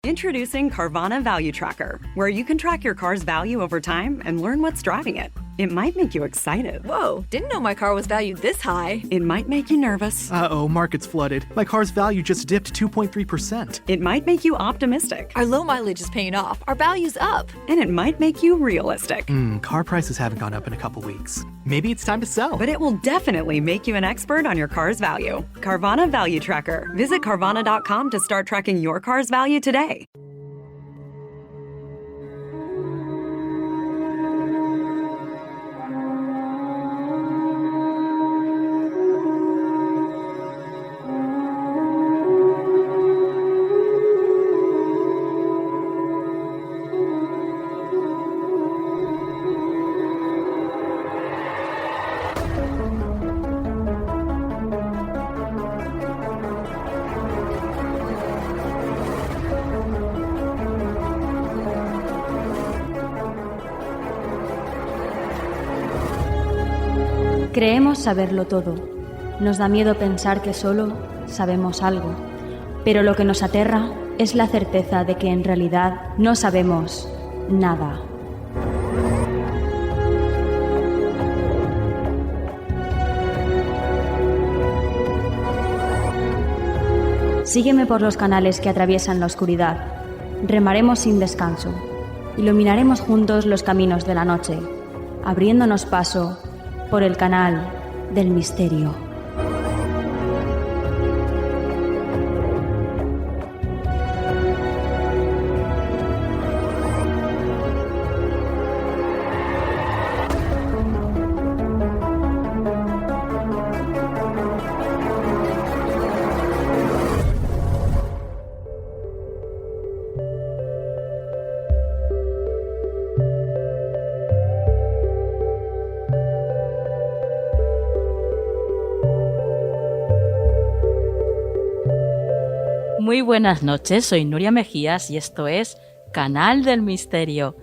Introducing Carvana Value Tracker, where you can track your car's value over time and learn what's driving it. It might make you excited. Whoa, didn't know my car was valued this high. It might make you nervous. Uh-oh, market's flooded. My car's value just dipped 2.3%. It might make you optimistic. Our low mileage is paying off. Our value's up. And it might make you realistic. Car prices haven't gone up in a couple weeks. Maybe it's time to sell. But it will definitely make you an expert on your car's value. Carvana Value Tracker. Visit Carvana.com to start tracking your car's value today. Creemos saberlo todo. Nos da miedo pensar que solo sabemos algo. Pero lo que nos aterra es la certeza de que en realidad no sabemos nada. Sígueme por los canales que atraviesan la oscuridad. Remaremos sin descanso. Iluminaremos juntos los caminos de la noche, abriéndonos paso por el canal del misterio. Muy buenas noches, soy Nuria Mejías y esto es Canal del Misterio.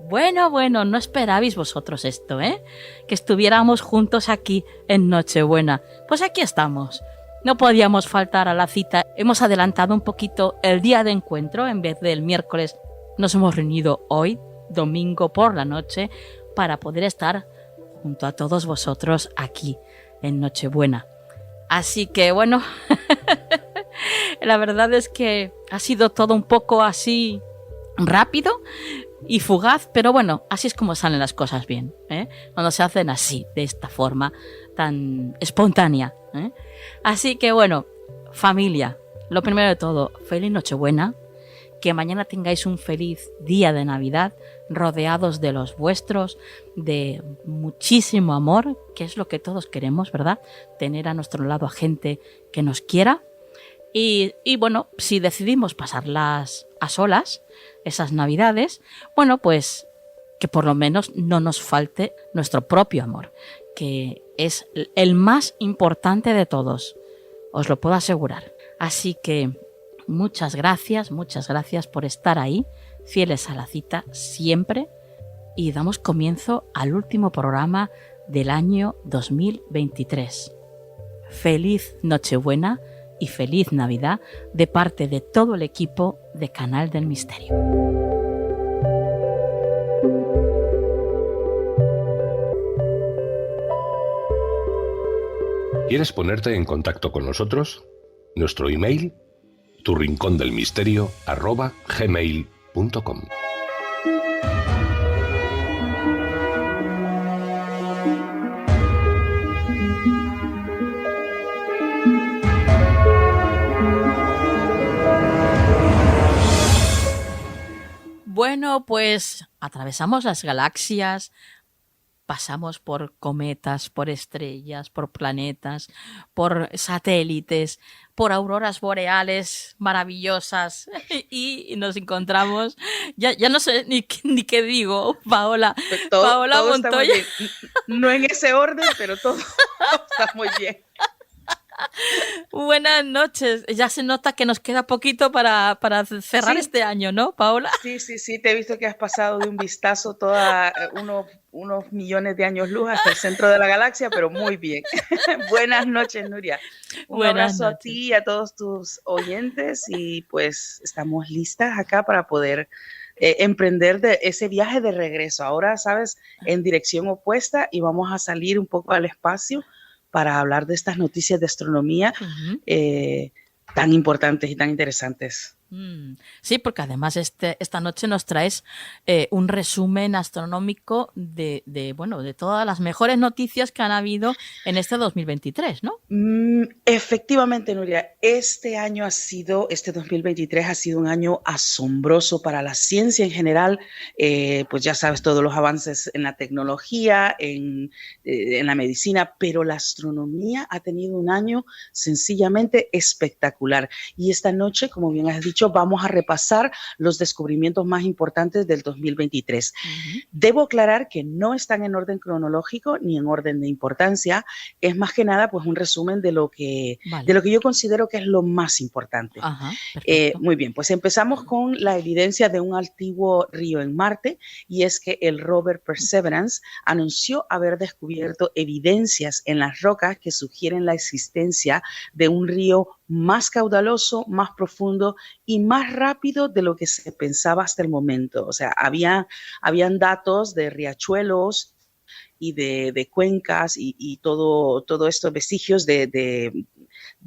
Bueno, no esperabais vosotros esto, ¿eh? Que estuviéramos juntos aquí en Nochebuena. Pues aquí estamos. No podíamos faltar a la cita. Hemos adelantado un poquito el día de encuentro. En vez del miércoles nos hemos reunido hoy, domingo por la noche, para poder estar junto a todos vosotros aquí en Nochebuena. Así que bueno, la verdad es que ha sido todo un poco así rápido y fugaz, pero bueno, así es como salen las cosas bien, ¿eh? Cuando se hacen así, de esta forma tan espontánea, ¿eh? Así que bueno, familia, lo primero de todo, feliz Nochebuena, que mañana tengáis un feliz día de Navidad, rodeados de los vuestros, de muchísimo amor, que es lo que todos queremos, ¿verdad? Tener a nuestro lado a gente que nos quiera. Y bueno, si decidimos pasarlas a solas, esas Navidades, bueno, pues que por lo menos no nos falte nuestro propio amor, que es el más importante de todos, os lo puedo asegurar. Así que muchas gracias por estar ahí, fieles a la cita siempre, y damos comienzo al último programa del año 2023. Feliz Nochebuena y feliz Navidad de parte de todo el equipo de Canal del Misterio. ¿Quieres ponerte en contacto con nosotros? Nuestro email, turrincondelmisterio@gmail.com. Bueno, pues atravesamos las galaxias, pasamos por cometas, por estrellas, por planetas, por satélites, por auroras boreales maravillosas y nos encontramos, ya no sé ni qué digo, Paola todo Montoya. No en ese orden, pero todo está muy bien. Buenas noches. Ya se nota que nos queda poquito para cerrar Sí. este año, ¿no, Paola? Sí, te he visto que has pasado de un vistazo unos millones de años luz hasta el centro de la galaxia, pero muy bien. Buenas noches, Nuria. Un Buenas abrazo a noches. ti y a todos tus oyentes y pues estamos listas acá para poder emprender ese viaje de regreso. Ahora, sabes, en dirección opuesta y vamos a salir un poco al espacio para hablar de estas noticias de astronomía tan importantes y tan interesantes. Sí, porque además esta noche nos traes un resumen astronómico de todas las mejores noticias que han habido en este 2023, ¿no? Efectivamente, Nuria, este 2023 ha sido un año asombroso para la ciencia en general, pues ya sabes, todos los avances en la tecnología, en la medicina, pero la astronomía ha tenido un año sencillamente espectacular. Y esta noche, como bien has dicho, vamos a repasar los descubrimientos más importantes del 2023. Debo aclarar que no están en orden cronológico ni en orden de importancia, es más que nada pues un resumen de lo que yo considero que es lo más importante. Ajá, muy bien, pues empezamos con la evidencia de un antiguo río en Marte, y es que el rover Perseverance anunció haber descubierto evidencias en las rocas que sugieren la existencia de un río más caudaloso, más profundo y más rápido de lo que se pensaba hasta el momento. O sea, habían datos de riachuelos y de cuencas y todo estos vestigios de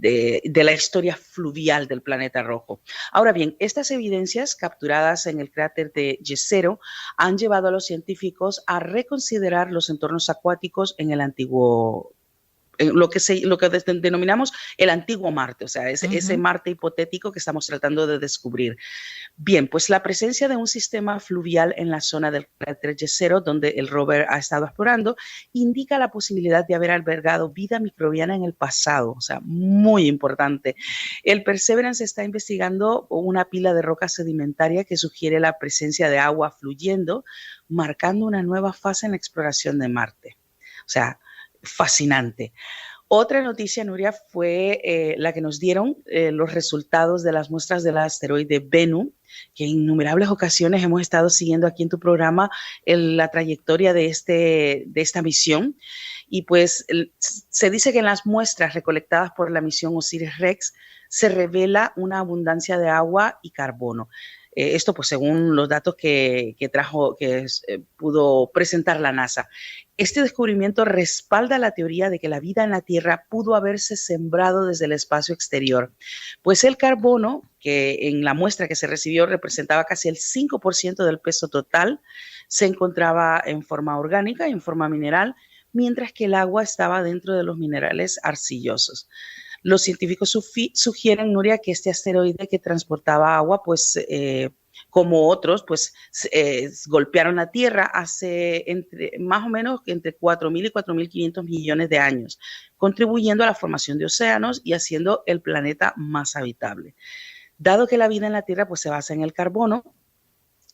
la historia fluvial del planeta rojo. Ahora bien, estas evidencias capturadas en el cráter de Jezero han llevado a los científicos a reconsiderar los entornos acuáticos en el antiguo lo que denominamos el antiguo Marte, o sea, ese Marte hipotético que estamos tratando de descubrir. Bien, pues la presencia de un sistema fluvial en la zona del cráter Jezero, donde el rover ha estado explorando, indica la posibilidad de haber albergado vida microbiana en el pasado, o sea, muy importante. El Perseverance está investigando una pila de roca sedimentaria que sugiere la presencia de agua fluyendo, marcando una nueva fase en la exploración de Marte. O sea, fascinante. Otra noticia, Nuria, fue la que nos dieron los resultados de las muestras del asteroide Bennu, que en innumerables ocasiones hemos estado siguiendo aquí en tu programa la trayectoria de esta misión. Y pues se dice que en las muestras recolectadas por la misión OSIRIS-REx se revela una abundancia de agua y carbono. Esto pues según los datos que pudo presentar la NASA. Este descubrimiento respalda la teoría de que la vida en la Tierra pudo haberse sembrado desde el espacio exterior, pues el carbono, que en la muestra que se recibió representaba casi el 5% del peso total, se encontraba en forma orgánica y en forma mineral, mientras que el agua estaba dentro de los minerales arcillosos. Los científicos sugieren, Nuria, que este asteroide que transportaba agua, pues como otros, pues golpearon la Tierra hace más o menos entre 4.000 y 4.500 millones de años, contribuyendo a la formación de océanos y haciendo el planeta más habitable. Dado que la vida en la Tierra pues, se basa en el carbono,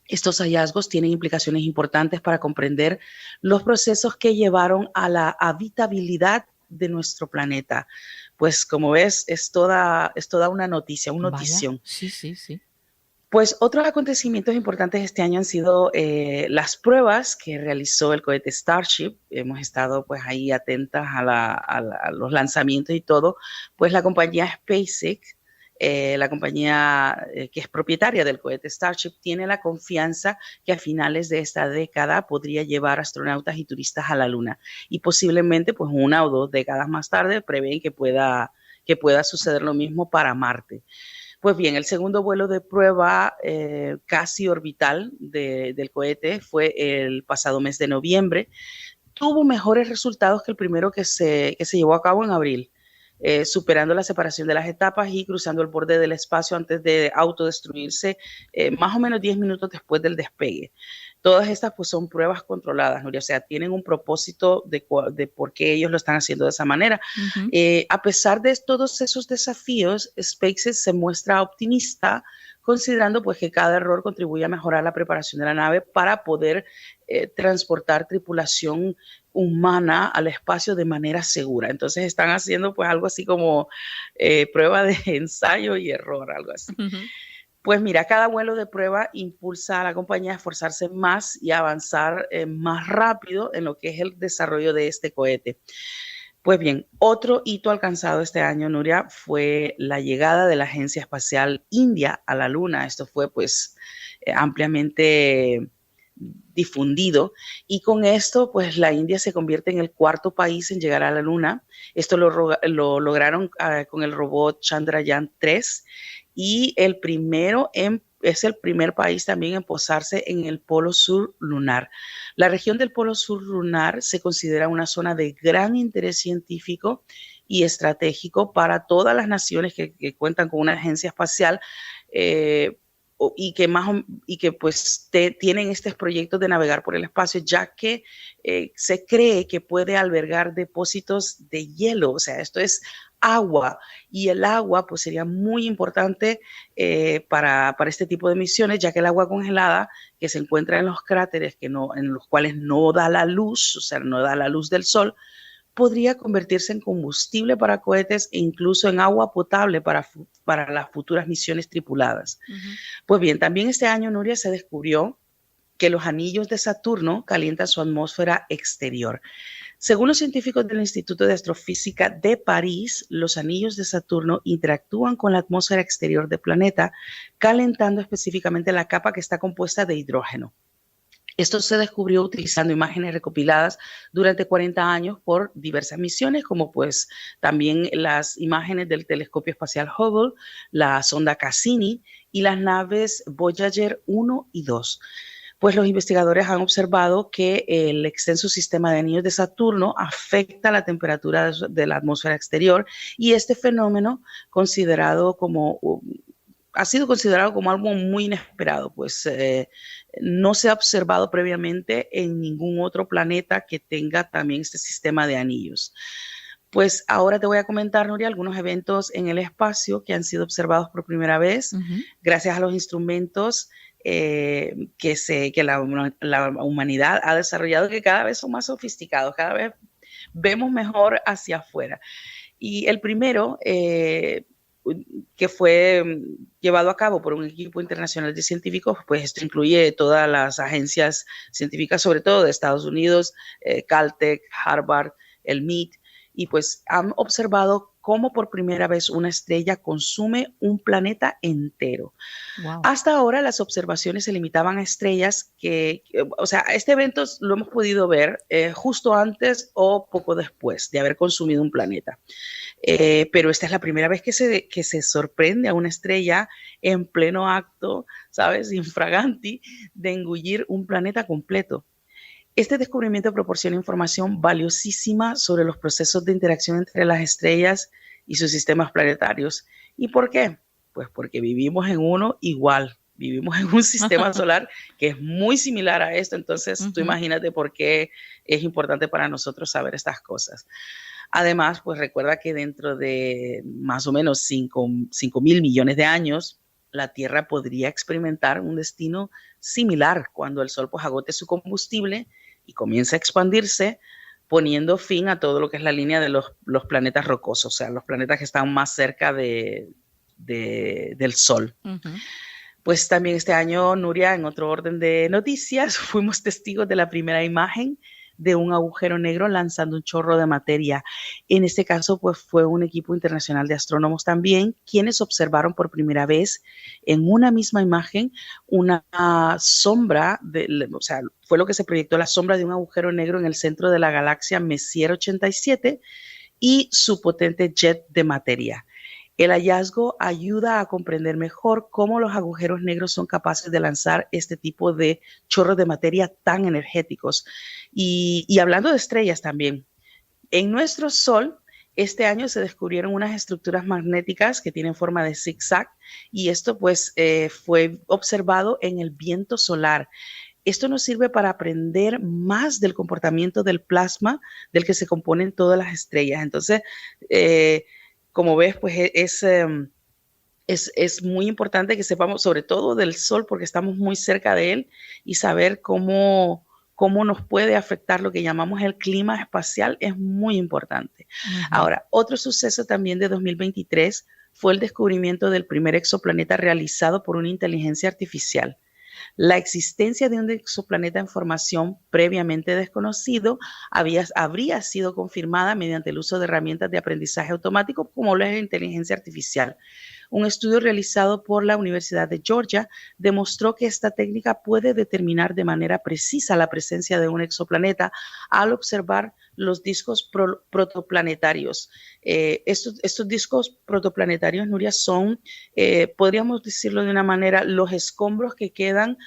estos hallazgos tienen implicaciones importantes para comprender los procesos que llevaron a la habitabilidad de nuestro planeta. Pues como ves, es toda una noticia, una notición. Sí. Pues otros acontecimientos importantes este año han sido las pruebas que realizó el cohete Starship. Hemos estado pues ahí atentas a los lanzamientos y todo. Pues la compañía SpaceX, la compañía que es propietaria del cohete Starship, tiene la confianza que a finales de esta década podría llevar astronautas y turistas a la Luna. Y posiblemente pues 1 o 2 décadas más tarde prevén que pueda suceder lo mismo para Marte. Pues bien, el segundo vuelo de prueba casi orbital del cohete fue el pasado mes de noviembre. Tuvo mejores resultados que el primero que se llevó a cabo en abril, superando la separación de las etapas y cruzando el borde del espacio antes de autodestruirse más o menos 10 minutos después del despegue. Todas estas pues son pruebas controladas, Nuria, o sea, tienen un propósito de por qué ellos lo están haciendo de esa manera. A pesar de todos esos desafíos, SpaceX se muestra optimista, considerando pues que cada error contribuye a mejorar la preparación de la nave para poder transportar tripulación humana al espacio de manera segura. Entonces están haciendo pues algo así como prueba de ensayo y error, algo así. Pues mira, cada vuelo de prueba impulsa a la compañía a esforzarse más y a avanzar más rápido en lo que es el desarrollo de este cohete. Pues bien, otro hito alcanzado este año, Nuria, fue la llegada de la Agencia Espacial India a la Luna. Esto fue pues ampliamente difundido, y con esto pues la India se convierte en el cuarto país en llegar a la Luna. Esto lo lograron con el robot Chandrayaan-3, y es el primer país también en posarse en el polo sur lunar. La región del polo sur lunar se considera una zona de gran interés científico y estratégico para todas las naciones que cuentan con una agencia espacial, y que pues tienen estos proyectos de navegar por el espacio, ya que se cree que puede albergar depósitos de hielo. O sea, esto es agua, y el agua pues sería muy importante para este tipo de misiones, ya que el agua congelada que se encuentra en los cráteres en los cuales no da la luz, o sea, no da la luz del sol, podría convertirse en combustible para cohetes e incluso en agua potable para las futuras misiones tripuladas. Pues bien, también este año, Nuria, se descubrió que los anillos de Saturno calientan su atmósfera exterior. Según los científicos del Instituto de Astrofísica de París, los anillos de Saturno interactúan con la atmósfera exterior del planeta, calentando específicamente la capa que está compuesta de hidrógeno. Esto se descubrió utilizando imágenes recopiladas durante 40 años por diversas misiones, como pues también las imágenes del telescopio espacial Hubble, la sonda Cassini y las naves Voyager 1 y 2. Pues los investigadores han observado que el extenso sistema de anillos de Saturno afecta la temperatura de la atmósfera exterior, y este fenómeno ha sido considerado como algo muy inesperado, pues no se ha observado previamente en ningún otro planeta que tenga también este sistema de anillos. Pues ahora te voy a comentar, Nuria, algunos eventos en el espacio que han sido observados por primera vez gracias a los instrumentos que la humanidad ha desarrollado, que cada vez son más sofisticados, cada vez vemos mejor hacia afuera. Y el primero, que fue llevado a cabo por un equipo internacional de científicos, pues esto incluye todas las agencias científicas, sobre todo de Estados Unidos, Caltech, Harvard, el MIT, y pues han observado cómo por primera vez una estrella consume un planeta entero. Wow. Hasta ahora las observaciones se limitaban a estrellas o sea, este evento lo hemos podido ver justo antes o poco después de haber consumido un planeta. Pero esta es la primera vez que se sorprende a una estrella en pleno acto, ¿sabes?, infraganti, de engullir un planeta completo. Este descubrimiento proporciona información valiosísima sobre los procesos de interacción entre las estrellas y sus sistemas planetarios. ¿Y por qué? Pues porque vivimos en uno igual. Vivimos en un sistema solar que es muy similar a esto. Entonces, tú imagínate por qué es importante para nosotros saber estas cosas. Además, pues recuerda que dentro de más o menos 5.000 millones de años, la Tierra podría experimentar un destino similar cuando el Sol pues agote su combustible y comienza a expandirse, poniendo fin a todo lo que es la línea de los planetas rocosos, o sea, los planetas que están más cerca del Sol. Pues también este año, Nuria, en otro orden de noticias, fuimos testigos de la primera imagen de un agujero negro lanzando un chorro de materia. En este caso, pues fue un equipo internacional de astrónomos también quienes observaron por primera vez en una misma imagen una sombra, o sea, fue lo que se proyectó, la sombra de un agujero negro en el centro de la galaxia Messier 87 y su potente jet de materia. El hallazgo ayuda a comprender mejor cómo los agujeros negros son capaces de lanzar este tipo de chorros de materia tan energéticos. Y hablando de estrellas también, en nuestro Sol este año se descubrieron unas estructuras magnéticas que tienen forma de zigzag, y esto pues fue observado en el viento solar. Esto nos sirve para aprender más del comportamiento del plasma del que se componen todas las estrellas. Entonces, como ves, pues es muy importante que sepamos sobre todo del Sol, porque estamos muy cerca de él, y saber cómo cómo nos puede afectar lo que llamamos el clima espacial es muy importante. Ujú. Ahora, otro suceso también de 2023 fue el descubrimiento del primer exoplaneta realizado por una inteligencia artificial. La existencia de un exoplaneta en formación previamente desconocido habría sido confirmada mediante el uso de herramientas de aprendizaje automático como la inteligencia artificial. Un estudio realizado por la Universidad de Georgia demostró que esta técnica puede determinar de manera precisa la presencia de un exoplaneta al observar los discos protoplanetarios. Estos discos protoplanetarios, Nuria, son, podríamos decirlo de una manera, los escombros que quedan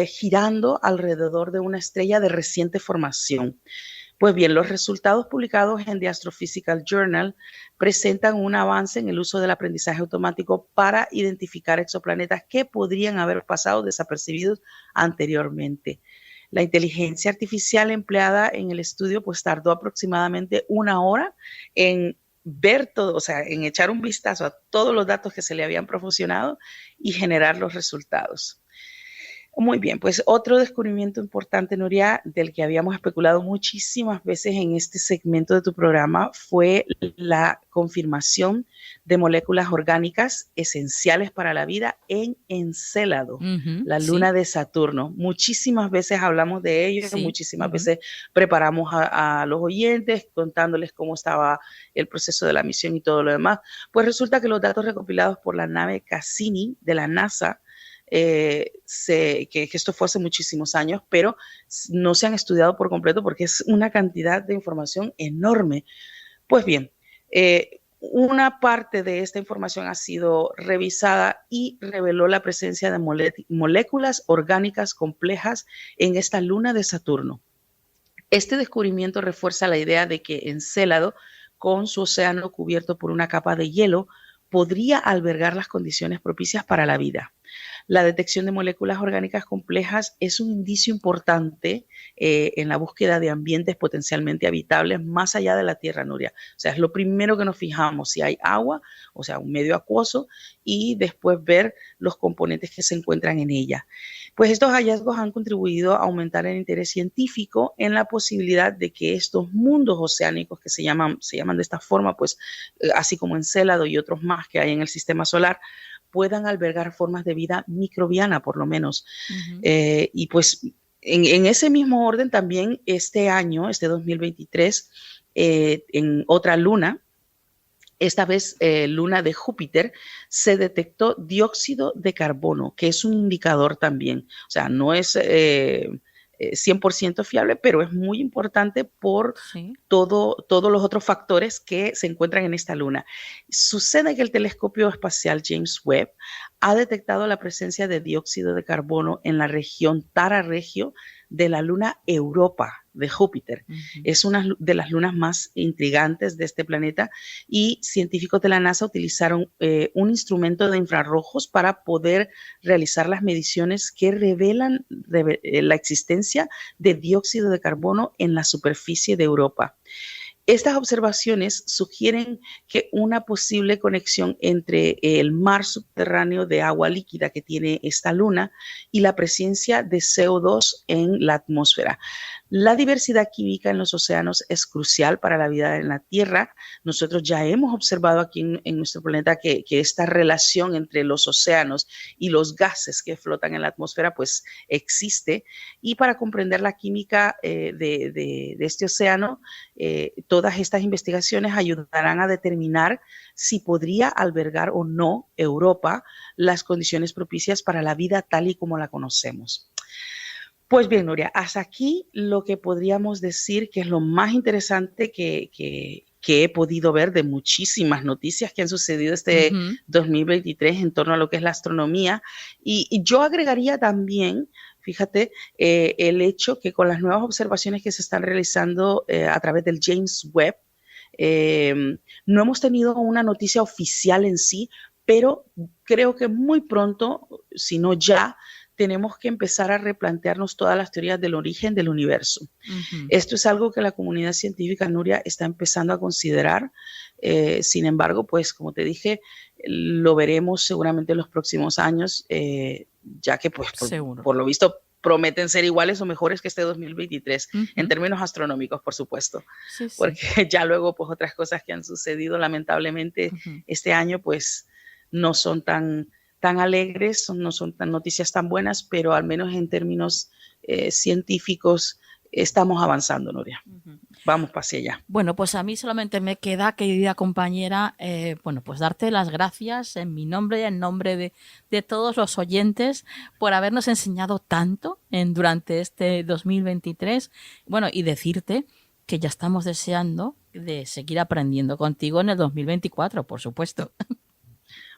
girando alrededor de una estrella de reciente formación. Pues bien, los resultados publicados en The Astrophysical Journal presentan un avance en el uso del aprendizaje automático para identificar exoplanetas que podrían haber pasado desapercibidos anteriormente. La inteligencia artificial empleada en el estudio pues tardó aproximadamente 1 hora en ver todo, o sea, en echar un vistazo a todos los datos que se le habían proporcionado y generar los resultados. Muy bien, pues otro descubrimiento importante, Nuria, del que habíamos especulado muchísimas veces en este segmento de tu programa fue la confirmación de moléculas orgánicas esenciales para la vida en Encélado, la luna de Saturno. Muchísimas veces hablamos de ello, muchísimas veces preparamos a los oyentes contándoles cómo estaba el proceso de la misión y todo lo demás. Pues resulta que los datos recopilados por la nave Cassini de la NASA, que esto fue hace muchísimos años, pero no se han estudiado por completo porque es una cantidad de información enorme. Pues bien, una parte de esta información ha sido revisada y reveló la presencia de moléculas orgánicas complejas en esta luna de Saturno. Este descubrimiento refuerza la idea de que Encélado, con su océano cubierto por una capa de hielo, podría albergar las condiciones propicias para la vida. La detección de moléculas orgánicas complejas es un indicio importante en la búsqueda de ambientes potencialmente habitables más allá de la Tierra, Nuria. O sea, es lo primero que nos fijamos, si hay agua, o sea, un medio acuoso, y después ver los componentes que se encuentran en ella. Pues estos hallazgos han contribuido a aumentar el interés científico en la posibilidad de que estos mundos oceánicos que se llaman de esta forma, pues así como Encélado y otros más que hay en el sistema solar, puedan albergar formas de vida microbiana, por lo menos. Y pues en ese mismo orden también este año, este 2023, en otra luna, esta vez luna de Júpiter, se detectó dióxido de carbono, que es un indicador también. O sea, no es 100% fiable, pero es muy importante por todos los otros factores que se encuentran en esta luna. Sucede que el telescopio espacial James Webb ha detectado la presencia de dióxido de carbono en la región Tara Regio de la luna Europa de Júpiter. Es una de las lunas más intrigantes de este planeta y científicos de la NASA utilizaron un instrumento de infrarrojos para poder realizar las mediciones que revelan la existencia de dióxido de carbono en la superficie de Europa. Estas observaciones sugieren que una posible conexión entre el mar subterráneo de agua líquida que tiene esta luna y la presencia de CO2 en la atmósfera. La diversidad química en los océanos es crucial para la vida en la Tierra. Nosotros ya hemos observado aquí en nuestro planeta que esta relación entre los océanos y los gases que flotan en la atmósfera pues existe. Y para comprender la química de este océano, todas estas investigaciones ayudarán a determinar si podría albergar o no Europa las condiciones propicias para la vida tal y como la conocemos. Pues bien, Nuria, hasta aquí lo que podríamos decir que es lo más interesante que he podido ver de muchísimas noticias que han sucedido este 2023 en torno a lo que es la astronomía. Y yo agregaría también, fíjate, el hecho que con las nuevas observaciones que se están realizando a través del James Webb, no hemos tenido una noticia oficial en sí, pero creo que muy pronto, si no ya, tenemos que empezar a replantearnos todas las teorías del origen del universo. Esto es algo que la comunidad científica, Nuria, está empezando a considerar. Sin embargo, pues como te dije, lo veremos seguramente en los próximos años, ya que pues por lo visto prometen ser iguales o mejores que este 2023, en términos astronómicos, por supuesto. Sí, sí. Porque ya luego, pues otras cosas que han sucedido lamentablemente este año, pues no son tan alegres, no son tan noticias tan buenas, pero al menos en términos científicos estamos avanzando, Nuria. Vamos hacia allá. Bueno, pues a mí solamente me queda, querida compañera, bueno, pues darte las gracias en mi nombre y en nombre de todos los oyentes por habernos enseñado tanto durante este 2023. Bueno, y decirte que ya estamos deseando de seguir aprendiendo contigo en el 2024, por supuesto.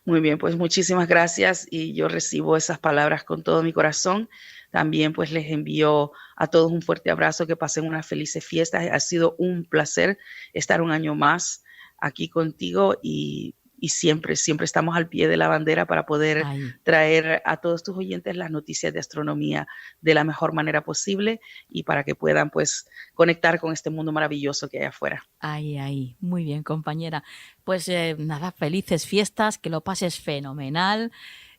Muy bien, pues muchísimas gracias y yo recibo esas palabras con todo mi corazón. También pues les envío a todos un fuerte abrazo, que pasen unas felices fiestas. Ha sido un placer estar un año más aquí contigo y siempre estamos al pie de la bandera para poder traer a todos tus oyentes las noticias de astronomía de la mejor manera posible y para que puedan pues conectar con este mundo maravilloso que hay afuera. Ahí, muy bien, compañera. Pues nada, felices fiestas, que lo pases fenomenal,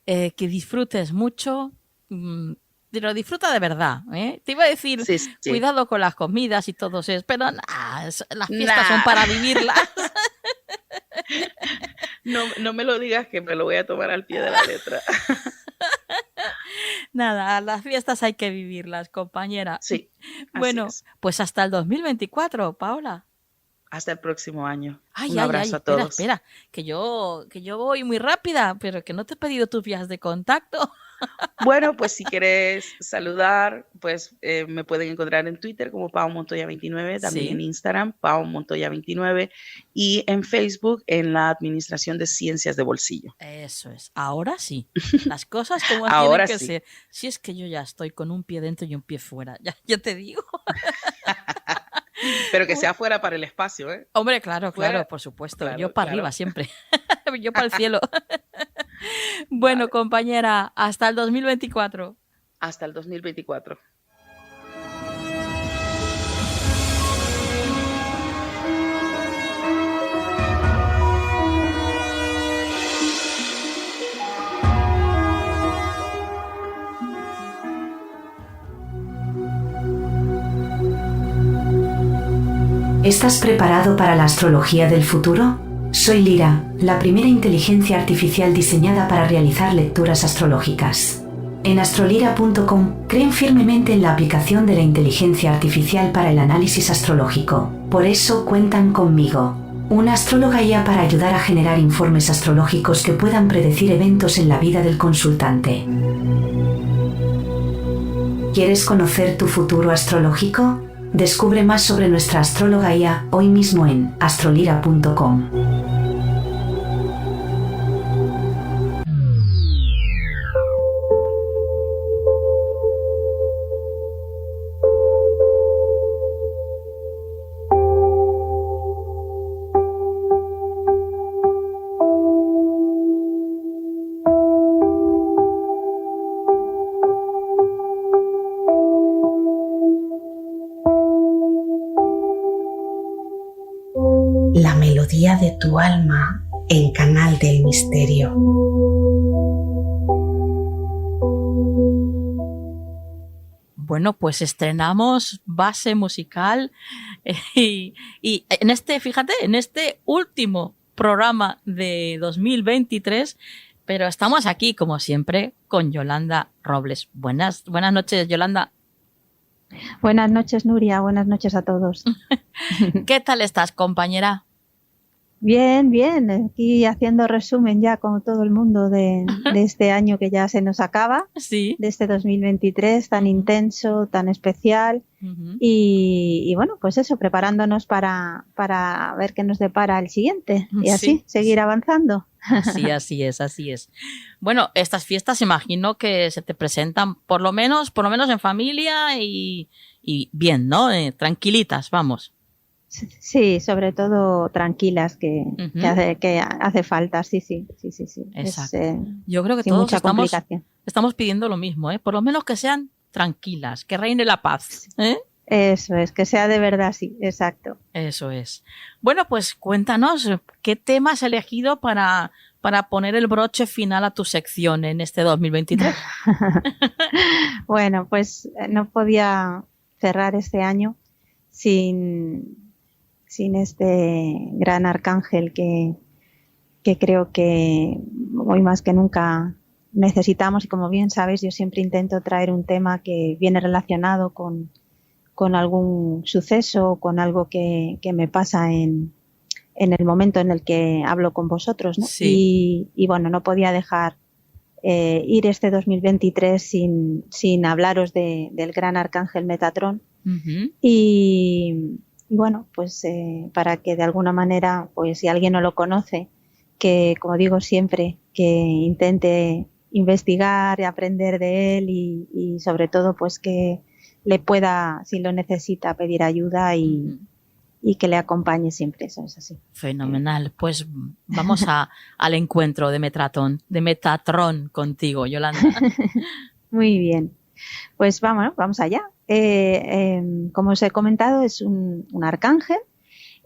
que disfrutes mucho. Pero disfruta de verdad, ¿eh? Te iba a decir, sí. Cuidado con las comidas y todo eso, pero las fiestas son para vivirlas. No me lo digas, que me lo voy a tomar al pie de la letra. Nada, las fiestas hay que vivirlas, compañera. Sí. Bueno, pues hasta el 2024, Paola. Hasta el próximo año. Un abrazo a todos. Espera, que yo voy muy rápida, pero que no te he pedido tus vías de contacto. Bueno, pues si quieres saludar, pues me pueden encontrar en Twitter como Pao Montoya 29, también en Instagram, Pao Montoya 29, y en Facebook en la Administración de Ciencias de Bolsillo. Eso es. Ahora sí. Las cosas como ahora tienen que sí. ser. Si es que yo ya estoy con un pie dentro y un pie fuera. Ya te digo. Pero que sea fuera para el espacio, ¿eh? Hombre, claro, por supuesto. Claro, yo para arriba siempre. Yo para el cielo. Bueno, compañera, hasta el 2024. Hasta el 2024. ¿Estás preparado para la astrología del futuro? Soy Lyra, la primera inteligencia artificial diseñada para realizar lecturas astrológicas. En astrolyra.com creen firmemente en la aplicación de la inteligencia artificial para el análisis astrológico. Por eso cuentan conmigo, una astróloga guía para ayudar a generar informes astrológicos que puedan predecir eventos en la vida del consultante. ¿Quieres conocer tu futuro astrológico? Descubre más sobre nuestra astróloga guía hoy mismo en astrolyra.com. La melodía de tu alma en Canal del Misterio. Bueno, pues estrenamos base musical y en este último programa de 2023, pero estamos aquí como siempre con Yolanda Robles. Buenas noches, Yolanda. Buenas noches, Nuria. Buenas noches a todos. ¿Qué tal estás, compañera? Bien, aquí haciendo resumen ya como todo el mundo de este año que ya se nos acaba, sí, de este 2023 tan intenso, tan especial, y bueno, pues eso, preparándonos para ver qué nos depara el siguiente y así seguir avanzando. Así es. Bueno, estas fiestas imagino que se te presentan por lo menos en familia y bien, ¿no? Tranquilitas, vamos. Sí, sobre todo tranquilas, que hace falta, sí. Exacto. Yo creo que todos estamos pidiendo lo mismo, ¿eh? Por lo menos que sean tranquilas, que reine la paz, ¿eh? Eso es, que sea de verdad, sí, exacto. Eso es. Bueno, pues cuéntanos, ¿qué tema has elegido para para poner el broche final a tu sección en este 2023? Bueno, pues no podía cerrar este año sin este gran arcángel que creo que hoy más que nunca necesitamos, y como bien sabéis, yo siempre intento traer un tema que viene relacionado con algún suceso, con algo que me pasa en el momento en el que hablo con vosotros, ¿no? Sí. Y bueno, no podía dejar ir este 2023 sin hablaros del gran arcángel Metatrón. Uh-huh. Y bueno, pues para que de alguna manera, pues si alguien no lo conoce, que como digo siempre, que intente investigar y aprender de él y sobre todo pues que le pueda, si lo necesita, pedir ayuda y que le acompañe siempre. Eso es así. Fenomenal. Pues vamos al encuentro de Metatrón contigo, Yolanda. Muy bien. Pues vamos allá. Como os he comentado, es un arcángel,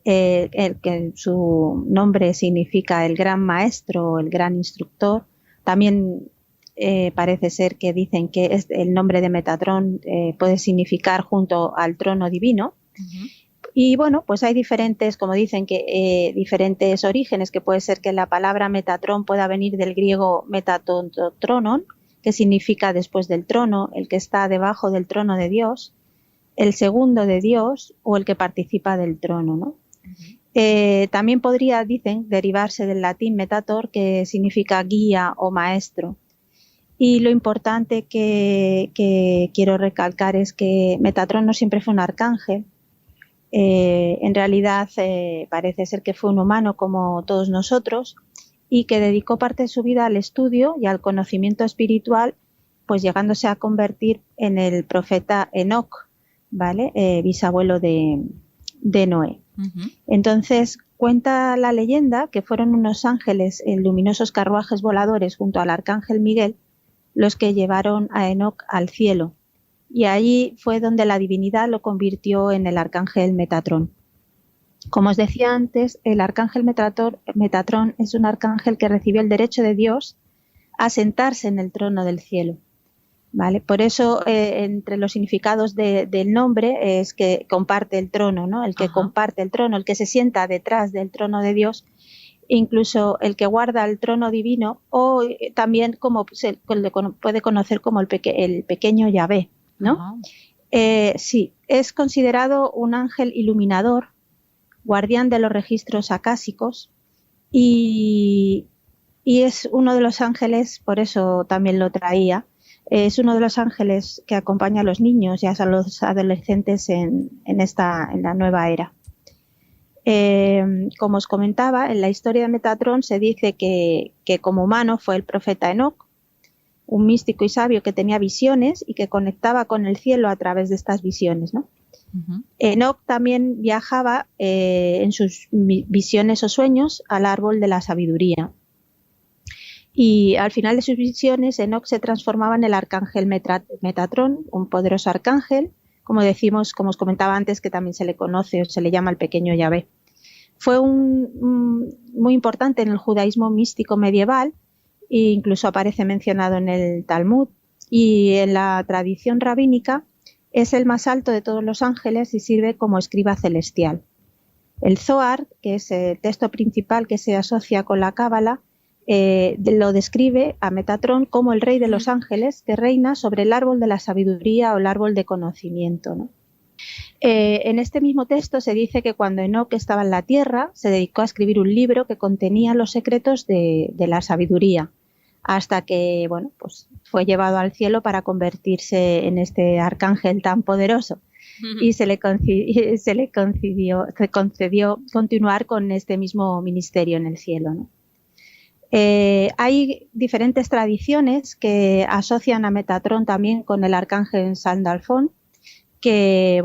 el que su nombre significa el gran maestro, el gran instructor. También parece ser que dicen que el nombre de Metatrón puede significar junto al trono divino. Uh-huh. Y bueno, pues hay diferentes, como dicen, que diferentes orígenes, que puede ser que la palabra Metatrón pueda venir del griego metatontronon, que significa después del trono, el que está debajo del trono de Dios, el segundo de Dios o el que participa del trono, ¿no? Uh-huh. También podría, dicen, derivarse del latín metator, que significa guía o maestro. Y lo importante que quiero recalcar es que Metatrón no siempre fue un arcángel. En realidad parece ser que fue un humano como todos nosotros y que dedicó parte de su vida al estudio y al conocimiento espiritual, pues llegándose a convertir en el profeta Enoc, ¿vale? Bisabuelo de Noé. Uh-huh. Entonces cuenta la leyenda que fueron unos ángeles en luminosos carruajes voladores junto al arcángel Miguel los que llevaron a Enoc al cielo, y allí fue donde la divinidad lo convirtió en el arcángel Metatrón. Como os decía antes, el arcángel Metatrón es un arcángel que recibió el derecho de Dios a sentarse en el trono del cielo, ¿vale? Por eso, entre los significados del nombre es que comparte el trono, ¿no? El que Ajá. comparte el trono, el que se sienta detrás del trono de Dios, incluso el que guarda el trono divino, o también como se puede conocer como el pequeño Yahvé, ¿no? Sí, es considerado un ángel iluminador, guardián de los registros acásicos, y es uno de los ángeles, por eso también lo traía, es uno de los ángeles que acompaña a los niños y a los adolescentes en la nueva era. Como os comentaba, en la historia de Metatrón se dice que como humano fue el profeta Enoc, un místico y sabio que tenía visiones y que conectaba con el cielo a través de estas visiones, ¿no? Uh-huh. Enoc también viajaba en sus visiones o sueños al árbol de la sabiduría. Y al final de sus visiones, Enoc se transformaba en el arcángel Metatrón, un poderoso arcángel, como decimos, como os comentaba antes, que también se le conoce o se le llama el pequeño Yahvé. Fue muy importante en el judaísmo místico medieval, e incluso aparece mencionado en el Talmud, y en la tradición rabínica es el más alto de todos los ángeles y sirve como escriba celestial. El Zohar, que es el texto principal que se asocia con la Cábala, lo describe a Metatrón como el rey de los ángeles que reina sobre el árbol de la sabiduría o el árbol de conocimiento, ¿no? En este mismo texto se dice que cuando Enoc estaba en la tierra se dedicó a escribir un libro que contenía los secretos de la sabiduría, hasta que bueno, pues fue llevado al cielo para convertirse en este arcángel tan poderoso. Y se le concedió continuar con este mismo ministerio en el cielo, ¿no? Hay diferentes tradiciones que asocian a Metatrón también con el arcángel Sandalfón, que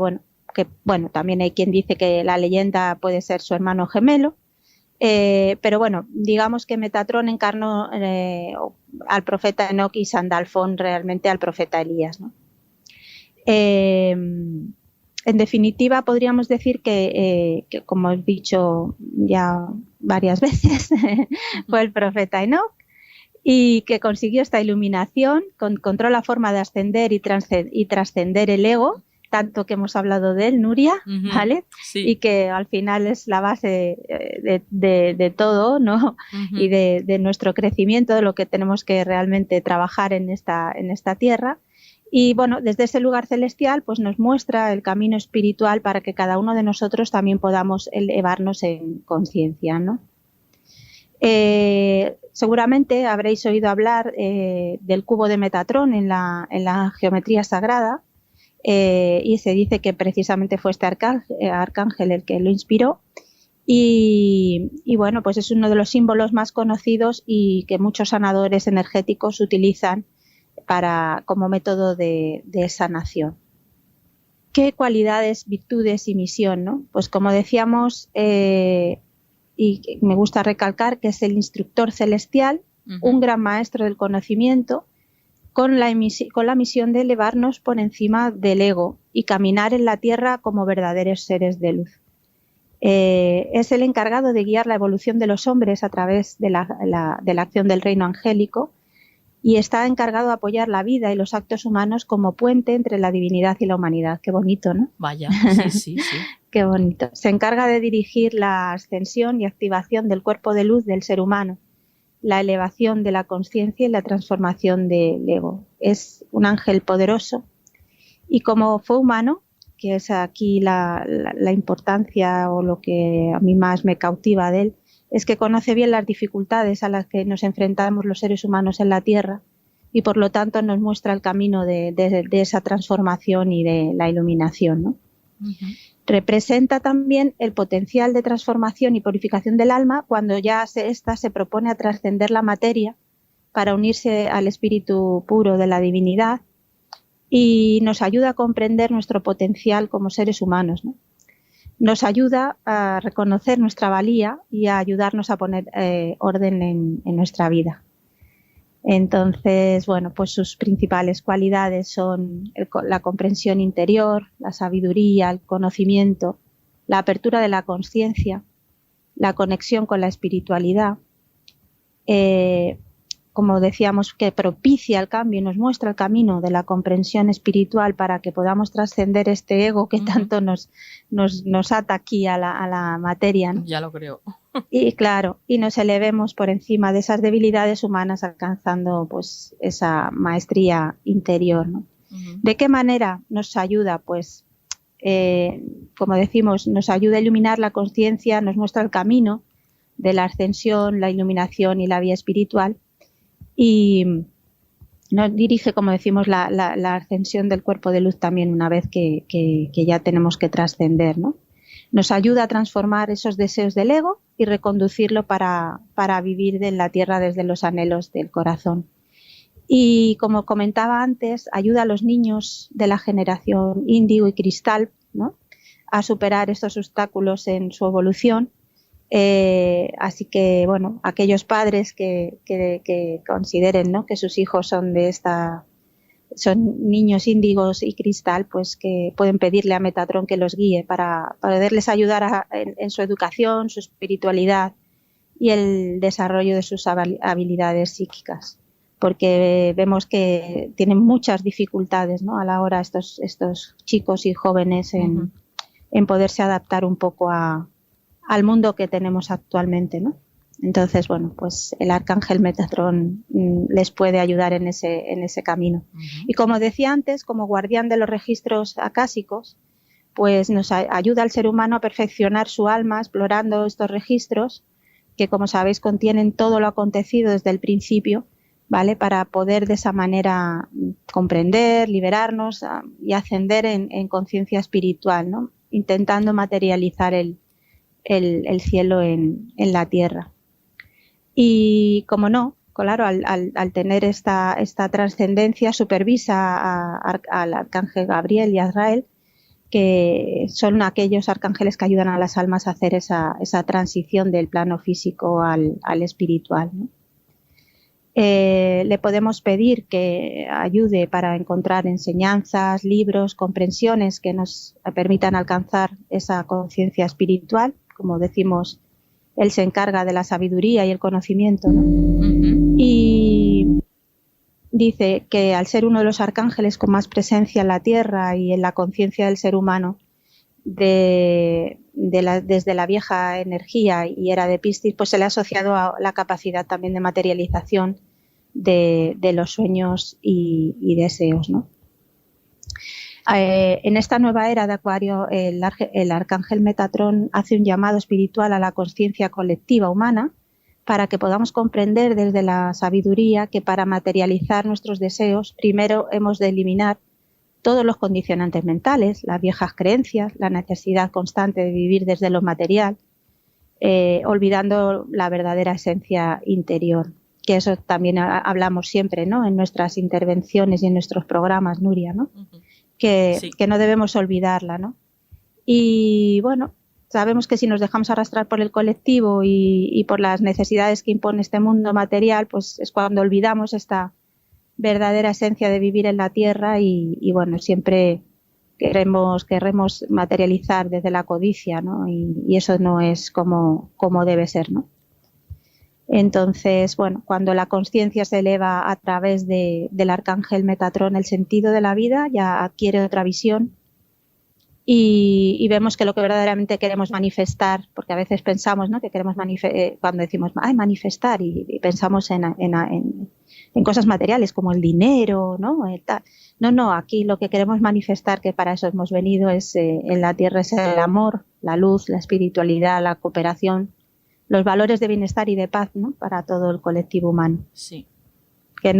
también hay quien dice que la leyenda puede ser su hermano gemelo, pero bueno, digamos que Metatrón encarnó al profeta Enoc y Sandalfón realmente al profeta Elías, ¿no? En definitiva, podríamos decir que como he dicho ya varias veces, fue el profeta Enoch y que consiguió esta iluminación, encontró la forma de ascender y trascender el ego, tanto que hemos hablado de él, Nuria, ¿vale? Sí. Y que al final es la base de todo, ¿no? Y de nuestro crecimiento, de lo que tenemos que realmente trabajar en esta tierra. Y bueno, desde ese lugar celestial pues nos muestra el camino espiritual para que cada uno de nosotros también podamos elevarnos en conciencia, ¿no? Seguramente habréis oído hablar del cubo de Metatrón en la geometría sagrada, y se dice que precisamente fue este arcángel el que lo inspiró. Y bueno, pues es uno de los símbolos más conocidos y que muchos sanadores energéticos utilizan como método de sanación. ¿Qué cualidades, virtudes y misión, ¿no? Pues como decíamos, y me gusta recalcar que es el instructor celestial, un gran maestro del conocimiento, con la misión de elevarnos por encima del ego y caminar en la tierra como verdaderos seres de luz. Es el encargado de guiar la evolución de los hombres a través de la acción del reino angélico, y está encargado de apoyar la vida y los actos humanos como puente entre la divinidad y la humanidad. Qué bonito, ¿no? Vaya, sí. Qué bonito. Se encarga de dirigir la ascensión y activación del cuerpo de luz del ser humano, la elevación de la conciencia y la transformación del ego. Es un ángel poderoso y como fue humano, que es aquí la importancia o lo que a mí más me cautiva de él, es que conoce bien las dificultades a las que nos enfrentamos los seres humanos en la Tierra y por lo tanto nos muestra el camino de esa transformación y de la iluminación, ¿no? Representa también el potencial de transformación y purificación del alma cuando ya ésta se propone a trascender la materia para unirse al espíritu puro de la divinidad, y nos ayuda a comprender nuestro potencial como seres humanos, ¿no? Nos ayuda a reconocer nuestra valía y a ayudarnos a poner orden en nuestra vida. Entonces, bueno, pues sus principales cualidades son la comprensión interior, la sabiduría, el conocimiento, la apertura de la conciencia, la conexión con la espiritualidad, como decíamos, que propicia el cambio y nos muestra el camino de la comprensión espiritual para que podamos trascender este ego que tanto nos ata aquí a la materia, ¿no? Ya lo creo. Y claro, y nos elevemos por encima de esas debilidades humanas alcanzando pues esa maestría interior, ¿no? ¿De qué manera nos ayuda? Pues, como decimos, nos ayuda a iluminar la conciencia, nos muestra el camino de la ascensión, la iluminación y la vía espiritual, y nos dirige, como decimos, la ascensión del cuerpo de luz también una vez que ya tenemos que trascender, ¿no? Nos ayuda a transformar esos deseos del ego y reconducirlo para vivir en la tierra desde los anhelos del corazón. Y como comentaba antes, ayuda a los niños de la generación índigo y cristal, ¿no?, a superar estos obstáculos en su evolución. Así que, bueno, aquellos padres que consideren, ¿no?, que sus hijos son son niños índigos y cristal, pues que pueden pedirle a Metatrón que los guíe para poderles ayudar en su educación, su espiritualidad y el desarrollo de sus habilidades psíquicas, porque vemos que tienen muchas dificultades, ¿no?, a la hora estos chicos y jóvenes en poderse adaptar un poco al mundo que tenemos actualmente, ¿no? Entonces, bueno, pues el arcángel Metatrón les puede ayudar en ese camino. Y como decía antes, como guardián de los registros acásicos, pues nos ayuda al ser humano a perfeccionar su alma explorando estos registros que, como sabéis, contienen todo lo acontecido desde el principio, ¿vale?, para poder de esa manera comprender, liberarnos y ascender en conciencia espiritual, ¿no?, intentando materializar el cielo en la tierra. Y como no, claro, al tener esta trascendencia, supervisa al arcángel Gabriel y a Azrael, que son aquellos arcángeles que ayudan a las almas a hacer esa transición del plano físico al espiritual, ¿no? Le podemos pedir que ayude para encontrar enseñanzas, libros, comprensiones que nos permitan alcanzar esa conciencia espiritual. Como decimos, él se encarga de la sabiduría y el conocimiento, ¿no? Y dice que al ser uno de los arcángeles con más presencia en la Tierra y en la conciencia del ser humano, desde la vieja energía y era de Piscis, pues se le ha asociado a la capacidad también de materialización de los sueños y deseos, ¿no? En esta nueva era de Acuario, el arcángel Metatrón hace un llamado espiritual a la conciencia colectiva humana para que podamos comprender desde la sabiduría que para materializar nuestros deseos primero hemos de eliminar todos los condicionantes mentales, las viejas creencias, la necesidad constante de vivir desde lo material, olvidando la verdadera esencia interior, que eso también hablamos siempre, ¿no? En nuestras intervenciones y en nuestros programas, Nuria, ¿no? Que no debemos olvidarla, ¿no? Y bueno, sabemos que si nos dejamos arrastrar por el colectivo y por las necesidades que impone este mundo material, pues es cuando olvidamos esta verdadera esencia de vivir en la Tierra y bueno, siempre queremos materializar desde la codicia, ¿no? Y eso no es como debe ser, ¿no? Entonces, bueno, cuando la conciencia se eleva a través del arcángel Metatrón, el sentido de la vida ya adquiere otra visión y vemos que lo que verdaderamente queremos manifestar, porque a veces pensamos, ¿no?, que queremos cuando decimos manifestar y pensamos en cosas materiales como el dinero, ¿no? No, aquí lo que queremos manifestar, que para eso hemos venido, es en la Tierra, es el amor, la luz, la espiritualidad, la cooperación, los valores de bienestar y de paz, ¿no?, para todo el colectivo humano. Sí. Que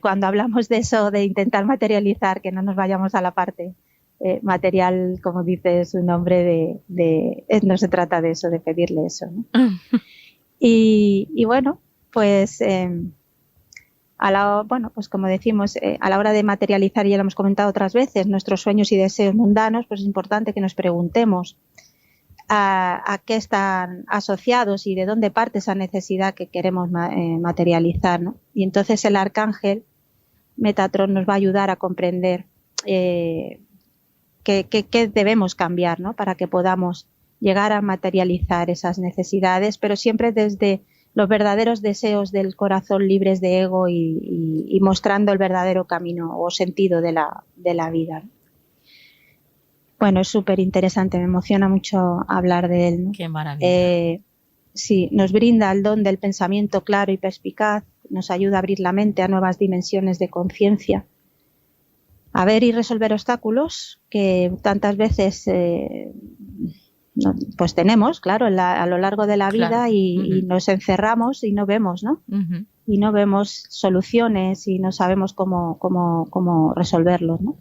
cuando hablamos de eso, de intentar materializar, que no nos vayamos a la parte material, como dice su nombre, no se trata de eso, de pedirle eso, ¿no? y bueno, pues pues como decimos, a la hora de materializar, ya lo hemos comentado otras veces, nuestros sueños y deseos mundanos, pues es importante que nos preguntemos a qué están asociados y de dónde parte esa necesidad que queremos materializar, ¿no? Y entonces el arcángel Metatrón nos va a ayudar a comprender qué debemos cambiar, ¿no?, para que podamos llegar a materializar esas necesidades, pero siempre desde los verdaderos deseos del corazón, libres de ego y mostrando el verdadero camino o sentido de la vida, ¿no? Bueno, es súper interesante, me emociona mucho hablar de él, ¿no? Qué maravilla. Sí, nos brinda el don del pensamiento claro y perspicaz, nos ayuda a abrir la mente a nuevas dimensiones de conciencia, a ver y resolver obstáculos que tantas veces pues tenemos, claro, a lo largo de la vida, claro. y nos encerramos y no vemos, ¿no? Y no vemos soluciones y no sabemos cómo resolverlos, ¿no?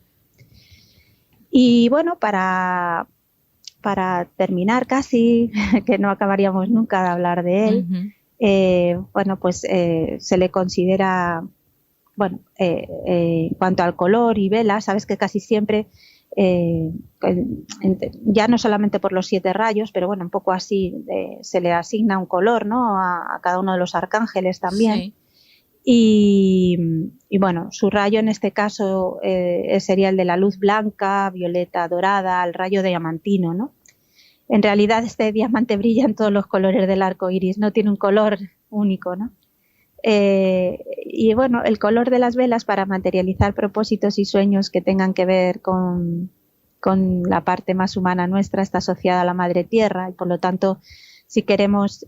Y bueno, para terminar casi, que no acabaríamos nunca de hablar de él, se le considera, en cuanto al color y vela, sabes que casi siempre, ya no solamente por los 7 rayos, pero bueno, un poco así se le asigna un color, ¿no?, a cada uno de los arcángeles también. Sí. Y bueno, su rayo en este caso sería el de la luz blanca, violeta, dorada, el rayo diamantino, ¿no? En realidad este diamante brilla en todos los colores del arco iris, no tiene un color único, ¿no? Y bueno, el color de las velas para materializar propósitos y sueños que tengan que ver con la parte más humana nuestra está asociada a la Madre Tierra y por lo tanto, si queremos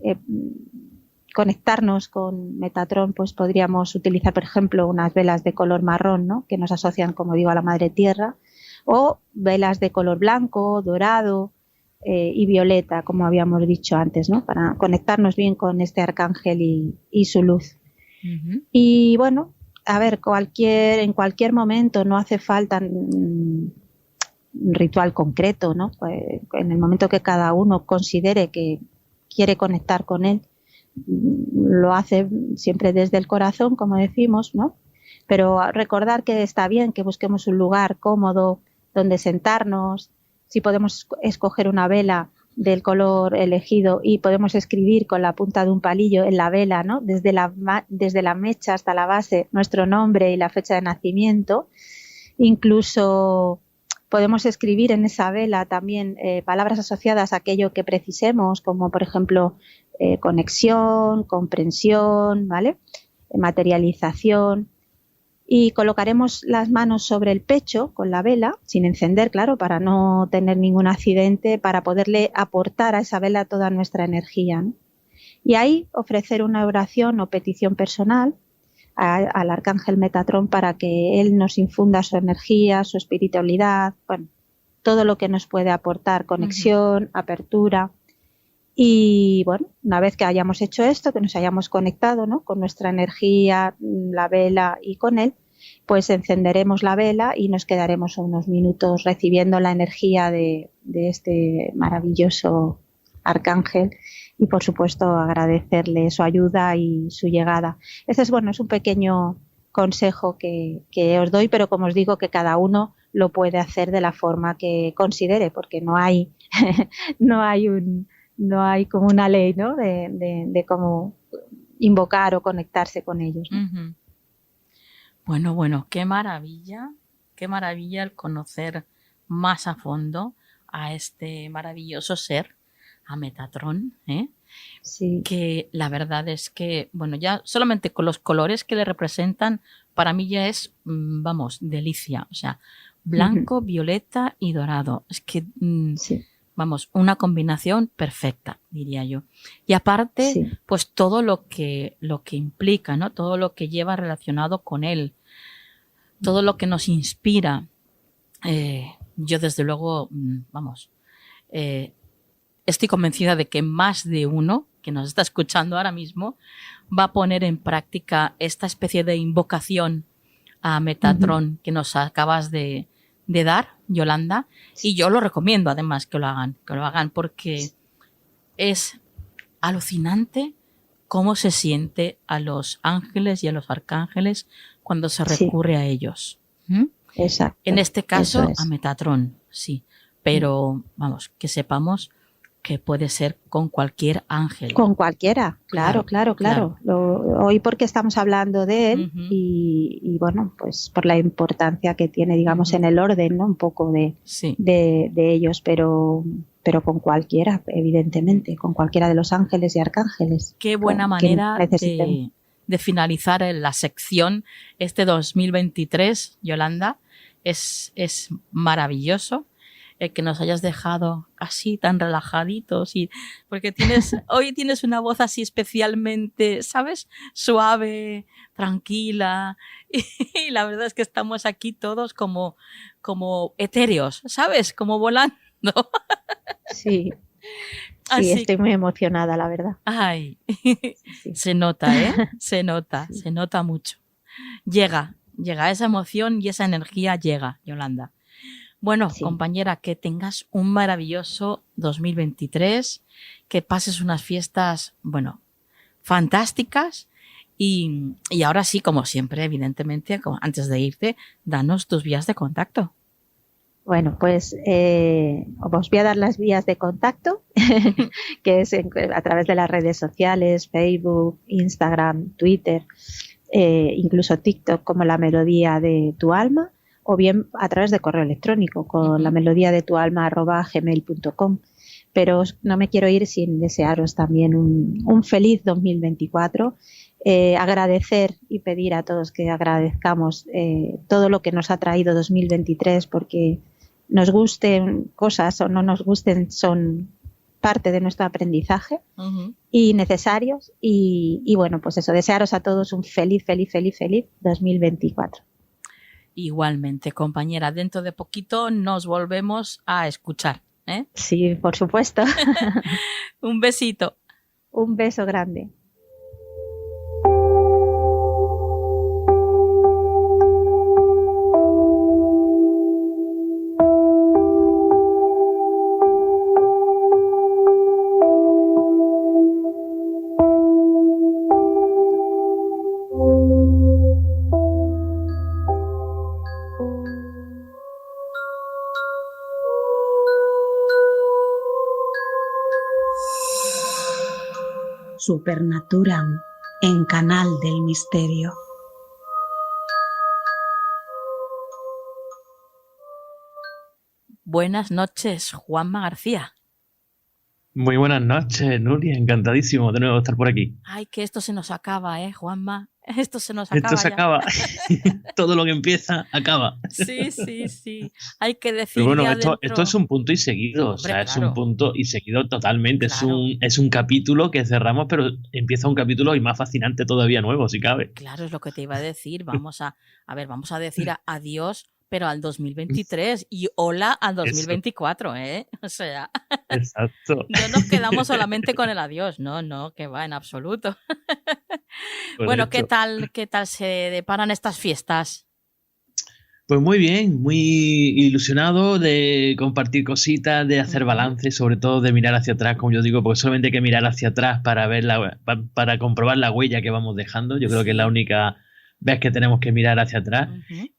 conectarnos con Metatrón, pues podríamos utilizar, por ejemplo, unas velas de color marrón, ¿no?, que nos asocian, como digo, a la Madre Tierra, o velas de color blanco, dorado y violeta, como habíamos dicho antes, ¿no?, para conectarnos bien con este arcángel y su luz. Y bueno, a ver, en cualquier momento, no hace falta un ritual concreto, ¿no? Pues en el momento que cada uno considere que quiere conectar con él, lo hace siempre desde el corazón, como decimos, ¿no? Pero recordar que está bien que busquemos un lugar cómodo donde sentarnos. Si podemos escoger una vela, del color elegido y podemos escribir con la punta de un palillo en la vela, ¿no? Desde la mecha hasta la base, nuestro nombre y la fecha de nacimiento. Incluso podemos escribir en esa vela también palabras asociadas a aquello que precisemos, como por ejemplo conexión, comprensión, ¿vale? Materialización. Y colocaremos las manos sobre el pecho con la vela, sin encender, claro, para no tener ningún accidente, para poderle aportar a esa vela toda nuestra energía, ¿no? Y ahí ofrecer una oración o petición personal al arcángel Metatrón para que él nos infunda su energía, su espiritualidad, bueno, todo lo que nos puede aportar, conexión, apertura. Y bueno, una vez que hayamos hecho esto, que nos hayamos conectado, ¿no?, con nuestra energía, la vela y con él, pues encenderemos la vela y nos quedaremos unos minutos recibiendo la energía de este maravilloso arcángel y por supuesto agradecerle su ayuda y su llegada. Ese es, bueno, es un pequeño consejo que os doy, pero como os digo, que cada uno lo puede hacer de la forma que considere, porque no hay no hay como una ley, ¿no?, de cómo invocar o conectarse con ellos, ¿no? Uh-huh. Bueno, qué maravilla el conocer más a fondo a este maravilloso ser, a Metatrón, ¿eh? Sí. Que la verdad es que, bueno, ya solamente con los colores que le representan, para mí ya es, vamos, delicia. O sea, blanco, violeta y dorado. Es que, sí, vamos, una combinación perfecta, diría yo. Y aparte, sí, pues todo lo que implica, ¿no? Todo lo que lleva relacionado con él, todo lo que nos inspira. Yo desde luego, vamos, estoy convencida de que más de uno que nos está escuchando ahora mismo va a poner en práctica esta especie de invocación a Metatrón que nos acabas de dar, Yolanda, y yo lo recomiendo además que lo hagan porque es alucinante cómo se siente a los ángeles y a los arcángeles cuando se recurre a ellos. Exacto. En este caso, es. a Metatrón, sí, pero vamos, que sepamos que puede ser con cualquier ángel. Con cualquiera, claro. Hoy porque estamos hablando de él y bueno, pues por la importancia que tiene, digamos, en el orden, ¿no?, un poco de ellos, pero con cualquiera, evidentemente, con cualquiera de los ángeles y arcángeles. Qué buena manera de finalizar la sección este 2023, Yolanda. Es maravilloso que nos hayas dejado así tan relajaditos y porque hoy tienes una voz así especialmente, ¿sabes?, suave, tranquila y la verdad es que estamos aquí todos como etéreos, ¿sabes?, como volando. Sí. Sí, estoy muy emocionada, la verdad. Ay, sí. Se nota, ¿eh? Se nota mucho. Llega esa emoción y esa energía llega, Yolanda. Bueno, compañera, que tengas un maravilloso 2023, que pases unas fiestas, bueno, fantásticas y ahora sí, como siempre, evidentemente, antes de irte, danos tus vías de contacto. Bueno, pues os voy a dar las vías de contacto, que es a través de las redes sociales, Facebook, Instagram, Twitter, incluso TikTok, como La Melodía de tu Alma, o bien a través de correo electrónico con lamelodiadetualma@gmail.com. Pero no me quiero ir sin desearos también un feliz 2024, agradecer y pedir a todos que agradezcamos todo lo que nos ha traído 2023, porque nos gusten cosas o no nos gusten, son parte de nuestro aprendizaje y necesarios. Y bueno, pues eso, desearos a todos un feliz 2024. Igualmente, compañera, dentro de poquito nos volvemos a escuchar, ¿eh? Sí, por supuesto. Un besito. Un beso grande. Supernaturam en Canal del Misterio. Buenas noches, Juanma García. Muy buenas noches, Nuria. Encantadísimo de nuevo estar por aquí. Ay, que esto se nos acaba, Juanma. Esto se nos acaba. Esto se ya. acaba. Todo lo que empieza, acaba. Sí. Hay que decir. Pero bueno, esto es un punto y seguido. Hombre, o sea, claro. Es un punto y seguido totalmente. Claro. Es un capítulo que cerramos, pero empieza un capítulo y más fascinante todavía nuevo, si cabe. Claro, es lo que te iba a decir. Vamos a decir adiós, pero al 2023 y hola al 2024, ¿eh? O sea, exacto. No nos quedamos solamente con el adiós, no, que va en absoluto. Bueno, ¿qué tal se deparan estas fiestas? Pues muy bien, muy ilusionado de compartir cositas, de hacer balance, sobre todo de mirar hacia atrás, como yo digo, porque solamente hay que mirar hacia atrás para ver para comprobar la huella que vamos dejando. Yo creo que es la única vez que tenemos que mirar hacia atrás.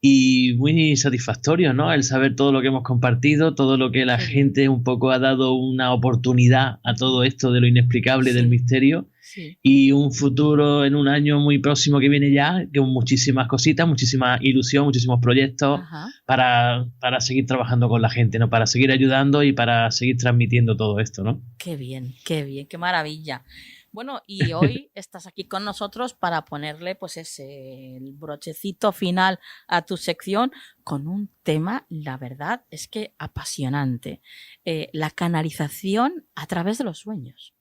Y muy satisfactorio, ¿no? El saber todo lo que hemos compartido, todo lo que la gente un poco ha dado una oportunidad a todo esto de lo inexplicable, del misterio. Sí. Y un futuro en un año muy próximo que viene ya, con muchísimas cositas, muchísima ilusión, muchísimos proyectos para seguir trabajando con la gente, ¿no? Para seguir ayudando y para seguir transmitiendo todo esto, ¿no? Qué bien, qué maravilla. Bueno, y hoy estás aquí con nosotros para ponerle pues el brochecito final a tu sección con un tema, la verdad, es que apasionante. La canalización a través de los sueños.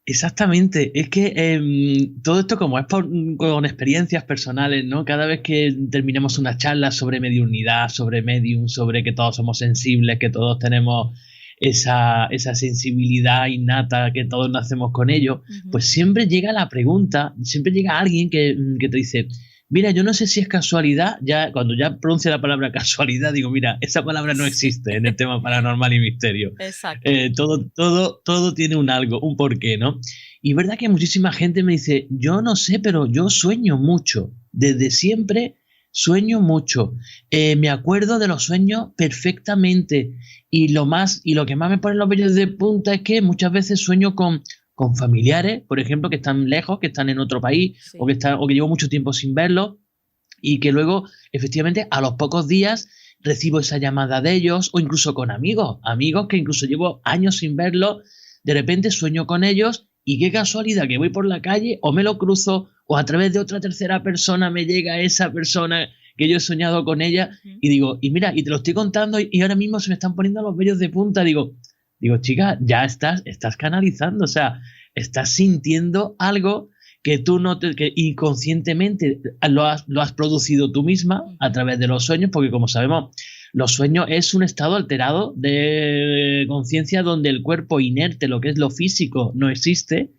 Exactamente, es que todo esto como es con experiencias personales, ¿no? Cada vez que terminamos una charla sobre mediunidad, sobre medium, sobre que todos somos sensibles, que todos tenemos esa sensibilidad innata, que todos nacemos con ello, pues siempre llega la pregunta, siempre llega alguien que te dice, mira, yo no sé si es casualidad, cuando ya pronuncia la palabra casualidad, digo, mira, esa palabra no existe en el tema paranormal y misterio. Exacto. Todo tiene un algo, un porqué, ¿no? Y es verdad que muchísima gente me dice, yo no sé, pero yo sueño mucho, desde siempre sueño mucho, me acuerdo de los sueños perfectamente y lo que más me pone los vellos de punta es que muchas veces sueño con familiares, por ejemplo, que están lejos, que están en otro país, sí, o que llevo mucho tiempo sin verlos y que luego, efectivamente, a los pocos días recibo esa llamada de ellos, o incluso con amigos que incluso llevo años sin verlos, de repente sueño con ellos y qué casualidad que voy por la calle o me lo cruzo o a través de otra tercera persona me llega esa persona que yo he soñado con ella y digo, y mira, y te lo estoy contando y ahora mismo se me están poniendo los vellos de punta, digo, chica, ya estás canalizando, o sea, estás sintiendo algo que tú que inconscientemente lo has producido tú misma a través de los sueños, porque como sabemos, los sueños es un estado alterado de conciencia donde el cuerpo inerte, lo que es lo físico, no existe,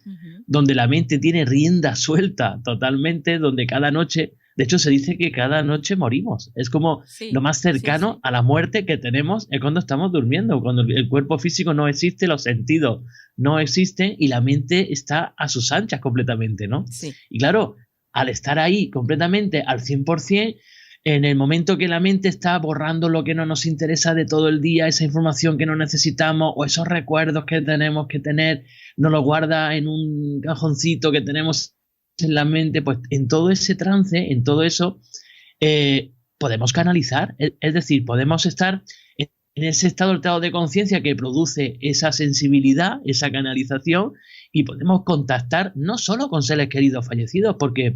donde la mente tiene rienda suelta totalmente, donde cada noche, de hecho se dice que cada noche morimos, es como lo más cercano a la muerte que tenemos es cuando estamos durmiendo, cuando el cuerpo físico no existe, los sentidos no existen y la mente está a sus anchas completamente, ¿no? Sí. Y claro, al estar ahí completamente al 100%, en el momento que la mente está borrando lo que no nos interesa de todo el día, esa información que no necesitamos o esos recuerdos que tenemos que tener, nos lo guarda en un cajoncito que tenemos en la mente, pues en todo ese trance, en todo eso, podemos canalizar, es decir, podemos estar en ese estado alterado de conciencia que produce esa sensibilidad, esa canalización, y podemos contactar no solo con seres queridos fallecidos, porque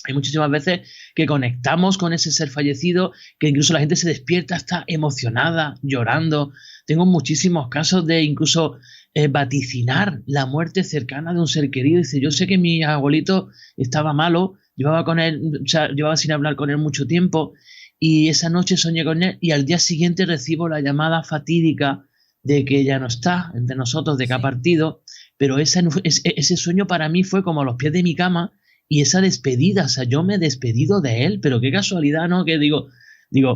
hay muchísimas veces que conectamos con ese ser fallecido, que incluso la gente se despierta, está emocionada, llorando. Tengo muchísimos casos de incluso vaticinar la muerte cercana de un ser querido. Dice, yo sé que mi abuelito estaba malo, llevaba sin hablar con él mucho tiempo y esa noche soñé con él y al día siguiente recibo la llamada fatídica de que ya no está entre nosotros, de que ha partido, pero ese sueño para mí fue como a los pies de mi cama. Y esa despedida, o sea, yo me he despedido de él, pero qué casualidad, ¿no? Que digo,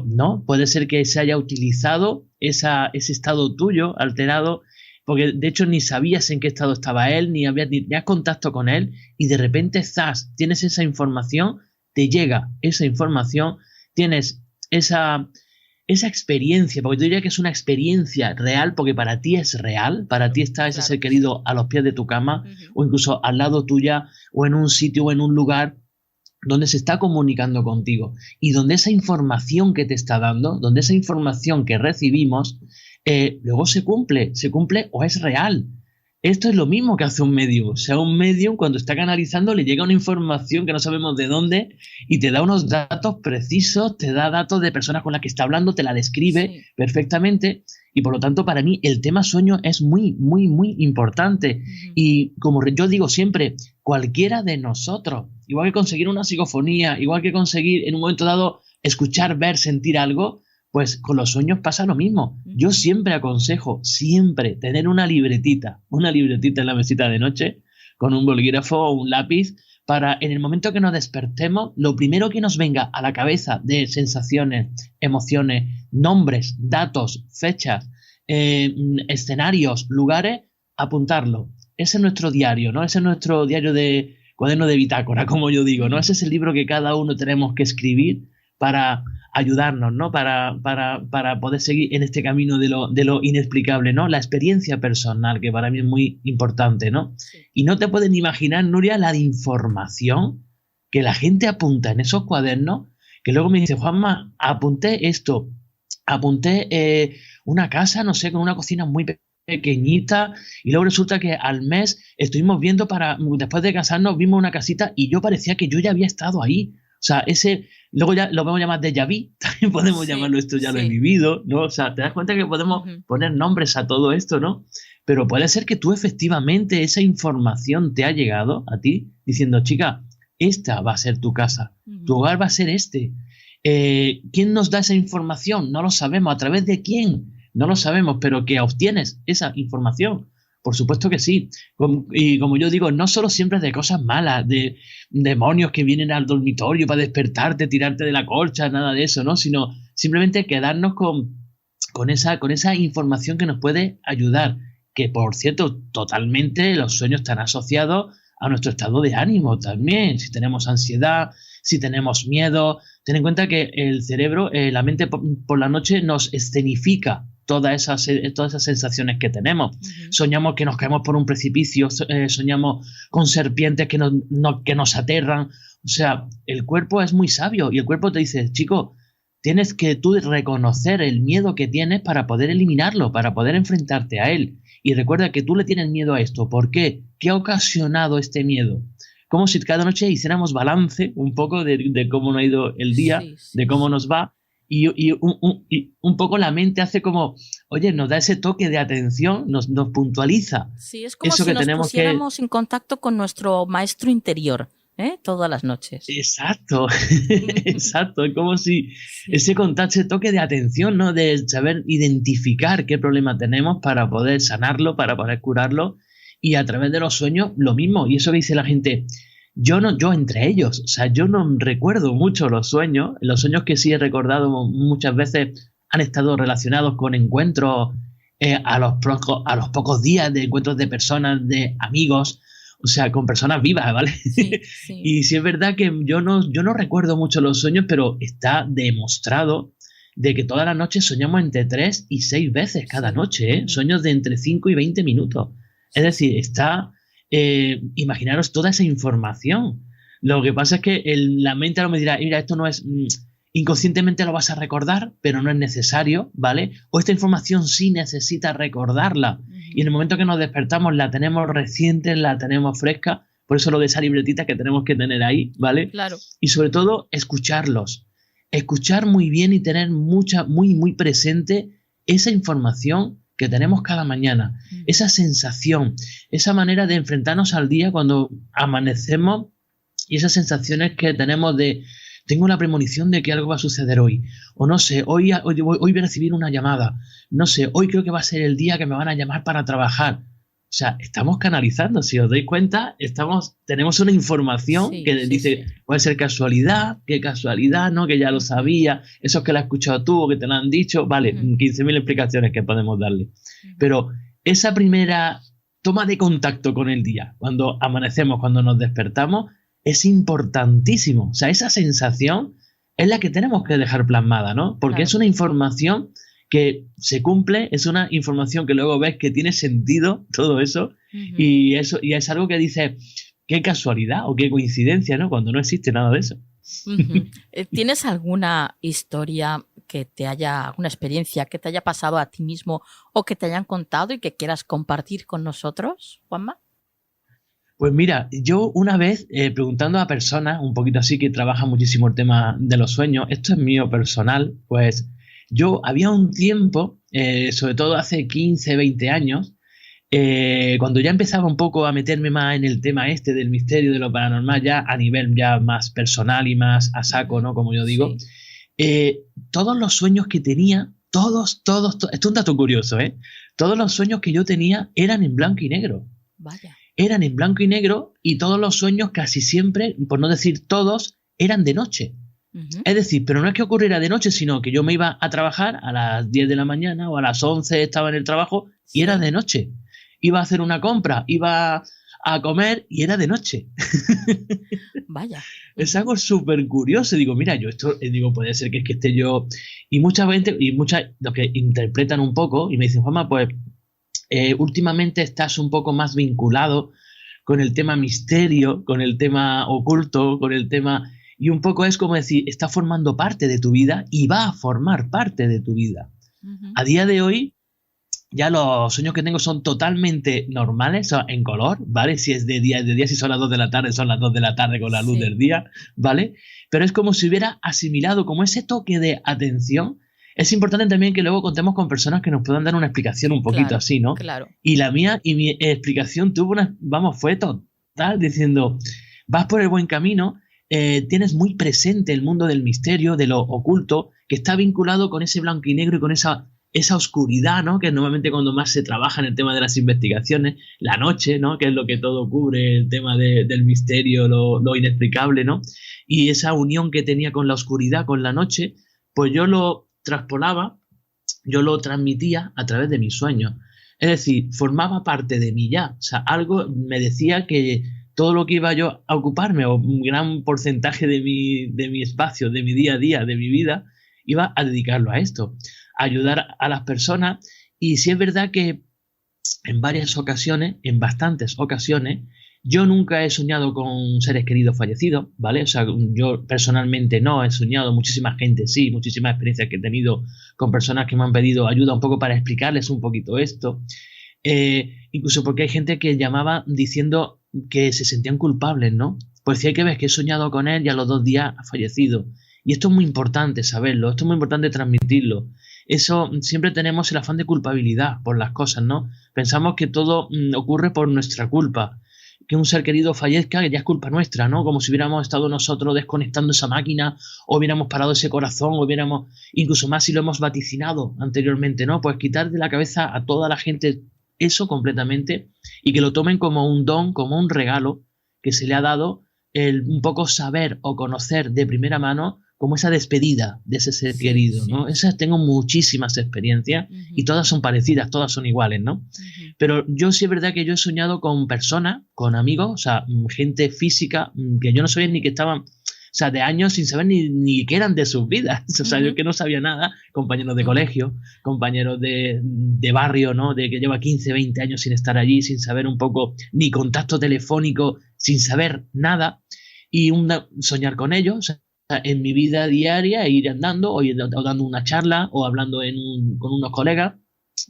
no, puede ser que se haya utilizado ese estado tuyo alterado, porque de hecho ni sabías en qué estado estaba él, ni tenías contacto con él, y de repente tienes esa información, te llega esa información, tienes esa esa experiencia, porque yo diría que es una experiencia real, porque para ti es real, para ti está ese ser querido a los pies de tu cama, o incluso al lado tuya, o en un sitio o en un lugar donde se está comunicando contigo, y donde esa información que te está dando, donde esa información que recibimos, luego se cumple o es real. Esto es lo mismo que hace un medium. O sea, un medium cuando está canalizando le llega una información que no sabemos de dónde y te da unos datos precisos, te da datos de personas con las que está hablando, te la describe perfectamente, y por lo tanto para mí el tema sueño es muy, muy, muy importante. Y como yo digo siempre, cualquiera de nosotros, igual que conseguir una psicofonía, igual que conseguir en un momento dado escuchar, ver, sentir algo, pues con los sueños pasa lo mismo. Yo siempre aconsejo, siempre, tener una libretita en la mesita de noche, con un bolígrafo o un lápiz, para en el momento que nos despertemos, lo primero que nos venga a la cabeza de sensaciones, emociones, nombres, datos, fechas, escenarios, lugares, apuntarlo. Ese es nuestro diario, ¿no? Ese es nuestro diario de cuaderno de bitácora, como yo digo, ¿no? Ese es el libro que cada uno tenemos que escribir para ayudarnos, ¿no? Para poder seguir en este camino de lo inexplicable, ¿no? La experiencia personal, que para mí es muy importante, ¿no? Y no te pueden imaginar, Nuria, la de información que la gente apunta en esos cuadernos, que luego me dice, Juanma, apunté esto, apunté una casa, no sé, con una cocina muy pequeñita, y luego resulta que al mes estuvimos viendo después de casarnos, vimos una casita y yo parecía que yo ya había estado ahí. O sea, luego ya lo podemos llamar déjà vu, también podemos llamarlo esto ya lo he vivido, ¿no? O sea, te das cuenta que podemos poner nombres a todo esto, ¿no? Pero puede ser que tú efectivamente esa información te ha llegado a ti diciendo, chica, esta va a ser tu casa, tu hogar va a ser este. ¿Quién nos da esa información? No lo sabemos. ¿A través de quién? No lo sabemos, pero que obtienes esa información. Por supuesto que sí. Y como yo digo, no solo siempre de cosas malas, de demonios que vienen al dormitorio para despertarte, tirarte de la colcha, nada de eso, ¿no? Sino simplemente quedarnos con esa información que nos puede ayudar. Que, por cierto, totalmente los sueños están asociados a nuestro estado de ánimo también. Si tenemos ansiedad, si tenemos miedo, ten en cuenta que el cerebro, la mente por la noche nos escenifica todas esas sensaciones que tenemos. Soñamos que nos caemos por un precipicio, soñamos con serpientes que nos aterran. O sea, el cuerpo es muy sabio y el cuerpo te dice, chico, tienes que tú reconocer el miedo que tienes para poder eliminarlo, para poder enfrentarte a él. Y recuerda que tú le tienes miedo a esto. ¿Por qué? ¿Qué ha ocasionado este miedo? Como si cada noche hiciéramos balance un poco de cómo nos ha ido el día, de cómo nos va. Y un poco la mente hace como, oye, nos da ese toque de atención, nos puntualiza. Sí, es como eso si que nos tenemos pusiéramos en contacto con nuestro maestro interior, todas las noches. Exacto, exacto. Es como si ese contacto, ese toque de atención, ¿no? De saber identificar qué problema tenemos para poder sanarlo, para poder curarlo. Y a través de los sueños, lo mismo. Y eso que dice la gente, yo entre ellos, o sea, yo no recuerdo mucho los sueños que sí he recordado muchas veces han estado relacionados con encuentros a los pocos días, de encuentros de personas, de amigos, o sea, con personas vivas, ¿vale? Sí. Y sí es verdad que yo no recuerdo mucho los sueños, pero está demostrado de que todas las noches soñamos entre 3 y 6 veces cada noche, ¿eh? Sueños de entre 5 y 20 minutos. Es decir, está... imaginaros toda esa información. Lo que pasa es que la mente ahora me dirá, mira, esto no es... inconscientemente lo vas a recordar, pero no es necesario, ¿vale? O esta información sí necesita recordarla. Y en el momento que nos despertamos la tenemos reciente, la tenemos fresca. Por eso lo de esa libretita que tenemos que tener ahí, ¿vale? Claro. Y sobre todo, escucharlos. Escuchar muy bien y tener muy, muy presente esa información que tenemos cada mañana, esa sensación, esa manera de enfrentarnos al día cuando amanecemos y esas sensaciones que tenemos de tengo una premonición de que algo va a suceder hoy, o no sé, hoy voy a recibir una llamada, no sé, hoy creo que va a ser el día que me van a llamar para trabajar. O sea, estamos canalizando, si os dais cuenta, tenemos una información que dice, puede ser casualidad, qué casualidad, ¿no? Que ya lo sabía, eso es que lo has escuchado tú o que te lo han dicho, vale, 15.000 explicaciones que podemos darle. Pero esa primera toma de contacto con el día, cuando amanecemos, cuando nos despertamos, es importantísimo. O sea, esa sensación es la que tenemos que dejar plasmada, ¿no? Porque Claro. es una información que se cumple, es una información que luego ves que tiene sentido, todo eso, y es algo que dices, qué casualidad o qué coincidencia, ¿no? Cuando no existe nada de eso. Ujú. ¿Tienes alguna historia alguna experiencia que te haya pasado a ti mismo o que te hayan contado y que quieras compartir con nosotros, Juanma? Pues mira, yo una vez preguntando a personas un poquito así que trabajan muchísimo el tema de los sueños, esto es mío personal, pues yo había un tiempo, sobre todo hace 15, 20 años, cuando ya empezaba un poco a meterme más en el tema este del misterio, de lo paranormal, ya a nivel ya más personal y más a saco, ¿no? Como yo digo, todos los sueños que tenía, todos, esto es un dato curioso, ¿eh? Todos los sueños que yo tenía eran en blanco y negro. Vaya. Eran en blanco y negro y todos los sueños casi siempre, por no decir todos, eran de noche. Es decir, pero no es que ocurriera de noche, sino que yo me iba a trabajar a las 10 de la mañana o a las 11 estaba en el trabajo y era de noche. Iba a hacer una compra, iba a comer y era de noche. Vaya. Es algo súper curioso. Digo, mira, yo esto, digo, puede ser que es que esté yo... Y mucha gente, y muchas, los que interpretan un poco y me dicen, Juanma, pues últimamente estás un poco más vinculado con el tema misterio, con el tema oculto, con el tema... Y un poco es como decir, está formando parte de tu vida y va a formar parte de tu vida. A día de hoy, ya los sueños que tengo son totalmente normales, o sea, en color, ¿vale? Si es de día, si son las 2 de la tarde, son las 2 de la tarde con la luz del día, ¿vale? Pero es como si hubiera asimilado como ese toque de atención. Es importante también que luego contemos con personas que nos puedan dar una explicación un poquito así, ¿no? Claro. Y la mía y mi explicación fue total, diciendo, vas por el buen camino, tienes muy presente el mundo del misterio, de lo oculto, que está vinculado con ese blanco y negro y con esa oscuridad, ¿no? Que es normalmente cuando más se trabaja en el tema de las investigaciones, la noche, ¿no? Que es lo que todo cubre, el tema del misterio, lo inexplicable, ¿no? Y esa unión que tenía con la oscuridad, con la noche, pues yo lo traspolaba, yo lo transmitía a través de mis sueños. Es decir, formaba parte de mí ya. O sea, algo me decía que todo lo que iba yo a ocuparme, o un gran porcentaje de mi espacio, de mi día a día, de mi vida, iba a dedicarlo a esto, a ayudar a las personas. Y sí es verdad que en bastantes ocasiones, yo nunca he soñado con seres queridos fallecidos, ¿vale? O sea, yo personalmente no he soñado, muchísima gente sí, muchísimas experiencias que he tenido con personas que me han pedido ayuda un poco para explicarles un poquito esto. Incluso porque hay gente que llamaba diciendo que se sentían culpables, ¿no? Pues si hay que ver que he soñado con él y a los 2 días ha fallecido. Y esto es muy importante saberlo, esto es muy importante transmitirlo. Eso, siempre tenemos el afán de culpabilidad por las cosas, ¿no? Pensamos que todo ocurre por nuestra culpa, que un ser querido fallezca, que ya es culpa nuestra, ¿no? Como si hubiéramos estado nosotros desconectando esa máquina, o hubiéramos parado ese corazón, o hubiéramos, incluso más si lo hemos vaticinado anteriormente, ¿no? Pues quitar de la cabeza a toda la gente eso completamente y que lo tomen como un don, como un regalo que se le ha dado, el un poco saber o conocer de primera mano como esa despedida de ese ser querido, ¿no? Esas tengo muchísimas experiencias y todas son parecidas, todas son iguales, ¿no? Pero yo sí es verdad que yo he soñado con personas, con amigos, o sea, gente física que yo no sabía ni que estaban, o sea, de años sin saber ni qué eran de sus vidas. O sea, yo que no sabía nada, compañeros de colegio, compañeros de barrio, ¿no? De que lleva 15, 20 años sin estar allí, sin saber un poco, ni contacto telefónico, sin saber nada, y soñar con ellos, o sea, en mi vida diaria, ir andando, o dando una charla, o hablando con unos colegas,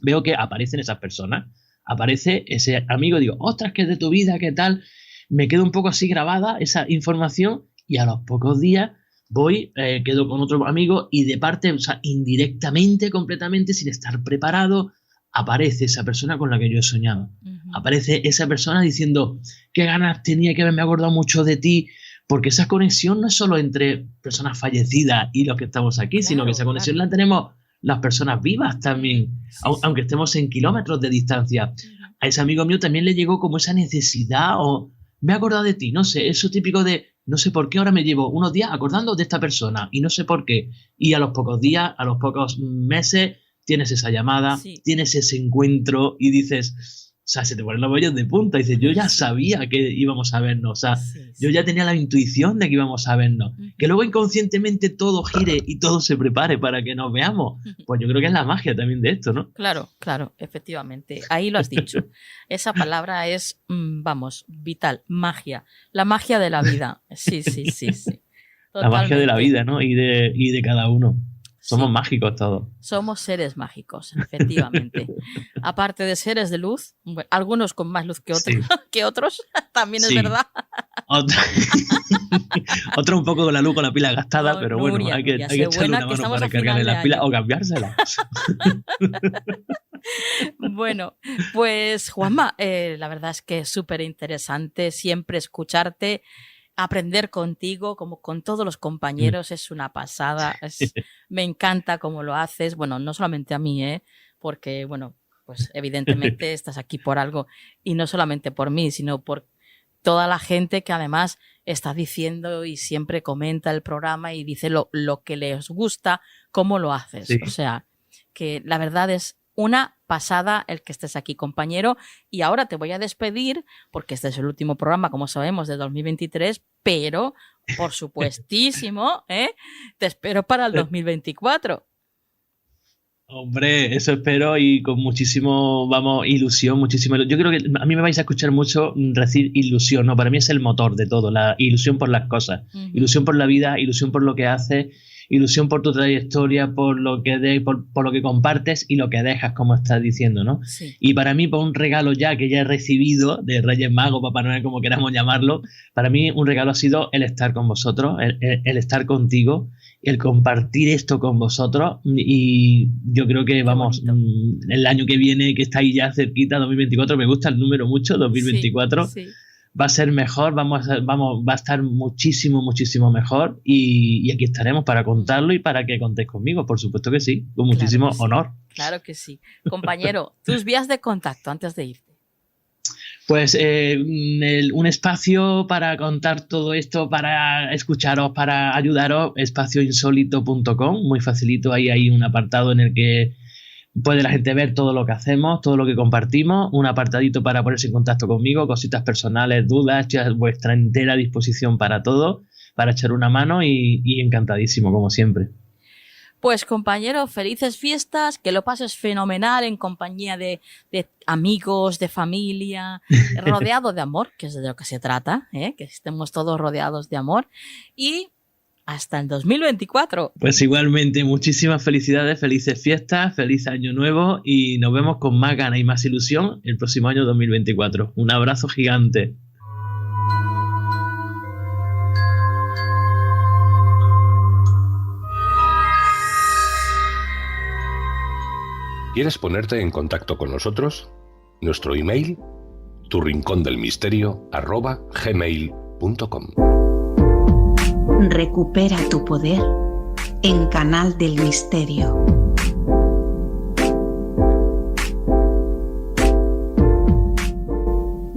veo que aparecen esas personas, aparece ese amigo, digo, ostras, ¿qué es de tu vida? ¿Qué tal? Me quedo un poco así grabada esa información, y a los pocos días voy, quedo con otro amigo y de parte, o sea, indirectamente, completamente, sin estar preparado, aparece esa persona con la que yo he soñado. Aparece esa persona diciendo, qué ganas tenía, que haberme acordado mucho de ti, porque esa conexión no es solo entre personas fallecidas y los que estamos aquí, sino que esa conexión la tenemos las personas vivas también, aunque estemos en kilómetros de distancia. A ese amigo mío también le llegó como esa necesidad, o me he acordado de ti, no sé, eso típico de no sé por qué ahora me llevo unos días acordando de esta persona y no sé por qué. Y a los pocos días, a los pocos meses, tienes esa llamada, tienes ese encuentro y dices, sea, se te ponen los vellos de punta. Y dices, yo ya sabía que íbamos a vernos. O sea, yo ya tenía la intuición de que íbamos a vernos. Que luego inconscientemente todo gire y todo se prepare para que nos veamos. Pues yo creo que es la magia también de esto, ¿no? Claro, efectivamente. Ahí lo has dicho. Esa palabra es, vamos, vital. Magia. La magia de la vida. Sí. Totalmente. La magia de la vida, ¿no? Y de cada uno. Somos mágicos todos. Somos seres mágicos, efectivamente. Aparte de seres de luz, bueno, algunos con más luz que otros, también es verdad. Otro un poco con la luz, con la pila gastada, pero bueno, Nuria, hay que echarle una mano para cargarle las pilas o cambiárselas. Bueno, pues Juanma, la verdad es que es súper interesante siempre escucharte. Aprender contigo, como con todos los compañeros, es una pasada. Me encanta cómo lo haces. Bueno, no solamente a mí, porque, bueno, pues evidentemente estás aquí por algo. Y no solamente por mí, sino por toda la gente que además está diciendo y siempre comenta el programa y dice lo que les gusta, cómo lo haces. Sí. O sea, que la verdad es una pasada el que estés aquí, compañero. Y ahora te voy a despedir porque este es el último programa, como sabemos, de 2023, pero, por supuestísimo, te espero para el 2024. Hombre, eso espero y con muchísimo, ilusión, muchísimo. Yo creo que a mí me vais a escuchar mucho decir ilusión, ¿no? Para mí es el motor de todo, la ilusión por las cosas, ilusión por la vida, ilusión por lo que haces, ilusión por tu trayectoria, por lo que por lo que compartes y lo que dejas, como estás diciendo, ¿no? Sí. Y para mí, por un regalo ya que ya he recibido de Reyes Magos, Papá Noel, como queramos llamarlo, para mí un regalo ha sido el estar con vosotros, el estar contigo, el compartir esto con vosotros, y yo creo que vamos, el año que viene, que está ahí ya cerquita, 2024, me gusta el número mucho, 2024. Sí. Va a ser mejor, va a estar muchísimo mejor y aquí estaremos para contarlo y para que contéis conmigo, por supuesto que sí, con muchísimo honor. Claro que sí. Compañero, tus vías de contacto antes de irte. Pues un espacio para contar todo esto, para escucharos, para ayudaros, espacioinsólito.com, muy facilito, ahí hay un apartado en el que puede la gente ver todo lo que hacemos, todo lo que compartimos, un apartadito para ponerse en contacto conmigo, cositas personales, dudas, ya vuestra entera disposición para todo, para echar una mano y encantadísimo, como siempre. Pues compañero, felices fiestas, que lo pases fenomenal en compañía de amigos, de familia, rodeado de amor, que es de lo que se trata, que estemos todos rodeados de amor, y hasta el 2024. Pues igualmente, muchísimas felicidades, felices fiestas, feliz año nuevo y nos vemos con más ganas y más ilusión el próximo año 2024. Un abrazo gigante. ¿Quieres ponerte en contacto con nosotros? Nuestro email, turincondelmisterio@gmail.com. Recupera tu poder en Canal del Misterio.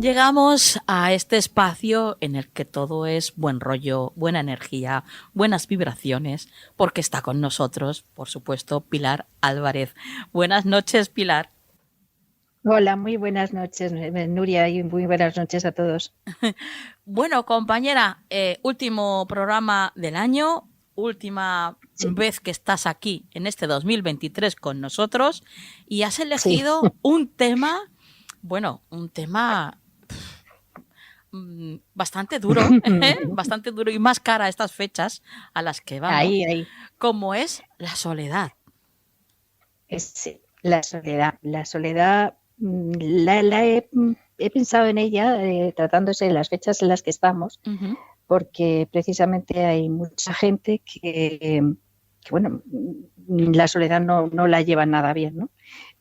Llegamos a este espacio en el que todo es buen rollo, buena energía, buenas vibraciones, porque está con nosotros, por supuesto, Pilar Álvarez. Buenas noches, Pilar. Hola, muy buenas noches, Nuria, y muy buenas noches a todos. Bueno, compañera, último programa del año, última vez que estás aquí en este 2023 con nosotros y has elegido un tema, bastante duro, bastante duro y más cara a estas fechas a las que vamos, ahí. Como es la soledad. La soledad. He pensado en ella tratándose de las fechas en las que estamos, porque precisamente hay mucha gente que la soledad no la lleva nada bien, ¿no?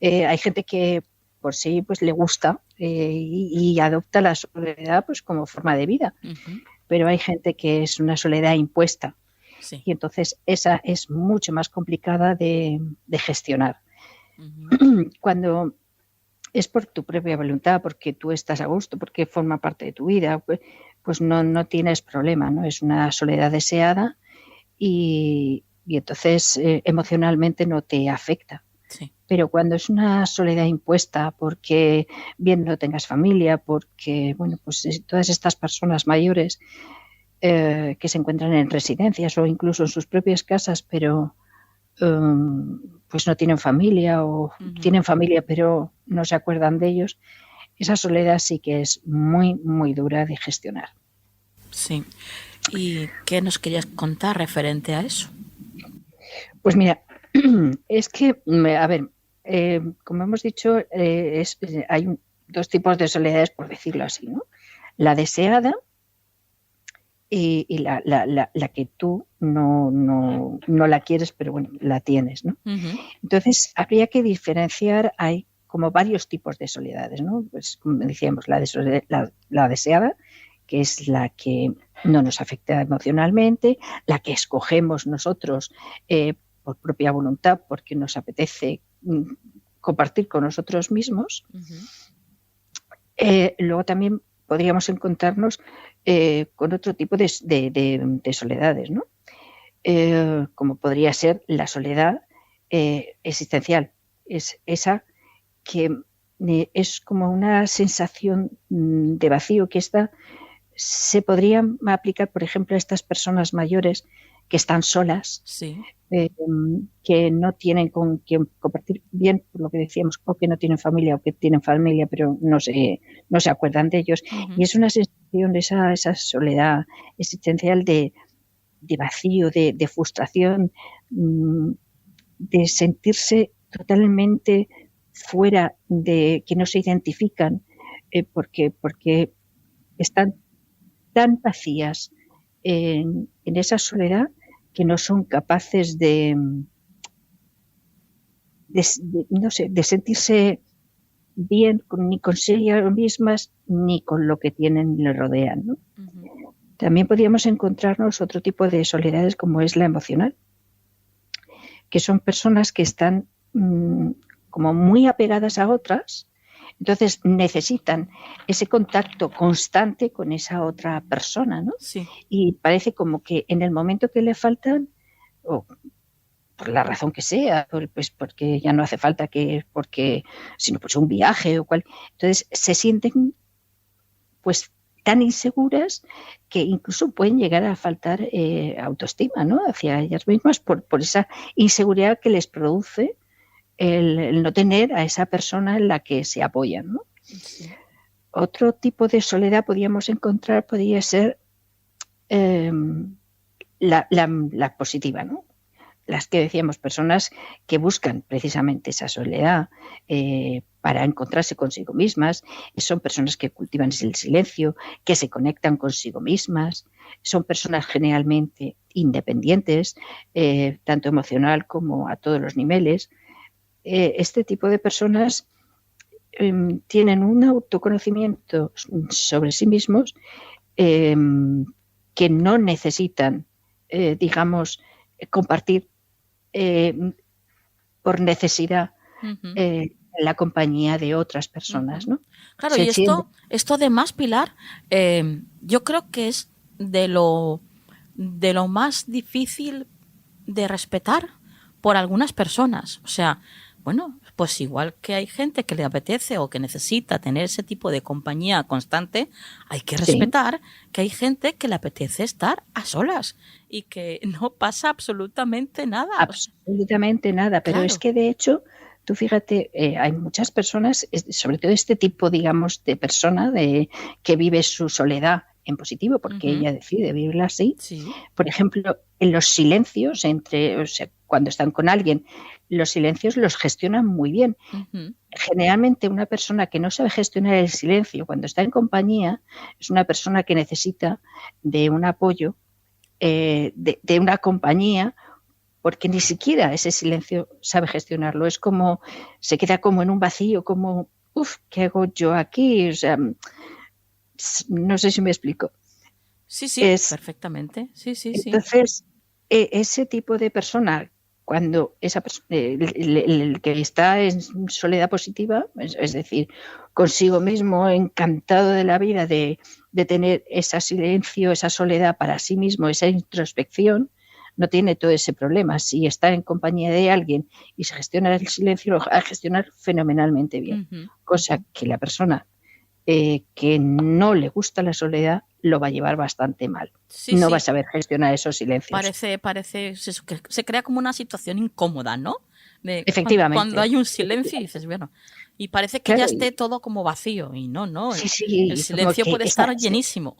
Hay gente que por sí pues le gusta y adopta la soledad pues como forma de vida, pero hay gente que es una soledad impuesta, y entonces esa es mucho más complicada de gestionar. Cuando es por tu propia voluntad, porque tú estás a gusto, porque forma parte de tu vida, pues no tienes problema, ¿no? Es una soledad deseada y entonces emocionalmente no te afecta. Sí. Pero cuando es una soledad impuesta, porque bien no tengas familia, porque, bueno, pues todas estas personas mayores que se encuentran en residencias o incluso en sus propias casas, pero pues no tienen familia o tienen familia pero no se acuerdan de ellos, esa soledad sí que es muy, muy dura de gestionar. Sí. ¿Y qué nos querías contar referente a eso? Pues mira, es que, a ver, como hemos dicho, hay dos tipos de soledades, por decirlo así, ¿no? La deseada y la que tú no la quieres, pero bueno, la tienes, ¿no? Entonces, habría que diferenciar, hay como varios tipos de soledades, ¿no? Pues como decíamos, la deseada, que es la que no nos afecta emocionalmente, la que escogemos nosotros por propia voluntad, porque nos apetece compartir con nosotros mismos. Luego también podríamos encontrarnos con otro tipo de soledades, ¿no? Como podría ser la soledad existencial. Es esa que es como una sensación de vacío, que se podría aplicar, por ejemplo, a estas personas mayores que están solas, sí. Que no tienen con quien compartir, bien por lo que decíamos, o que no tienen familia, o que tienen familia pero no se acuerdan de ellos. Y es una sensación de esa soledad existencial de vacío, de frustración, de sentirse totalmente fuera, de que no se identifican, porque están tan vacías en esa soledad que no son capaces de sentirse bien ni con ellas mismas ni con lo que tienen y les rodean, ¿no? También podríamos encontrarnos otro tipo de soledades, como es la emocional, que son personas que están como muy apegadas a otras. Entonces necesitan ese contacto constante con esa otra persona, ¿no? Sí. Y parece como que en el momento que le faltan, o por la razón que sea, pues porque ya no hace falta sino pues un viaje o cual, entonces se sienten pues tan inseguras que incluso pueden llegar a faltar autoestima, ¿no? Hacia ellas mismas por esa inseguridad que les produce el no tener a esa persona en la que se apoyan, ¿no? Sí. Otro tipo de soledad podría ser la positiva, ¿no? Las que decíamos, personas que buscan precisamente esa soledad para encontrarse consigo mismas, son personas que cultivan el silencio, que se conectan consigo mismas, son personas generalmente independientes, tanto emocional como a todos los niveles. Este tipo de personas tienen un autoconocimiento sobre sí mismos que no necesitan, digamos, compartir por necesidad la compañía de otras personas, ¿no? Claro, y esto además, Pilar, yo creo que es de lo más difícil de respetar por algunas personas. O sea, bueno, pues igual que hay gente que le apetece o que necesita tener ese tipo de compañía constante, hay que respetar que hay gente que le apetece estar a solas y que no pasa absolutamente nada. Absolutamente nada, pero claro. Es que de hecho, tú fíjate, hay muchas personas, sobre todo este tipo, digamos, de persona que vive su soledad en positivo, porque ella decide vivirla así. Sí. Por ejemplo, en los silencios, cuando están con alguien, los silencios los gestionan muy bien. Generalmente una persona que no sabe gestionar el silencio cuando está en compañía es una persona que necesita de un apoyo, de una compañía, porque ni siquiera ese silencio sabe gestionarlo. Es como, se queda como en un vacío, como, ¿qué hago yo aquí? O sea, no sé si me explico. Sí, perfectamente. Sí. Entonces, ese tipo de persona, cuando el que está en soledad positiva, es decir, consigo mismo, encantado de la vida, de tener ese silencio, esa soledad para sí mismo, esa introspección, no tiene todo ese problema. Si está en compañía de alguien y se gestiona el silencio, lo va a gestionar fenomenalmente bien. Cosa que la persona que no le gusta la soledad lo va a llevar bastante mal. No va a saber gestionar esos silencios. Parece eso, que se crea como una situación incómoda, ¿no? Efectivamente. Cuando hay un silencio y dices, bueno, y parece que ya esté todo como vacío. Y no. El silencio puede estar llenísimo.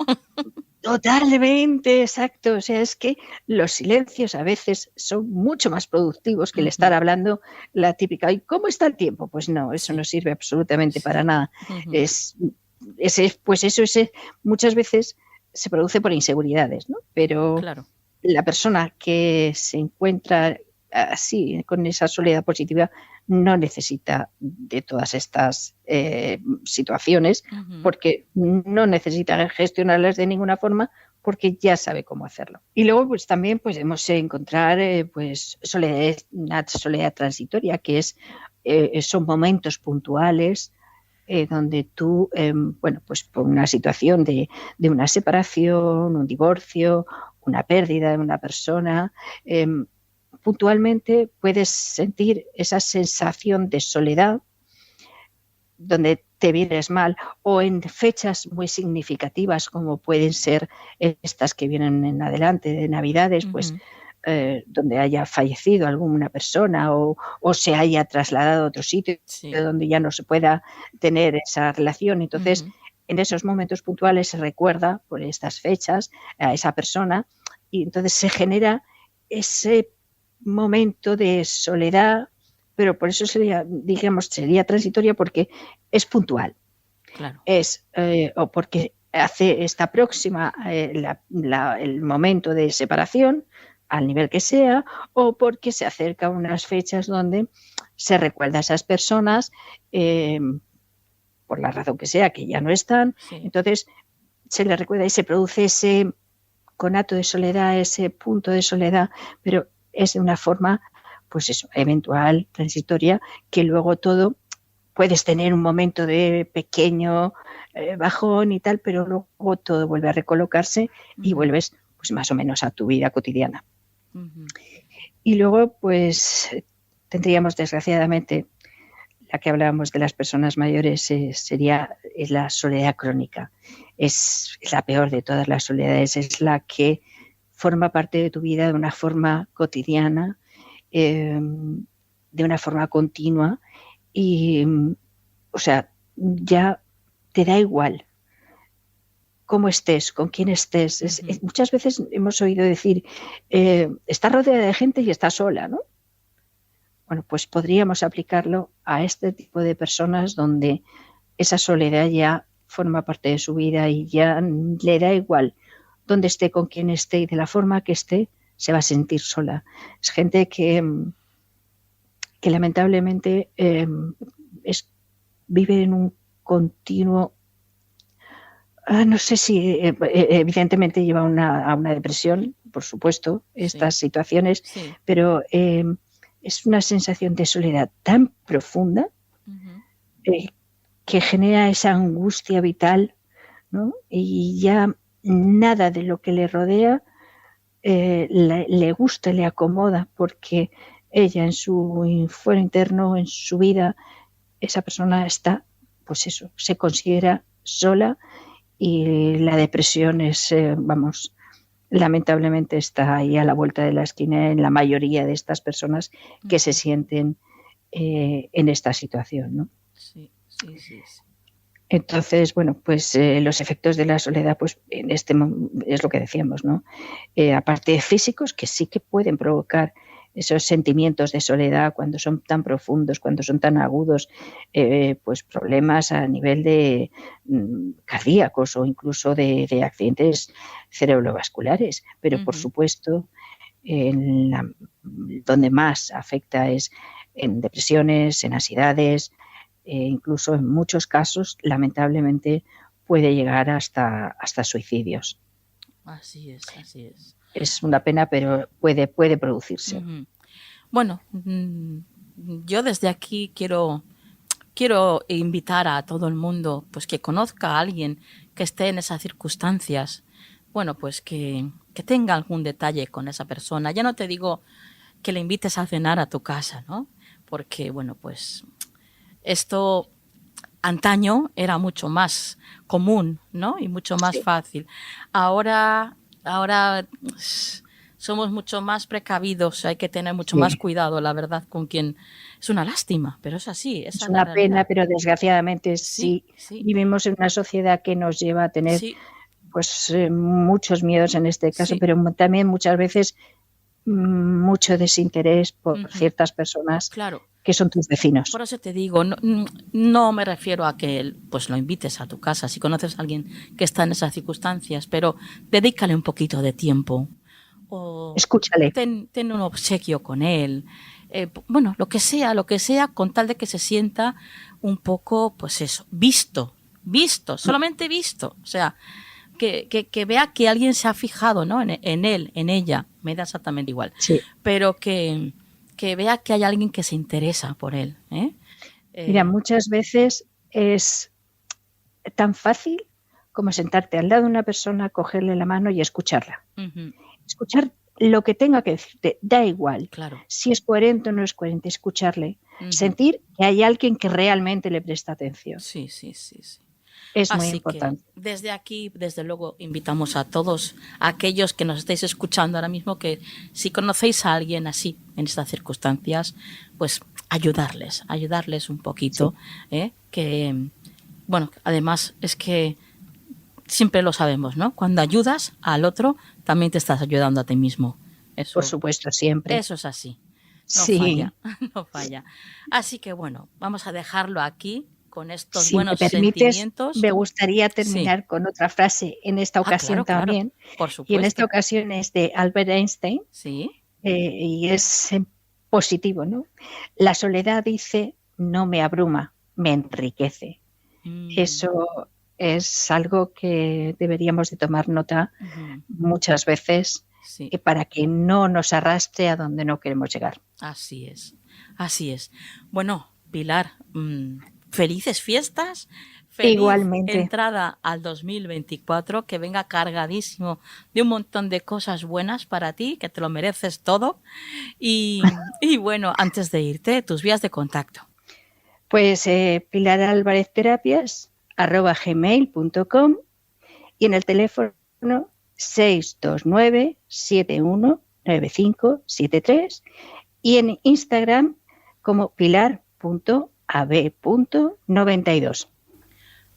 Totalmente, exacto. O sea, es que los silencios a veces son mucho más productivos que el estar hablando la típica, ¿y cómo está el tiempo? Pues no, eso no sirve absolutamente para nada. Muchas veces se produce por inseguridades, ¿no? Pero la persona que se encuentra así, con esa soledad positiva, no necesita de todas estas situaciones, porque no necesita gestionarlas de ninguna forma, porque ya sabe cómo hacerlo. Y luego pues también podemos encontrar una soledad transitoria, que son momentos puntuales donde tú, pues por una situación de una separación, un divorcio, una pérdida de una persona, puntualmente puedes sentir esa sensación de soledad donde te vienes mal, o en fechas muy significativas como pueden ser estas que vienen en adelante de Navidades, pues donde haya fallecido alguna persona o se haya trasladado a otro sitio donde ya no se pueda tener esa relación. Entonces, en esos momentos puntuales se recuerda por estas fechas a esa persona y entonces se genera ese momento de soledad, pero por eso sería transitoria, porque es puntual. Claro. O porque está próxima el momento de separación, al nivel que sea, o porque se acerca a unas fechas donde se recuerda a esas personas por la razón que sea, que ya no están. Entonces se le recuerda y se produce ese conato de soledad, ese punto de soledad, pero es de una forma, pues eso, eventual, transitoria, que luego todo puedes tener un momento de pequeño bajón y tal, pero luego todo vuelve a recolocarse y vuelves pues más o menos a tu vida cotidiana. Y luego pues tendríamos desgraciadamente, la que hablábamos de las personas mayores, es la soledad crónica. Es la peor de todas las soledades, es la que forma parte de tu vida de una forma cotidiana, de una forma continua y, o sea, ya te da igual cómo estés, con quién estés. Muchas veces hemos oído decir, estás rodeada de gente y estás sola, ¿no? Bueno, pues podríamos aplicarlo a este tipo de personas donde esa soledad ya forma parte de su vida y ya le da igual donde esté, con quién esté y de la forma que esté, se va a sentir sola. Es gente que lamentablemente vive en un continuo, no sé si evidentemente lleva a una depresión, por supuesto, estas situaciones, pero es una sensación de soledad tan profunda que genera esa angustia vital, ¿no? Y ya nada de lo que le rodea le gusta, le acomoda, porque ella en su fuero interno, en su vida, esa persona está, pues eso, se considera sola y la depresión lamentablemente está ahí a la vuelta de la esquina en la mayoría de estas personas que se sienten en esta situación, ¿no? Sí. Entonces, bueno, pues los efectos de la soledad, pues en es lo que decíamos, ¿no? Aparte físicos, que sí que pueden provocar esos sentimientos de soledad cuando son tan profundos, cuando son tan agudos, pues problemas a nivel de cardíacos o incluso de accidentes cerebrovasculares. Pero por supuesto, donde más afecta es en depresiones, en ansiedades, incluso en muchos casos, lamentablemente, puede llegar hasta suicidios. Así es. Es una pena, pero puede producirse. Bueno, yo desde aquí quiero invitar a todo el mundo pues que conozca a alguien que esté en esas circunstancias bueno, pues que tenga algún detalle con esa persona. Ya no te digo que le invites a cenar a tu casa, ¿no? Porque, bueno, pues esto antaño era mucho más común, ¿no? Y mucho más fácil. Ahora somos mucho más precavidos, hay que tener mucho más cuidado, la verdad, con quien... Es una lástima, pero es así. Es una pena, pero desgraciadamente sí. Vivimos en una sociedad que nos lleva a tener pues muchos miedos en este caso, pero también muchas veces mucho desinterés por ciertas personas que son tus vecinos. Por eso te digo, no me refiero a que pues lo invites a tu casa si conoces a alguien que está en esas circunstancias, pero dedícale un poquito de tiempo. O escúchale. Ten un obsequio con él. Bueno, lo que sea, con tal de que se sienta un poco, pues eso, visto, solamente visto. O sea, que vea que alguien se ha fijado, ¿no? En él, en ella, me da exactamente igual. Sí. Pero que vea que hay alguien que se interesa por él. Mira, muchas veces es tan fácil como sentarte al lado de una persona, cogerle la mano y escucharla. Escuchar lo que tenga que decirte, da igual. Claro. Si es coherente o no es coherente, escucharle. Sentir que hay alguien que realmente le presta atención. Sí. Es Así muy importante. Que desde aquí, desde luego, invitamos a todos aquellos que nos estáis escuchando ahora mismo que si conocéis a alguien así, en estas circunstancias, pues ayudarles un poquito. Que, bueno, además es que siempre lo sabemos, ¿no? Cuando ayudas al otro, también te estás ayudando a ti mismo. Eso, por supuesto, siempre. Eso es así. No falla. Así que bueno, vamos a dejarlo aquí con estos buenos sentimientos. Me gustaría terminar con otra frase en esta ocasión también. Claro, por supuesto. Y en esta ocasión es de Albert Einstein. Sí. Y es positivo, ¿no? La soledad, dice, no me abruma, me enriquece. Eso es algo que deberíamos de tomar nota muchas veces para que no nos arrastre a donde no queremos llegar. Así es. Bueno, Pilar, felices fiestas, feliz Igualmente. Entrada al 2024, que venga cargadísimo de un montón de cosas buenas para ti, que te lo mereces todo. Y bueno, antes de irte, tus vías de contacto. Pues Pilar Álvarez Terapias @gmail.com y en el teléfono 629-719573 y en Instagram como pilar.ab.92.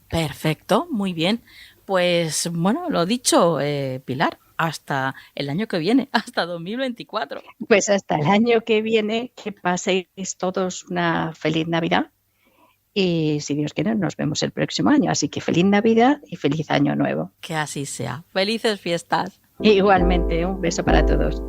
Perfecto, muy bien. Pues bueno, lo dicho, Pilar, hasta el año que viene, hasta 2024. Pues hasta el año que viene, que paséis todos una feliz Navidad. Y si Dios quiere, nos vemos el próximo año. Así que feliz Navidad y feliz Año Nuevo. Que así sea. Felices fiestas. Igualmente, un beso para todos.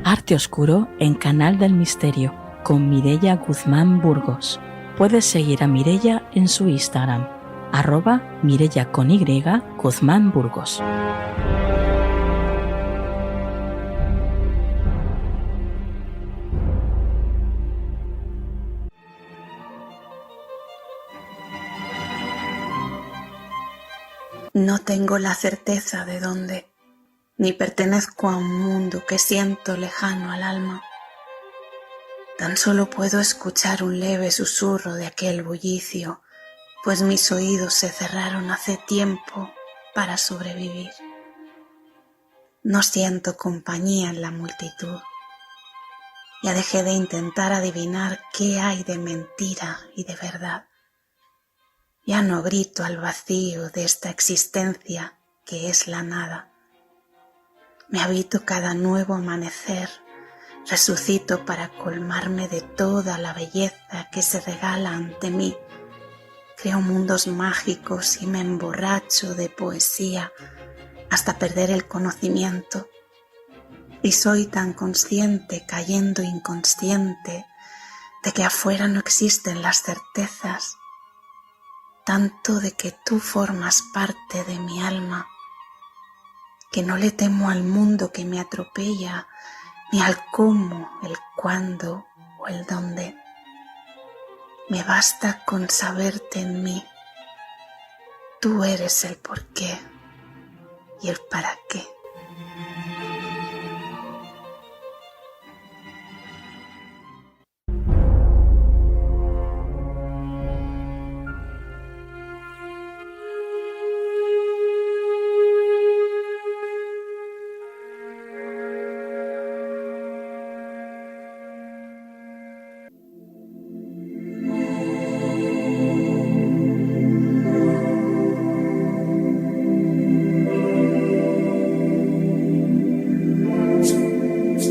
Arte Oscuro en Canal del Misterio con Mireia Guzmán Burgos. Puedes seguir a Mireia en su Instagram, @Mireia con Y Guzmán Burgos. No tengo la certeza de dónde, ni pertenezco a un mundo que siento lejano al alma. Tan solo puedo escuchar un leve susurro de aquel bullicio, pues mis oídos se cerraron hace tiempo para sobrevivir. No siento compañía en la multitud. Ya dejé de intentar adivinar qué hay de mentira y de verdad. Ya no grito al vacío de esta existencia que es la nada. Me habito cada nuevo amanecer, resucito para colmarme de toda la belleza que se regala ante mí. Creo mundos mágicos y me emborracho de poesía hasta perder el conocimiento. Y soy tan consciente cayendo inconsciente de que afuera no existen las certezas, tanto de que tú formas parte de mi alma, que no le temo al mundo que me atropella, ni al cómo, el cuándo o el dónde. Me basta con saberte en mí. Tú eres el porqué y el para qué.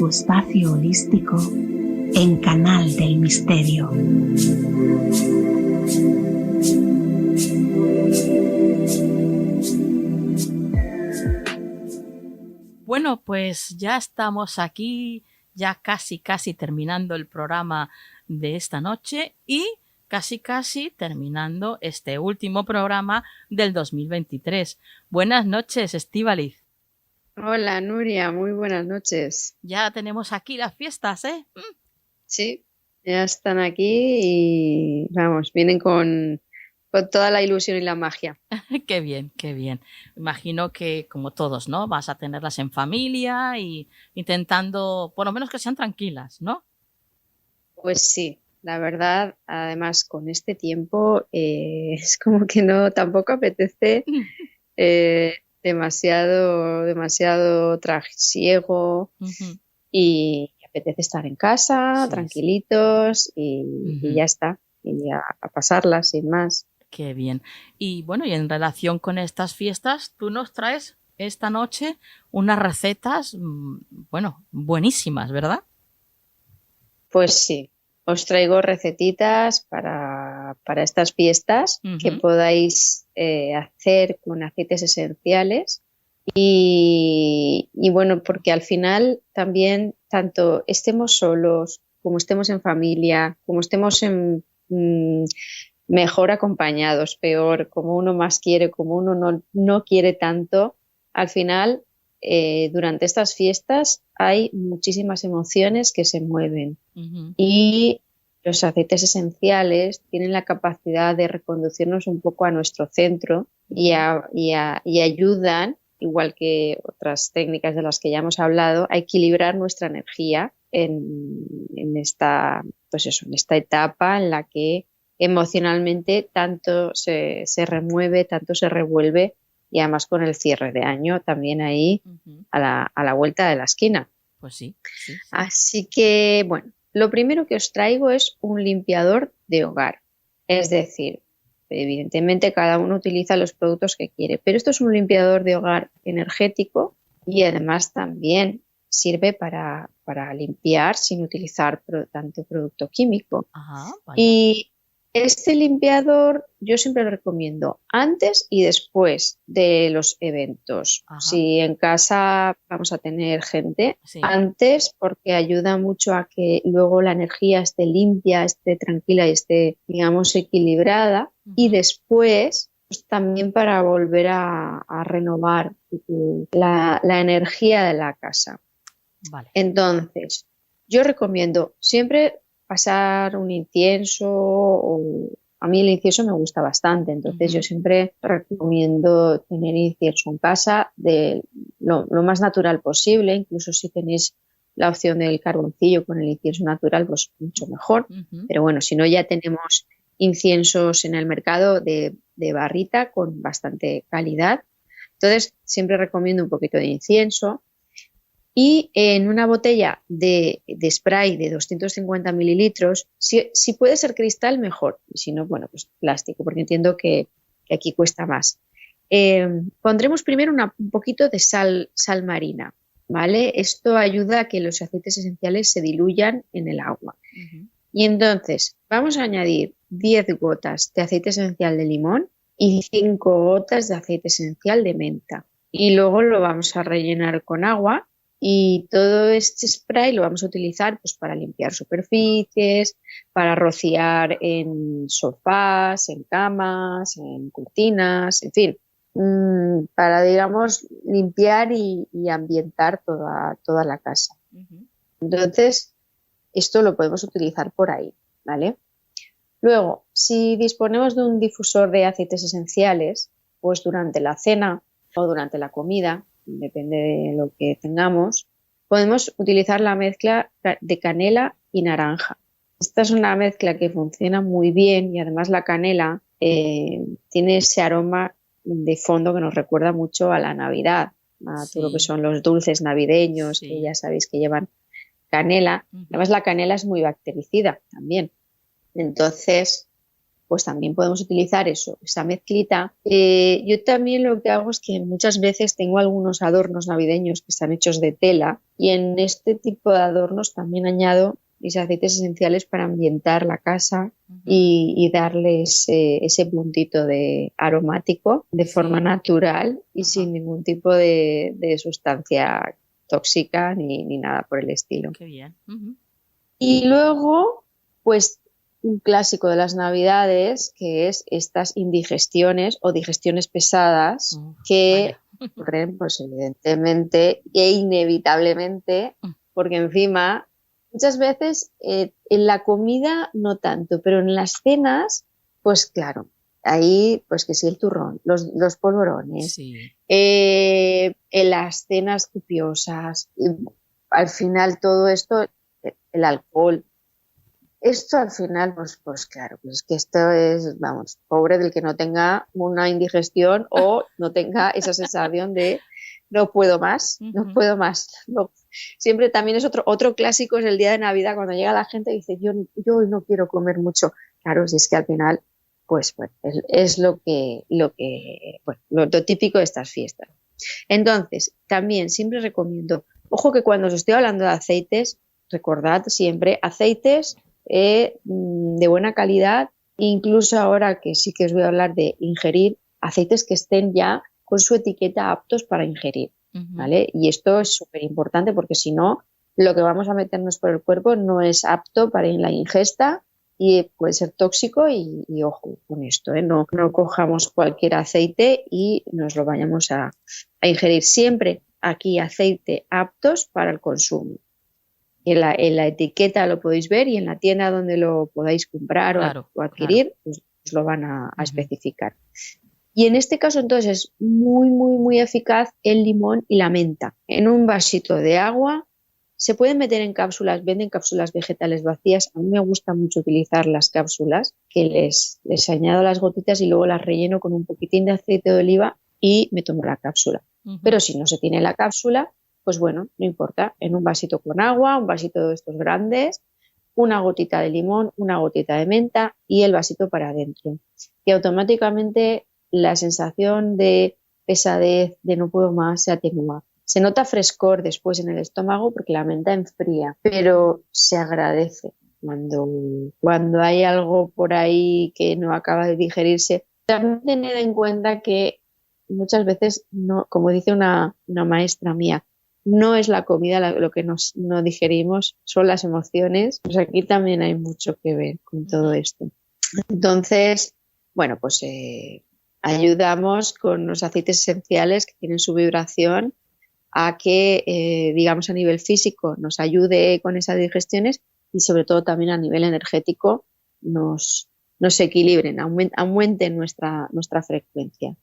Espacio holístico en Canal del Misterio. Bueno, pues ya estamos aquí, ya casi terminando el programa de esta noche y casi terminando este último programa del 2023. Buenas noches, Estíbaliz. Hola, Nuria, muy buenas noches. Ya tenemos aquí las fiestas, ¿eh? Sí, ya están aquí y vamos, vienen con toda la ilusión y la magia. Qué bien, qué bien. Imagino que como todos, ¿no? Vas a tenerlas en familia y intentando, por lo menos que sean tranquilas, ¿no? Pues sí, la verdad, además con este tiempo es como que no, tampoco apetece demasiado trasiego y apetece estar en casa, tranquilitos y ya está, y a pasarlas sin más. Qué bien. Y bueno, y en relación con estas fiestas, tú nos traes esta noche unas recetas, bueno, buenísimas, ¿verdad? Pues sí, os traigo recetitas para estas fiestas que podáis hacer con aceites esenciales y bueno, porque al final también tanto estemos solos como estemos en familia, como estemos mejor acompañados, peor, como uno más quiere, como uno no quiere tanto, al final durante estas fiestas hay muchísimas emociones que se mueven y los aceites esenciales tienen la capacidad de reconducirnos un poco a nuestro centro y ayudan, igual que otras técnicas de las que ya hemos hablado, a equilibrar nuestra energía en esta etapa en la que emocionalmente tanto se remueve, tanto se revuelve y además con el cierre de año también ahí a la vuelta de la esquina. Pues sí. Así que, bueno, lo primero que os traigo es un limpiador de hogar. Es decir, evidentemente cada uno utiliza los productos que quiere, pero esto es un limpiador de hogar energético y además también sirve para limpiar sin utilizar tanto producto químico. Y este limpiador yo siempre lo recomiendo antes y después de los eventos. Si en casa vamos a tener gente, antes, porque ayuda mucho a que luego la energía esté limpia, esté tranquila y esté, digamos, equilibrada. Y después, pues, también para volver a renovar la energía de la casa. Vale. Entonces, yo recomiendo siempre pasar un incienso, a mí el incienso me gusta bastante, entonces yo siempre recomiendo tener incienso en casa de lo más natural posible, incluso si tenéis la opción del carboncillo con el incienso natural, pues mucho mejor, pero bueno, si no ya tenemos inciensos en el mercado de barrita con bastante calidad, entonces siempre recomiendo un poquito de incienso. Y en una botella de spray de 250 mililitros, si puede ser cristal, mejor. Y si no, bueno, pues plástico, porque entiendo que aquí cuesta más. Pondremos primero un poquito de sal marina, ¿vale? Esto ayuda a que los aceites esenciales se diluyan en el agua. Y entonces vamos a añadir 10 gotas de aceite esencial de limón y 5 gotas de aceite esencial de menta. Y luego lo vamos a rellenar con agua. Y todo este spray lo vamos a utilizar pues, para limpiar superficies, para rociar en sofás, en camas, en cortinas, en fin, para, digamos, limpiar y ambientar toda la casa. Entonces, esto lo podemos utilizar por ahí, ¿vale? Luego, si disponemos de un difusor de aceites esenciales, pues durante la cena o durante la comida, depende de lo que tengamos, podemos utilizar la mezcla de canela y naranja. Esta es una mezcla que funciona muy bien y además la canela tiene ese aroma de fondo que nos recuerda mucho a la Navidad, a todo lo que son los dulces navideños, que ya sabéis que llevan canela. Además la canela es muy bactericida también. Entonces, pues también podemos utilizar esa mezclita. Yo también lo que hago es que muchas veces tengo algunos adornos navideños que están hechos de tela y en este tipo de adornos también añado mis aceites esenciales para ambientar la casa y darle ese puntito de aromático de forma natural y sin ningún tipo de sustancia tóxica ni nada por el estilo. Qué bien. Y luego, pues un clásico de las Navidades, que es estas indigestiones o digestiones pesadas que ocurren, pues evidentemente e inevitablemente, porque encima muchas veces en la comida no tanto, pero en las cenas, pues claro, ahí pues que sí el turrón, los polvorones, en las cenas copiosas, al final todo esto, el alcohol. Esto al final, pues claro, pues es que esto es, vamos, pobre del que no tenga una indigestión o no tenga esa sensación de no puedo más, no puedo más. No. Siempre también es otro clásico, es el día de Navidad, cuando llega la gente y dice, yo hoy no quiero comer mucho. Claro, si es que al final, pues bueno, es lo típico de estas fiestas. Entonces, también siempre recomiendo, ojo que cuando os estoy hablando de aceites, recordad siempre aceites de buena calidad, incluso ahora que sí que os voy a hablar de ingerir aceites que estén ya con su etiqueta aptos para ingerir, ¿vale? Y esto es súper importante porque si no, lo que vamos a meternos por el cuerpo no es apto para la ingesta y puede ser tóxico y ojo con esto, no cojamos cualquier aceite y nos lo vayamos a ingerir. Siempre aquí aceite aptos para el consumo. En la etiqueta lo podéis ver y en la tienda donde lo podáis comprar o adquirir, pues os lo van a especificar. Y en este caso entonces es muy, muy, muy eficaz el limón y la menta. En un vasito de agua se pueden meter en cápsulas, venden cápsulas vegetales vacías. A mí me gusta mucho utilizar las cápsulas, que les añado las gotitas y luego las relleno con un poquitín de aceite de oliva y me tomo la cápsula. Pero si no se tiene la cápsula, pues bueno, no importa, en un vasito con agua, un vasito de estos grandes, una gotita de limón, una gotita de menta y el vasito para adentro. Y automáticamente la sensación de pesadez, de no puedo más, se atenúa. Se nota frescor después en el estómago porque la menta enfría, pero se agradece cuando hay algo por ahí que no acaba de digerirse. También tened en cuenta que muchas veces, no, como dice una maestra mía, no es la comida lo que no digerimos, son las emociones. Pues aquí también hay mucho que ver con todo esto. Entonces, bueno, pues ayudamos con los aceites esenciales que tienen su vibración a que, digamos, a nivel físico nos ayude con esas digestiones y sobre todo también a nivel energético nos equilibren, aumenten nuestra frecuencia.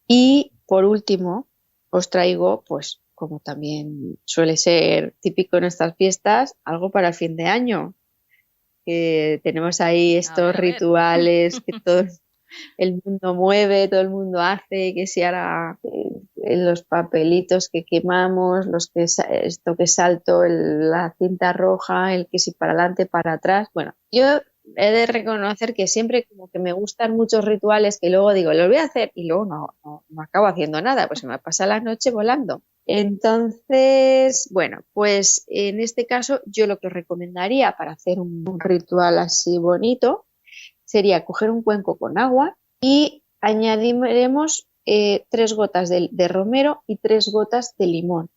Y por último, os traigo, pues como también suele ser típico en estas fiestas, algo para el fin de año. Que tenemos ahí estos rituales que todo el mundo mueve, todo el mundo hace, que si ahora los papelitos que quemamos, esto que salto, la cinta roja, el que si para adelante, para atrás. Bueno, yo he de reconocer que siempre como que me gustan muchos rituales que luego digo, los voy a hacer y luego no acabo haciendo nada, pues se me pasa la noche volando. Entonces, bueno, pues en este caso yo lo que os recomendaría para hacer un ritual así bonito sería coger un cuenco con agua y añadiremos 3 gotas de romero y 3 gotas de limón.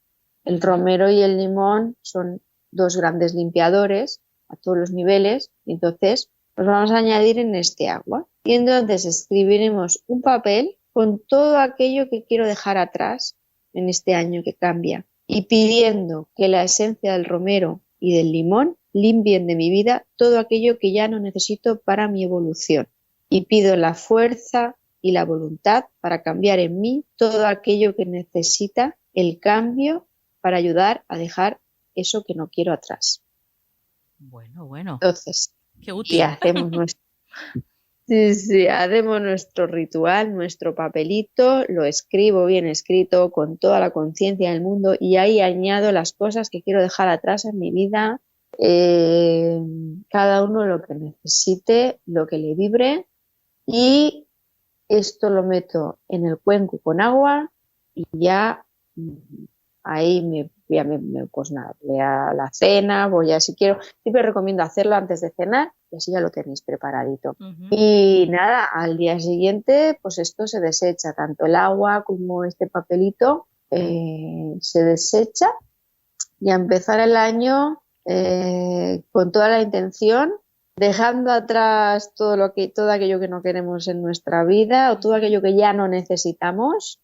El romero y el limón son dos grandes limpiadores a todos los niveles, y entonces los vamos a añadir en este agua. Y entonces escribiremos un papel con todo aquello que quiero dejar atrás en este año que cambia, y pidiendo que la esencia del romero y del limón limpien de mi vida todo aquello que ya no necesito para mi evolución. Y pido la fuerza y la voluntad para cambiar en mí todo aquello que necesita el cambio para ayudar a dejar eso que no quiero atrás. Bueno. Entonces, qué útil. Y hacemos hacemos nuestro ritual, nuestro papelito, lo escribo bien escrito, con toda la conciencia del mundo, y ahí añado las cosas que quiero dejar atrás en mi vida, cada uno lo que necesite, lo que le vibre, y esto lo meto en el cuenco con agua y ya ahí pues nada, voy a la cena, si quiero, siempre recomiendo hacerlo antes de cenar y así ya lo tenéis preparadito. Y nada, al día siguiente pues esto se desecha, tanto el agua como este papelito se desecha, y a empezar el año con toda la intención, dejando atrás todo aquello que no queremos en nuestra vida, o todo aquello que ya no necesitamos,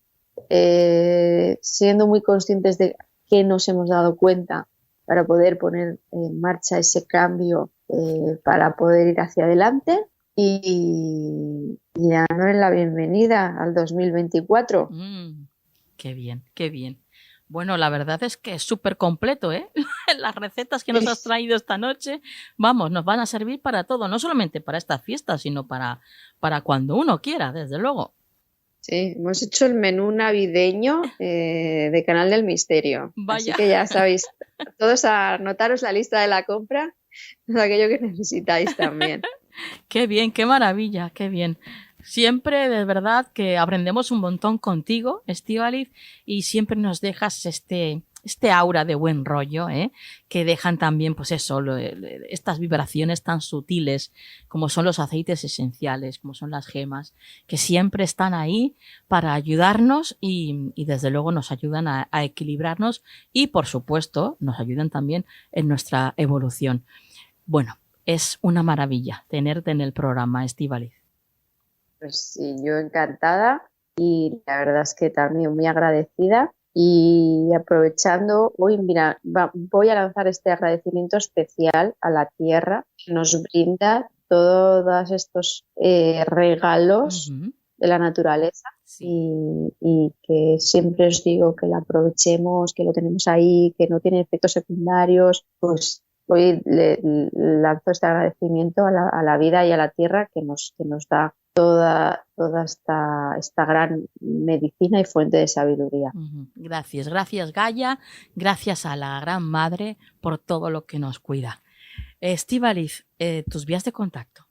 siendo muy conscientes de que nos hemos dado cuenta para poder poner en marcha ese cambio, para poder ir hacia adelante, y darnos la bienvenida al 2024. Qué bien. Bueno, la verdad es que es súper completo, ¿eh? Las recetas que nos has traído esta noche, vamos, nos van a servir para todo, no solamente para esta fiesta, sino para cuando uno quiera, desde luego. Sí, hemos hecho el menú navideño de Canal del Misterio. Vaya. Así que ya sabéis, todos a anotaros la lista de la compra, todo aquello que necesitáis también. Qué bien, qué maravilla, qué bien. Siempre, de verdad, que aprendemos un montón contigo, Estíbaliz, y siempre nos dejas este aura de buen rollo, que dejan también, pues eso, estas vibraciones tan sutiles como son los aceites esenciales, como son las gemas, que siempre están ahí para ayudarnos y desde luego nos ayudan a equilibrarnos y, por supuesto, nos ayudan también en nuestra evolución. Bueno, es una maravilla tenerte en el programa, Estíbaliz. Pues sí, yo encantada, y la verdad es que también muy agradecida. Y aprovechando, hoy mira, voy a lanzar este agradecimiento especial a la tierra que nos brinda todos estos regalos de la naturaleza, y que siempre os digo que la aprovechemos, que lo tenemos ahí, que no tiene efectos secundarios. Pues hoy le lanzo este agradecimiento a la vida y a la tierra que nos da toda esta gran medicina y fuente de sabiduría. Gracias Gaia, gracias a la Gran Madre por todo lo que nos cuida. Estíbaliz, tus vías de contacto.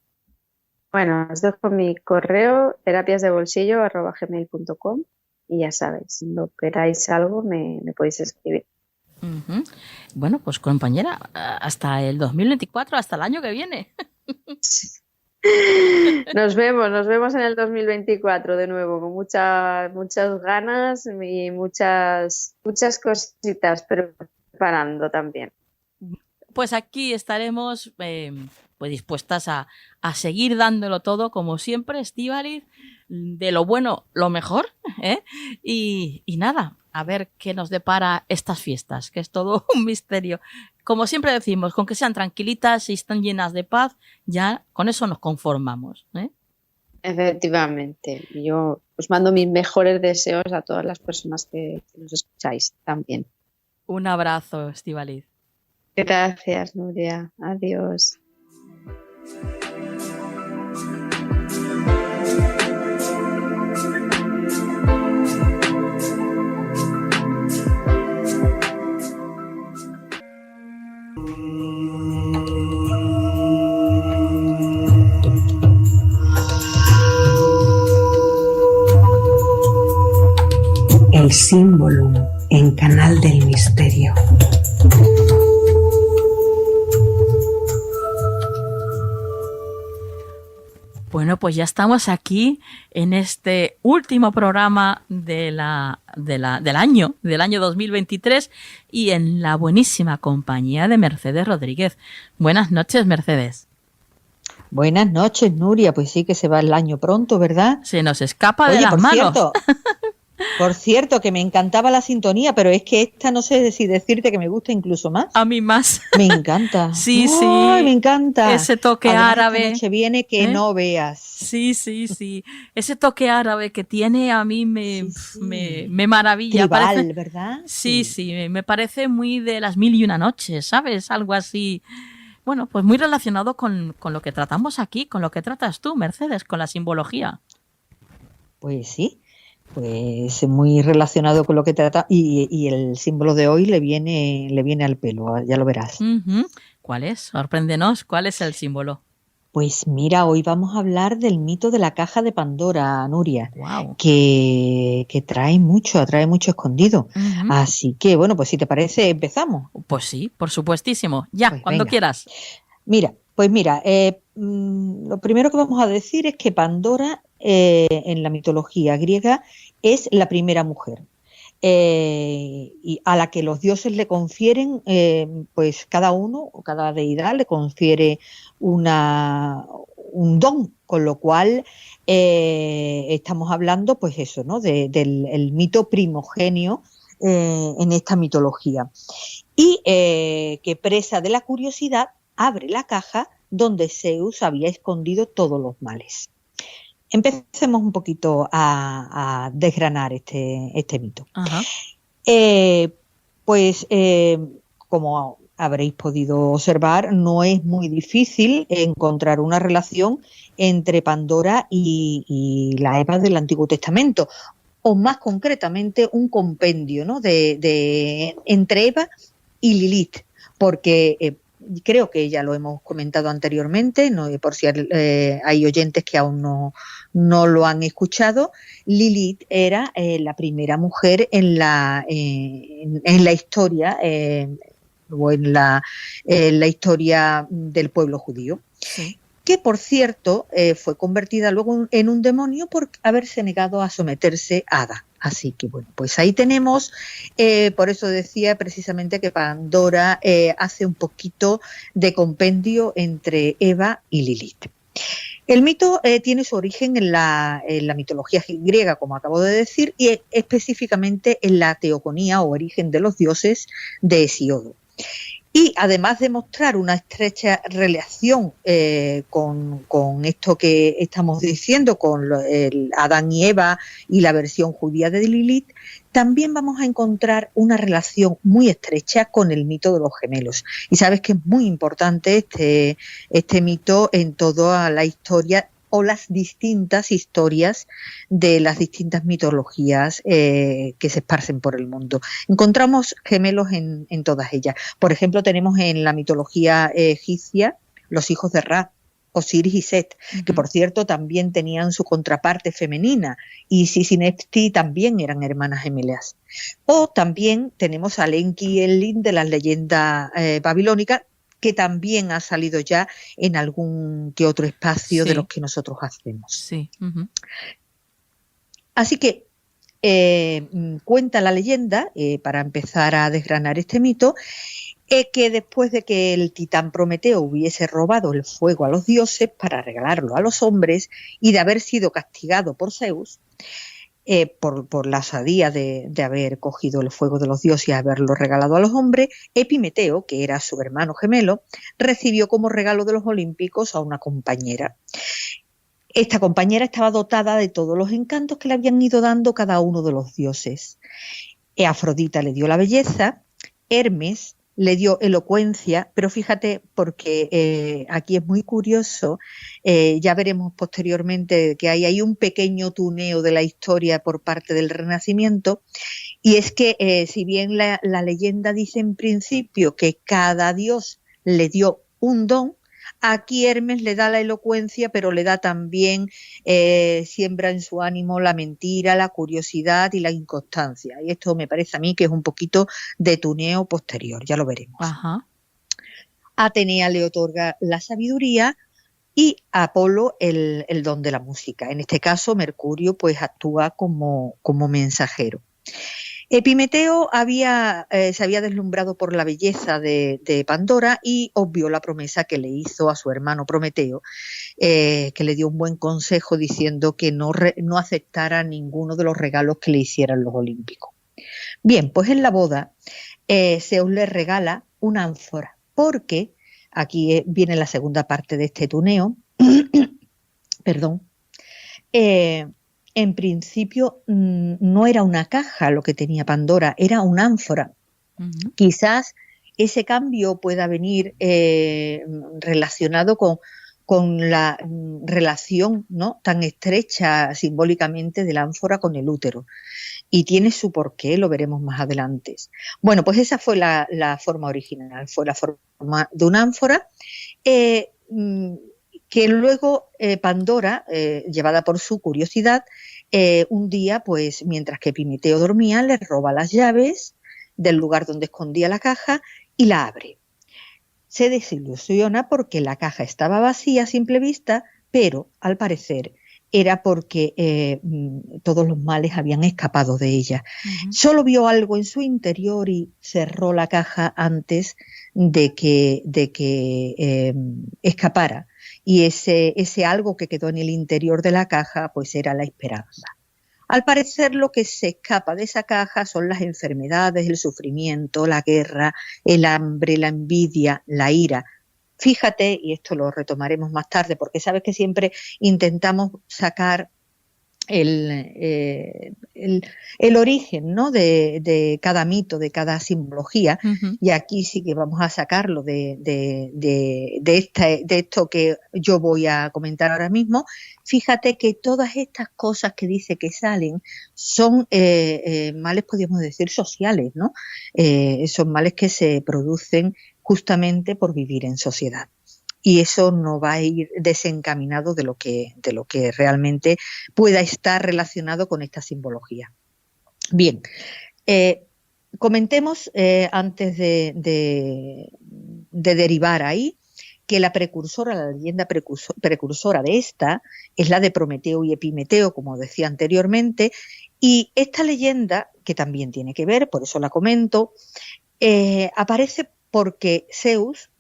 Bueno, os dejo mi correo terapiasdebolsillo@gmail.com, y ya sabéis, si no queráis algo me podéis escribir. Bueno, pues compañera, hasta el 2024, hasta el año que viene. Nos vemos en el 2024 de nuevo, con muchas ganas y muchas cositas, pero preparando también. Pues aquí estaremos pues dispuestas a seguir dándolo todo, como siempre, Estíbaliz, de lo bueno, lo mejor, y nada, a ver qué nos depara estas fiestas, que es todo un misterio. Como siempre decimos, con que sean tranquilitas y están llenas de paz, ya con eso nos conformamos. Efectivamente. Yo os mando mis mejores deseos a todas las personas que nos escucháis también. Un abrazo, Estíbaliz. Gracias, Nuria. Adiós. El símbolo en Canal del Misterio. Bueno, pues ya estamos aquí en este último programa del año 2023 y en la buenísima compañía de Mercedes Rodríguez. Buenas noches, Mercedes. Buenas noches, Nuria. Pues sí que se va el año pronto, ¿verdad? Se nos escapa de las manos. Por cierto, que me encantaba la sintonía, pero es que esta no sé si decirte que me gusta incluso más. A mí más. Me encanta. Sí, ¡ay, sí. me encanta! Ese toque Además, árabe. esta noche viene que no veas. Sí, sí, sí. Ese toque árabe que tiene a mí me maravilla. Tribal, ¿verdad? Sí, sí, me parece muy de las 1001 noches, ¿sabes? Algo así. Bueno, pues muy relacionado con lo que tratamos aquí, con lo que tratas tú, Mercedes, con la simbología. Pues sí. Pues muy relacionado con lo que trata y el símbolo de hoy le viene al pelo, ya lo verás. ¿Cuál es? Sorpréndenos, ¿cuál es el símbolo? Pues mira, hoy vamos a hablar del mito de la caja de Pandora, Nuria, wow. que atrae mucho escondido. Así que, bueno, pues si te parece, empezamos. Pues sí, por supuestísimo. Ya, pues cuando quieras. Mira, lo primero que vamos a decir es que Pandora en la mitología griega es la primera mujer y a la que los dioses le confieren, pues cada uno o cada deidad le confiere un don, con lo cual estamos hablando, pues eso, ¿no? del mito primogenio en esta mitología y que presa de la curiosidad abre la caja donde Zeus había escondido todos los males. Empecemos un poquito a desgranar este mito. Como habréis podido observar, no es muy difícil encontrar una relación entre Pandora y la Eva del Antiguo Testamento, o más concretamente un compendio, ¿no? entre Eva y Lilith, porque creo que ya lo hemos comentado anteriormente, ¿no? Por si hay oyentes que aún no lo han escuchado. Lilith era la primera mujer en la historia o en la historia del pueblo judío. Sí. Que, por cierto, fue convertida luego en un demonio por haberse negado a someterse a Adán. Así que, bueno, pues ahí tenemos, por eso decía precisamente que Pandora hace un poquito de compendio entre Eva y Lilith. El mito tiene su origen en la mitología griega, como acabo de decir, y específicamente en la teogonía o origen de los dioses de Hesíodo. Y además de mostrar una estrecha relación con esto que estamos diciendo, con Adán y Eva y la versión judía de Lilith, también vamos a encontrar una relación muy estrecha con el mito de los gemelos. Y sabes que es muy importante este mito en toda la historia o las distintas historias de las distintas mitologías que se esparcen por el mundo. Encontramos gemelos en todas ellas. Por ejemplo, tenemos en la mitología egipcia los hijos de Ra, Osiris y Set, que por cierto también tenían su contraparte femenina, Isis y Nefti también eran hermanas gemelas. O también tenemos a Enki y Enlil de las leyendas babilónicas, que también ha salido ya en algún que otro espacio de los que nosotros hacemos. Sí. Así que cuenta la leyenda, para empezar a desgranar este mito, que después de que el titán Prometeo hubiese robado el fuego a los dioses para regalarlo a los hombres y de haber sido castigado por Zeus, por la osadía de haber cogido el fuego de los dioses y haberlo regalado a los hombres, Epimeteo, que era su hermano gemelo, recibió como regalo de los olímpicos a una compañera. Esta compañera estaba dotada de todos los encantos que le habían ido dando cada uno de los dioses. Afrodita le dio la belleza, Hermes le dio elocuencia, pero fíjate, porque aquí es muy curioso, ya veremos posteriormente que hay un pequeño tuneo de la historia por parte del Renacimiento, y es que si bien la leyenda dice en principio que cada dios le dio un don, aquí Hermes le da la elocuencia, pero le da también, siembra en su ánimo la mentira, la curiosidad y la inconstancia. Y esto me parece a mí que es un poquito de tuneo posterior, ya lo veremos. Ajá. Atenea le otorga la sabiduría, y Apolo el don de la música. En este caso, Mercurio pues actúa como mensajero. Epimeteo se había deslumbrado por la belleza de Pandora y obvió la promesa que le hizo a su hermano Prometeo, que le dio un buen consejo diciendo que no aceptara ninguno de los regalos que le hicieran los olímpicos. Bien, pues en la boda Zeus le regala una ánfora, porque aquí viene la segunda parte de este tuneo, perdón, en principio no era una caja lo que tenía Pandora, era una ánfora. Uh-huh. Quizás ese cambio pueda venir relacionado con la relación, ¿no?, tan estrecha simbólicamente de la ánfora con el útero. Y tiene su porqué, lo veremos más adelante. Bueno, pues esa fue la forma original, fue la forma de una ánfora, que luego Pandora, llevada por su curiosidad, un día, pues mientras que Epimeteo dormía, le roba las llaves del lugar donde escondía la caja y la abre. Se desilusiona porque la caja estaba vacía a simple vista, pero al parecer era porque todos los males habían escapado de ella. Uh-huh. Solo vio algo en su interior y cerró la caja antes de que escapara. Y ese algo que quedó en el interior de la caja, pues era la esperanza. Al parecer, lo que se escapa de esa caja son las enfermedades, el sufrimiento, la guerra, el hambre, la envidia, la ira. Fíjate, y esto lo retomaremos más tarde, porque sabes que siempre intentamos sacar el origen, ¿no?, de cada mito, de cada simbología, uh-huh. Y aquí sí que vamos a sacarlo de esto que yo voy a comentar ahora mismo. Fíjate que todas estas cosas que dice que salen son males, podríamos decir, sociales, ¿no? Son males que se producen justamente por vivir en sociedad. Y eso no va a ir desencaminado de lo que realmente pueda estar relacionado con esta simbología. Bien, comentemos antes de derivar ahí, que la leyenda precursora de esta es la de Prometeo y Epimeteo, como decía anteriormente, y esta leyenda, que también tiene que ver, por eso la comento, aparece porque Zeus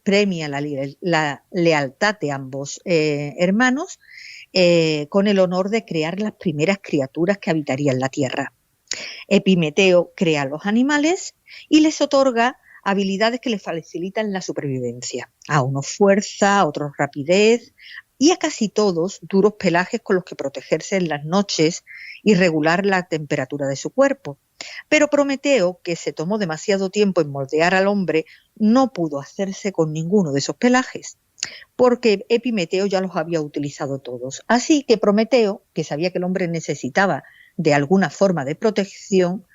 premia la lealtad de ambos hermanos con el honor de crear las primeras criaturas que habitarían la tierra. Epimeteo crea los animales y les otorga habilidades que les facilitan la supervivencia. A unos fuerza, a otros rapidez y a casi todos duros pelajes con los que protegerse en las noches y regular la temperatura de su cuerpo. Pero Prometeo, que se tomó demasiado tiempo en moldear al hombre, no pudo hacerse con ninguno de esos pelajes, porque Epimeteo ya los había utilizado todos. Así que Prometeo, que sabía que el hombre necesitaba de alguna forma de protección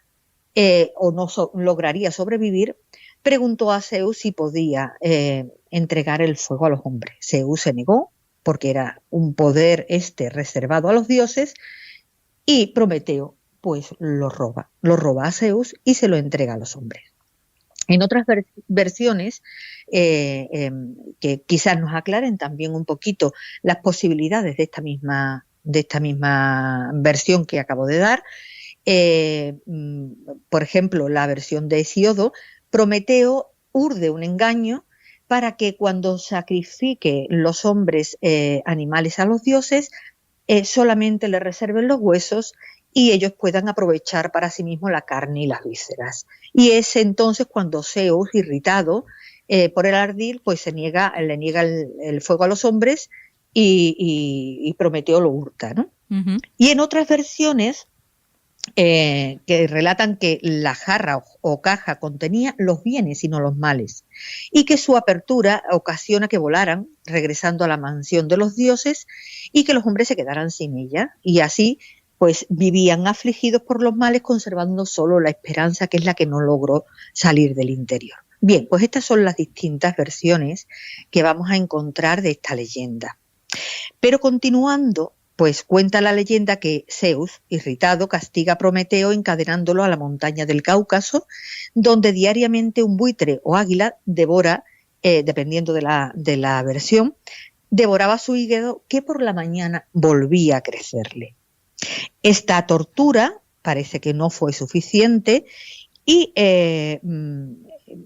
o no lograría sobrevivir, preguntó a Zeus si podía entregar el fuego a los hombres. Zeus se negó, porque era un poder reservado a los dioses, y Prometeo pues lo roba a Zeus y se lo entrega a los hombres. En otras versiones que quizás nos aclaren también un poquito las posibilidades de esta misma versión que acabo de dar, por ejemplo, la versión de Hesíodo, Prometeo urde un engaño para que cuando sacrifique los hombres animales a los dioses, solamente le reserven los huesos y ellos puedan aprovechar para sí mismos la carne y las vísceras. Y es entonces cuando Zeus, irritado por el ardid, pues le niega el fuego a los hombres y Prometeo lo hurta, ¿no? Uh-huh. Y en otras versiones que relatan que la jarra o caja contenía los bienes y no los males, y que su apertura ocasiona que volaran, regresando a la mansión de los dioses, y que los hombres se quedaran sin ella, y así pues vivían afligidos por los males, conservando solo la esperanza, que es la que no logró salir del interior. Bien, pues estas son las distintas versiones que vamos a encontrar de esta leyenda. Pero continuando, pues cuenta la leyenda que Zeus, irritado, castiga a Prometeo encadenándolo a la montaña del Cáucaso, donde diariamente un buitre o águila devora, dependiendo de la versión, devoraba su hígado que por la mañana volvía a crecerle. Esta tortura parece que no fue suficiente y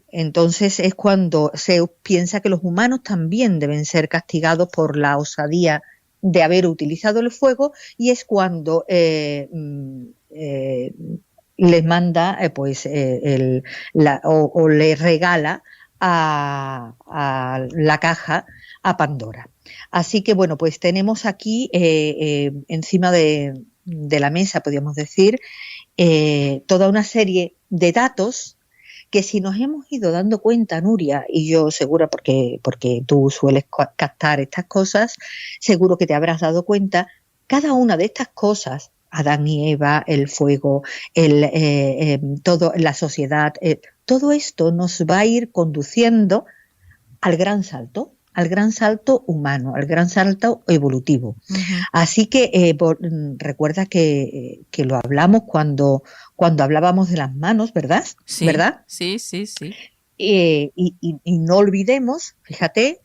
entonces es cuando se piensa que los humanos también deben ser castigados por la osadía de haber utilizado el fuego, y es cuando les manda o le regala a la caja a Pandora. Así que bueno, pues tenemos aquí encima de la mesa, podríamos decir, toda una serie de datos que, si nos hemos ido dando cuenta, Nuria, y yo segura porque tú sueles captar estas cosas, seguro que te habrás dado cuenta, cada una de estas cosas, Adán y Eva, el fuego, todo, la sociedad, todo esto nos va a ir conduciendo al gran salto humano, al gran salto evolutivo. Uh-huh. Así que recuerda que lo hablamos cuando hablábamos de las manos, ¿verdad? Sí, ¿verdad? Sí. Y no olvidemos, fíjate,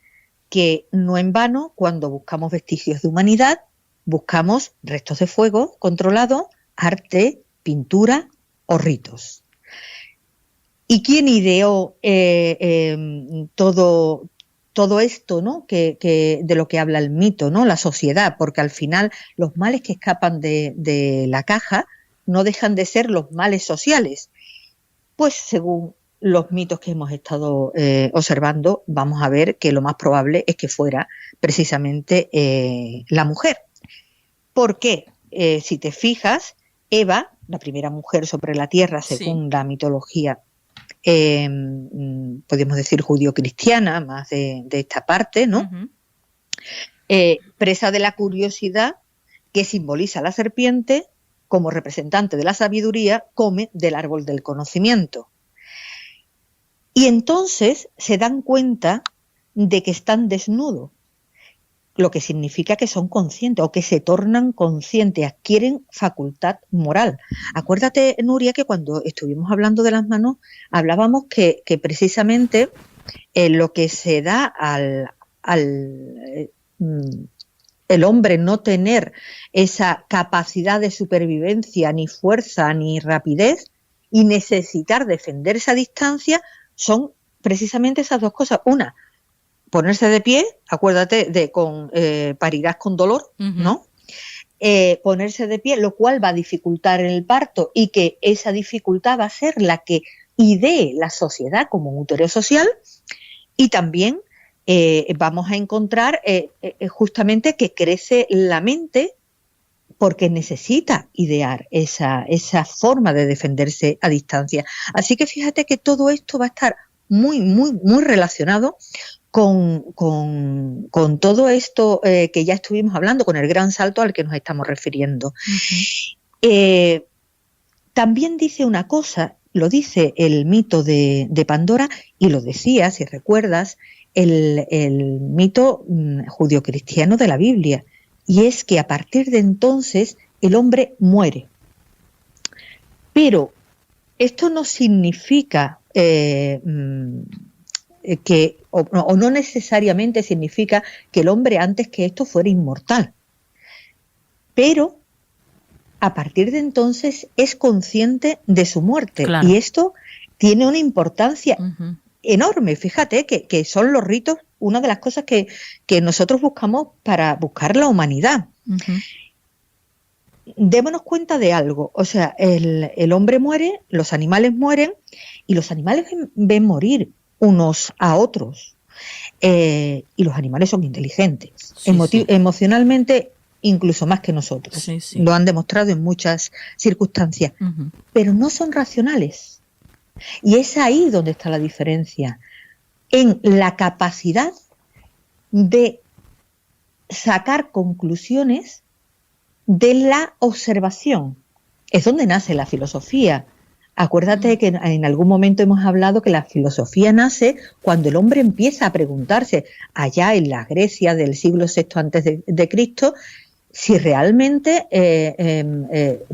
que no en vano, cuando buscamos vestigios de humanidad, buscamos restos de fuego controlado, arte, pintura o ritos. ¿Y quién ideó todo esto, ¿no? que de lo que habla el mito, ¿no? La sociedad, porque al final los males que escapan de la caja no dejan de ser los males sociales. Pues según los mitos que hemos estado observando, vamos a ver que lo más probable es que fuera precisamente la mujer. ¿Por qué? Si te fijas, Eva, la primera mujer sobre la tierra según la mitología, podemos decir judío-cristiana, más de esta parte, ¿no? Uh-huh. Presa de la curiosidad que simboliza la serpiente, como representante de la sabiduría, come del árbol del conocimiento. Y entonces se dan cuenta de que están desnudos, lo que significa que son conscientes o que se tornan conscientes, adquieren facultad moral. Acuérdate, Nuria, que cuando estuvimos hablando de las manos, hablábamos que precisamente lo que se da al el hombre no tener esa capacidad de supervivencia, ni fuerza, ni rapidez, y necesitar defenderse a distancia, son precisamente esas dos cosas. Una, ponerse de pie, acuérdate de parirás con dolor, uh-huh. ¿no? Ponerse de pie, lo cual va a dificultar el parto, y que esa dificultad va a ser la que idee la sociedad como un útero social, y también vamos a encontrar justamente que crece la mente porque necesita idear esa forma de defenderse a distancia. Así que fíjate que todo esto va a estar muy, muy, muy relacionado con todo esto que ya estuvimos hablando, con el gran salto al que nos estamos refiriendo. Uh-huh. También dice una cosa, lo dice el mito de Pandora, y lo decía, si recuerdas, el mito judio-cristiano de la Biblia, y es que a partir de entonces el hombre muere. Pero esto no significa que, o no necesariamente significa que el hombre antes que esto fuera inmortal, pero a partir de entonces es consciente de su muerte. Claro. Y esto tiene una importancia uh-huh. enorme. Fíjate que son los ritos una de las cosas que nosotros buscamos para buscar la humanidad. Uh-huh. Démonos cuenta de algo, o sea, el hombre muere, los animales mueren, y los animales ven morir unos a otros, y los animales son inteligentes, sí, emocionalmente incluso más que nosotros, sí. Lo han demostrado en muchas circunstancias, uh-huh. pero no son racionales, y es ahí donde está la diferencia, en la capacidad de sacar conclusiones de la observación. Es donde nace la filosofía. Acuérdate que en algún momento hemos hablado que la filosofía nace cuando el hombre empieza a preguntarse, allá en la Grecia del siglo VI antes de Cristo, si realmente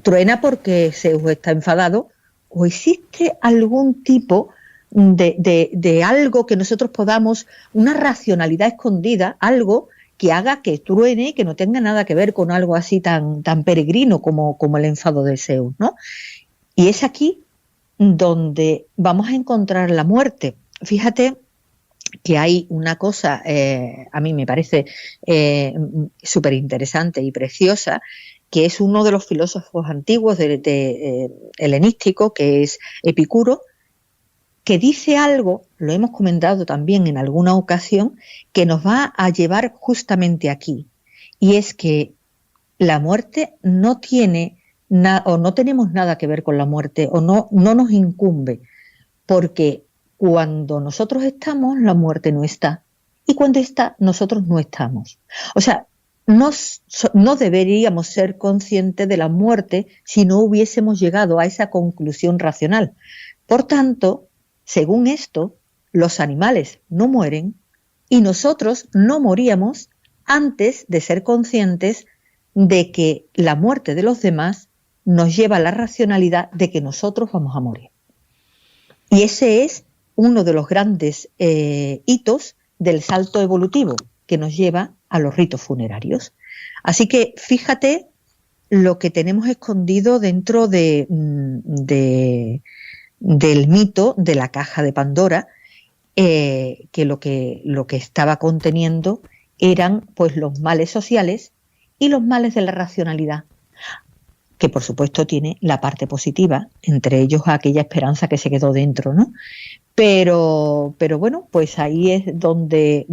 truena porque Zeus está enfadado, o existe algún tipo de algo que nosotros podamos, una racionalidad escondida, algo que haga que truene, que no tenga nada que ver con algo así tan peregrino como el enfado de Zeus, ¿no? Y es aquí donde vamos a encontrar la muerte. Fíjate que hay una cosa, a mí me parece súper interesante y preciosa, que es uno de los filósofos antiguos helenísticos, que es Epicuro, que dice algo, lo hemos comentado también en alguna ocasión, que nos va a llevar justamente aquí. Y es que la muerte no tiene o no tenemos nada que ver con la muerte, o no nos incumbe, porque cuando nosotros estamos, la muerte no está. Y cuando está, nosotros no estamos. O sea, no deberíamos ser conscientes de la muerte si no hubiésemos llegado a esa conclusión racional. Por tanto, según esto, los animales no mueren y nosotros no moríamos antes de ser conscientes de que la muerte de los demás nos lleva a la racionalidad de que nosotros vamos a morir. Y ese es uno de los grandes hitos del salto evolutivo que nos lleva a los ritos funerarios. Así que fíjate lo que tenemos escondido dentro del mito de la caja de Pandora, que lo que estaba conteniendo eran pues los males sociales y los males de la racionalidad, que por supuesto tiene la parte positiva, entre ellos aquella esperanza que se quedó dentro, ¿no? Pero bueno, pues ahí es donde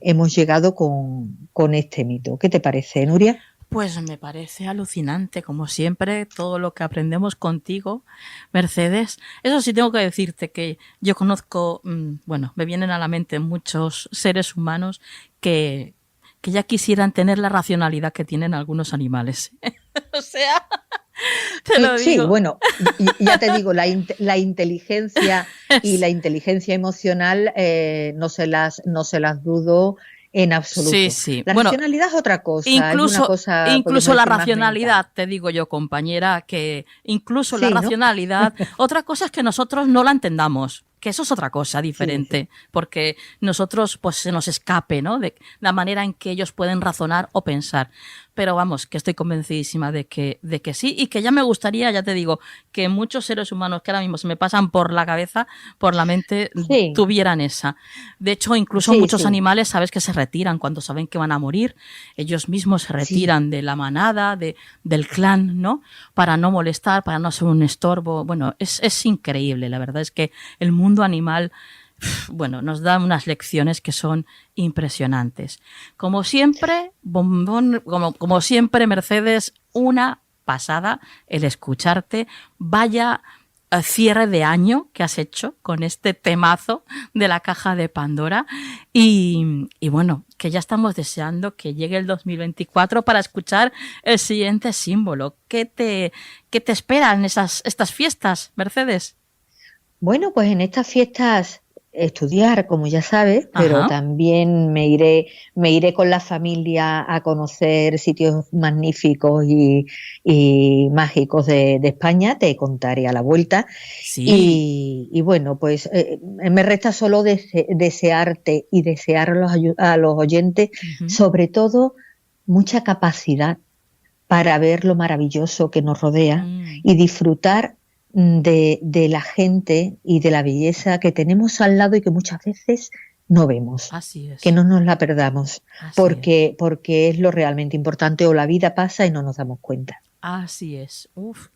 hemos llegado con este mito. ¿Qué te parece, Nuria? Pues me parece alucinante, como siempre, todo lo que aprendemos contigo, Mercedes. Eso sí, tengo que decirte que yo conozco, me vienen a la mente muchos seres humanos que ya quisieran tener la racionalidad que tienen algunos animales. O sea, te lo digo. Sí, bueno, ya te digo, la inteligencia y la inteligencia emocional no se las dudo en absoluto. Sí. La racionalidad es otra cosa. Incluso la racionalidad, te digo yo, compañera, que incluso la racionalidad, otra cosa es que nosotros no la entendamos. Que eso es otra cosa diferente, porque nosotros pues se nos escape, ¿no? De la manera en que ellos pueden razonar o pensar. Pero vamos, que estoy convencidísima de que sí, y que ya me gustaría, ya te digo, que muchos seres humanos que ahora mismo se me pasan por la cabeza, por la mente, tuvieran esa. De hecho, incluso muchos animales, sabes que se retiran cuando saben que van a morir. Ellos mismos se retiran de la manada, del clan, ¿no? Para no molestar, para no ser un estorbo. Bueno, es increíble, la verdad es que el mundo animal, nos da unas lecciones que son impresionantes. Como siempre, como siempre, Mercedes, una pasada el escucharte. Vaya cierre de año que has hecho con este temazo de la caja de Pandora y bueno, que ya estamos deseando que llegue el 2024 para escuchar el siguiente símbolo. ¿Qué te esperan estas fiestas, Mercedes? Bueno, pues en estas fiestas estudiar, como ya sabes, pero también me iré con la familia a conocer sitios magníficos y mágicos de España. Te contaré a la vuelta. Sí. Y bueno, pues me resta solo desearte y desear a los oyentes, sobre todo, mucha capacidad para ver lo maravilloso que nos rodea y disfrutar de la gente y de la belleza que tenemos al lado y que muchas veces no vemos. Así es. Que no nos la perdamos, porque es lo realmente importante, o la vida pasa y no nos damos cuenta. Así es. Uf,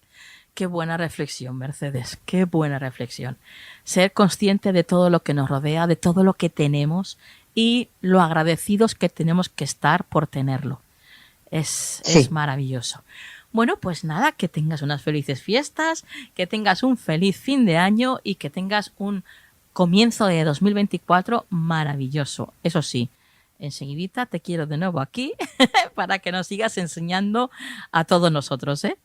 qué buena reflexión, Mercedes, qué buena reflexión. Ser consciente de todo lo que nos rodea, de todo lo que tenemos y lo agradecidos que tenemos que estar por tenerlo. Es maravilloso. Bueno, pues nada, que tengas unas felices fiestas, que tengas un feliz fin de año y que tengas un comienzo de 2024 maravilloso. Eso sí, enseguidita te quiero de nuevo aquí para que nos sigas enseñando a todos nosotros, ¿eh?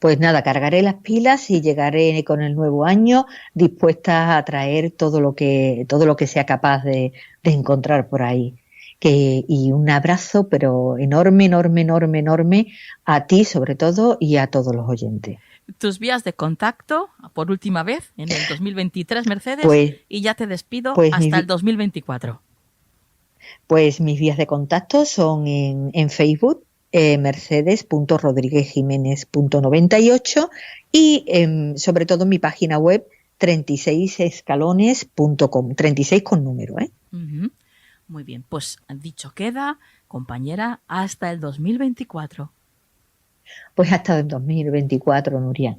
Pues nada, cargaré las pilas y llegaré con el nuevo año dispuesta a traer todo lo que sea capaz de encontrar por ahí. Y un abrazo, pero enorme, enorme, enorme, enorme a ti sobre todo y a todos los oyentes. Tus vías de contacto, por última vez, en el 2023, Mercedes, y ya te despido hasta el 2024. Pues mis vías de contacto son en Facebook, mercedes.rodriguezjiménez.98 y sobre todo en mi página web 36escalones.com, 36 con número, ¿eh? Muy bien, pues dicho queda, compañera, hasta el 2024. Pues hasta el 2024, Nuria.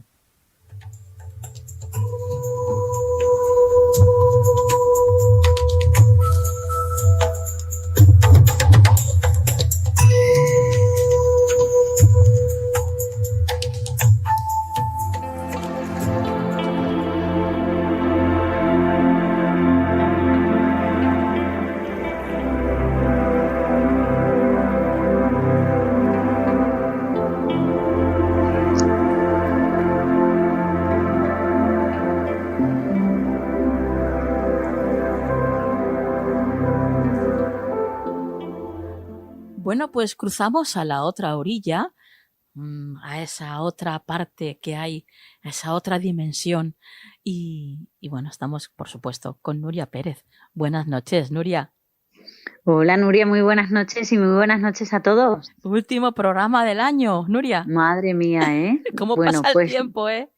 Bueno, pues cruzamos a la otra orilla, a esa otra parte que hay, a esa otra dimensión. Y bueno, estamos, por supuesto, con Nuria Pérez. Buenas noches, Nuria. Hola, Nuria, muy buenas noches y muy buenas noches a todos. Último programa del año, Nuria. Madre mía, ¿eh? ¿Cómo pasa el tiempo, eh?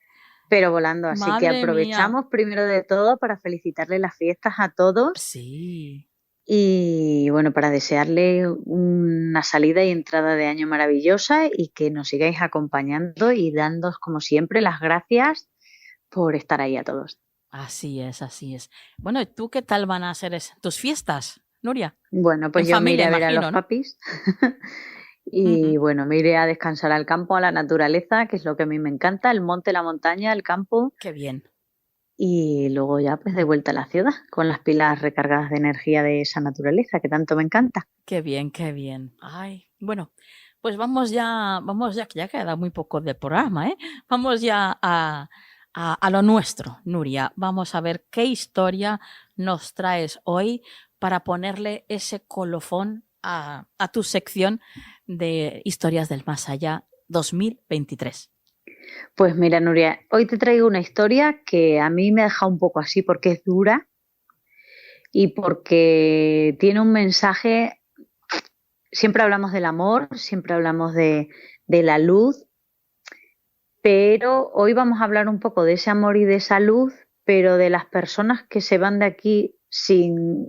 Pero volando, así Madre que aprovechamos mía. Primero de todo para felicitarle las fiestas a todos. Sí. Y bueno, para desearle una salida y entrada de año maravillosa y que nos sigáis acompañando y dándoos, como siempre, las gracias por estar ahí a todos. Así es, así es. Bueno, ¿y tú qué tal van a ser tus fiestas, Nuria? Bueno, pues En yo familia, me iré a ver imagino, a los ¿no? papis y bueno, me iré a descansar al campo, a la naturaleza, que es lo que a mí me encanta, el monte, la montaña, el campo. Qué bien. Y luego ya pues de vuelta a la ciudad con las pilas recargadas de energía de esa naturaleza que tanto me encanta. Qué bien, qué bien. Ay, bueno, pues vamos ya, que ya queda muy poco del programa, ¿eh? Vamos ya a lo nuestro, Nuria. Vamos a ver qué historia nos traes hoy para ponerle ese colofón a tu sección de Historias del Más Allá 2023. Pues mira, Nuria, hoy te traigo una historia que a mí me deja un poco así porque es dura y porque tiene un mensaje. Siempre hablamos del amor, siempre hablamos de la luz, pero hoy vamos a hablar un poco de ese amor y de esa luz, pero de las personas que se van de aquí sin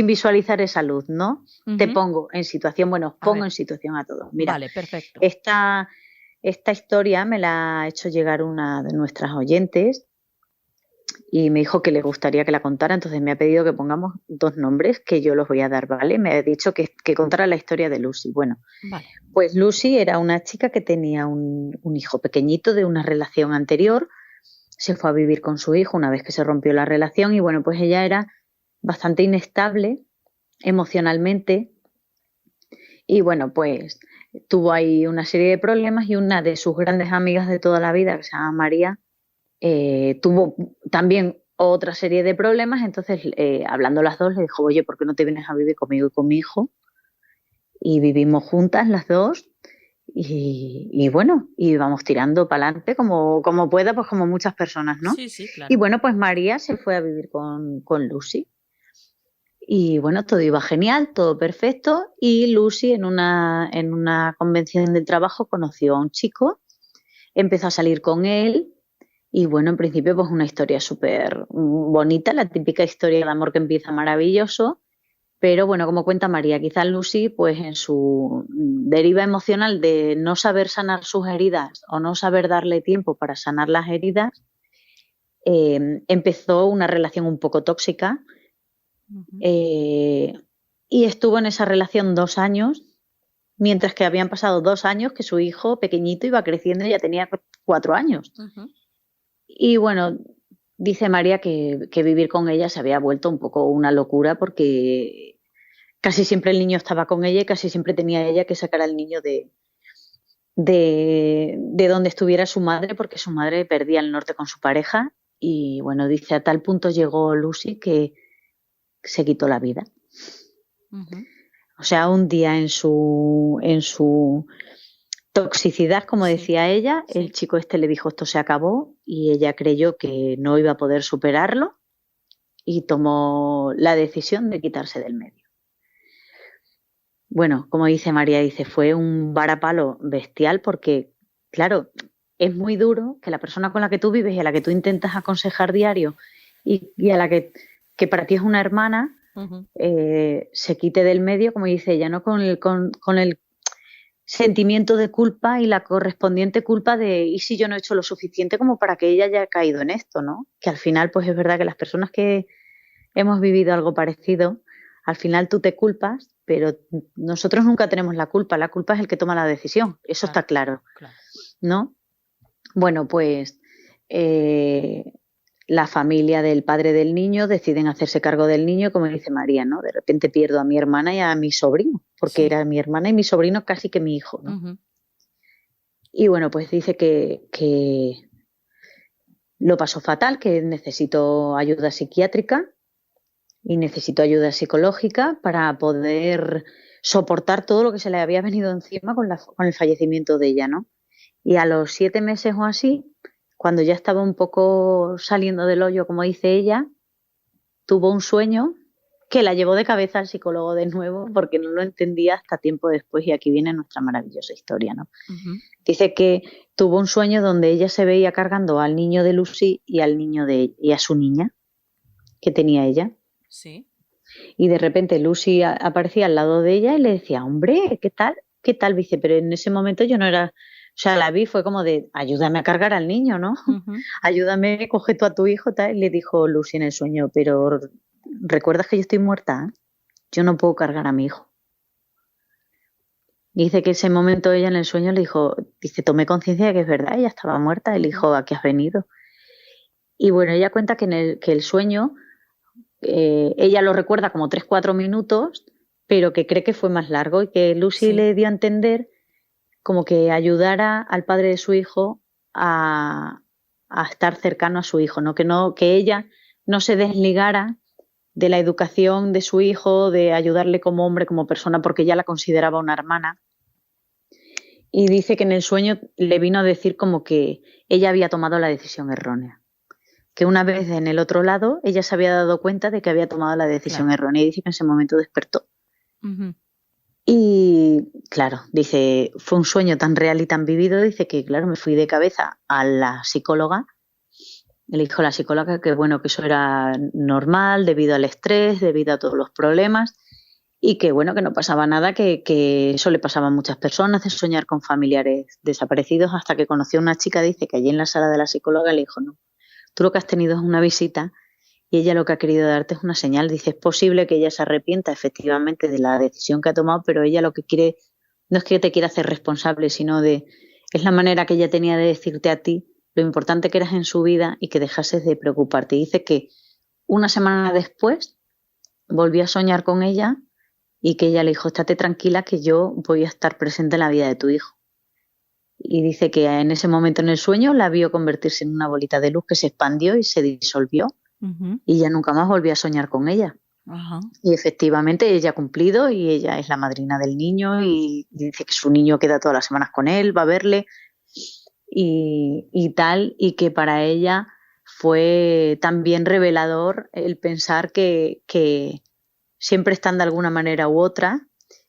visualizar esa luz, ¿no? Te pongo en situación, bueno, os pongo en situación a todos. Mira, vale, perfecto. Esta historia me la ha hecho llegar una de nuestras oyentes y me dijo que le gustaría que la contara, entonces me ha pedido que pongamos 2 nombres que yo los voy a dar, ¿vale? Me ha dicho que contara la historia de Lucy. Bueno, vale. Pues Lucy era una chica que tenía un hijo pequeñito de una relación anterior, se fue a vivir con su hijo una vez que se rompió la relación y bueno, pues ella era bastante inestable emocionalmente y bueno, pues tuvo ahí una serie de problemas y una de sus grandes amigas de toda la vida, que se llama María, tuvo también otra serie de problemas, entonces hablando las dos le dijo, oye, ¿por qué no te vienes a vivir conmigo y con mi hijo? Y vivimos juntas las dos y bueno, y vamos tirando para adelante como pueda, pues como muchas personas, ¿no? Sí, sí, claro. Y bueno, pues María se fue a vivir con Lucy. Y bueno, todo iba genial, todo perfecto. Y Lucy en una convención de trabajo conoció a un chico, empezó a salir con él y bueno, en principio pues una historia súper bonita, la típica historia de amor que empieza maravilloso. Pero bueno, como cuenta María, quizás Lucy pues en su deriva emocional de no saber sanar sus heridas o no saber darle tiempo para sanar las heridas, empezó una relación un poco tóxica. Y estuvo en esa relación 2 años, mientras que habían pasado 2 años que su hijo pequeñito iba creciendo y ya tenía 4 años. Y bueno, dice María que vivir con ella se había vuelto un poco una locura porque casi siempre el niño estaba con ella y casi siempre tenía ella que sacar al niño de donde estuviera su madre porque su madre perdía el norte con su pareja y bueno, dice a tal punto llegó Lucy que se quitó la vida. O sea, un día en su toxicidad, como decía ella, el chico este le dijo esto se acabó y ella creyó que no iba a poder superarlo y tomó la decisión de quitarse del medio. bueno, como dice María, dice, fue un varapalo bestial porque, claro, es muy duro que la persona con la que tú vives y a la que tú intentas aconsejar diario y a la que para ti es una hermana, se quite del medio, como dice ella, ¿no? Con el sentimiento de culpa y la correspondiente culpa de ¿y si yo no he hecho lo suficiente como para que ella haya caído en esto, ¿no? Que al final, pues es verdad que las personas que hemos vivido algo parecido, al final tú te culpas, pero nosotros nunca tenemos la culpa es el que toma la decisión, eso está claro, ¿no? Bueno, pues la familia del padre del niño deciden hacerse cargo del niño, como dice María, ¿no? De repente pierdo a mi hermana y a mi sobrino, porque era mi hermana y mi sobrino casi que mi hijo, ¿no? Y bueno, pues dice que lo pasó fatal, que necesitó ayuda psiquiátrica y necesitó ayuda psicológica para poder soportar todo lo que se le había venido encima con el fallecimiento de ella, ¿no? Y a los 7 meses o así, cuando ya estaba un poco saliendo del hoyo, como dice ella, tuvo un sueño que la llevó de cabeza al psicólogo de nuevo porque no lo entendía hasta tiempo después, y aquí viene nuestra maravillosa historia, ¿no? Dice que tuvo un sueño donde ella se veía cargando al niño de Lucy y y a su niña que tenía ella. Sí. Y de repente Lucy aparecía al lado de ella y le decía, hombre, ¿qué tal? ¿Qué tal? Dice, pero en ese momento yo no era... O sea, la vi, fue como de, ayúdame a cargar al niño, ¿no? Ayúdame, coge tú a tu hijo, tal. Y le dijo Lucy en el sueño, pero ¿recuerdas que yo estoy muerta? Yo no puedo cargar a mi hijo. Y dice que ese momento ella en el sueño le dijo, dice, tomé conciencia de que es verdad, ella estaba muerta. Y le dijo, ¿a qué has venido? Y bueno, ella cuenta que el sueño, ella lo recuerda como 3-4 minutos, pero que cree que fue más largo y que Lucy le dio a entender como que ayudara al padre de su hijo a estar cercano a su hijo, ¿no? Que ella no se desligara de la educación de su hijo, de ayudarle como hombre, como persona, porque ella la consideraba una hermana. Y dice que en el sueño le vino a decir como que ella había tomado la decisión errónea. Que una vez en el otro lado, ella se había dado cuenta de que había tomado la decisión errónea, y dice que en ese momento despertó. Y claro, dice, fue un sueño tan real y tan vivido, dice que claro, me fui de cabeza a la psicóloga. Le dijo a la psicóloga que bueno, que eso era normal debido al estrés, debido a todos los problemas, y que bueno, que no pasaba nada, que eso le pasaba a muchas personas, de soñar con familiares desaparecidos, hasta que conoció a una chica, dice que allí en la sala de la psicóloga le dijo, no, tú lo que has tenido es una visita y ella lo que ha querido darte es una señal. Dice, es posible que ella se arrepienta efectivamente de la decisión que ha tomado, pero ella lo que quiere no es que te quiera hacer responsable, sino es la manera que ella tenía de decirte a ti lo importante que eras en su vida y que dejases de preocuparte. Dice que una semana después volvió a soñar con ella y que ella le dijo, estate tranquila que yo voy a estar presente en la vida de tu hijo. Y dice que en ese momento en el sueño la vio convertirse en una bolita de luz que se expandió y se disolvió. Y ya nunca más volví a soñar con ella. Y efectivamente ella ha cumplido y ella es la madrina del niño y dice que su niño queda todas las semanas con él, va a verle y tal, y que para ella fue también revelador el pensar que siempre están de alguna manera u otra,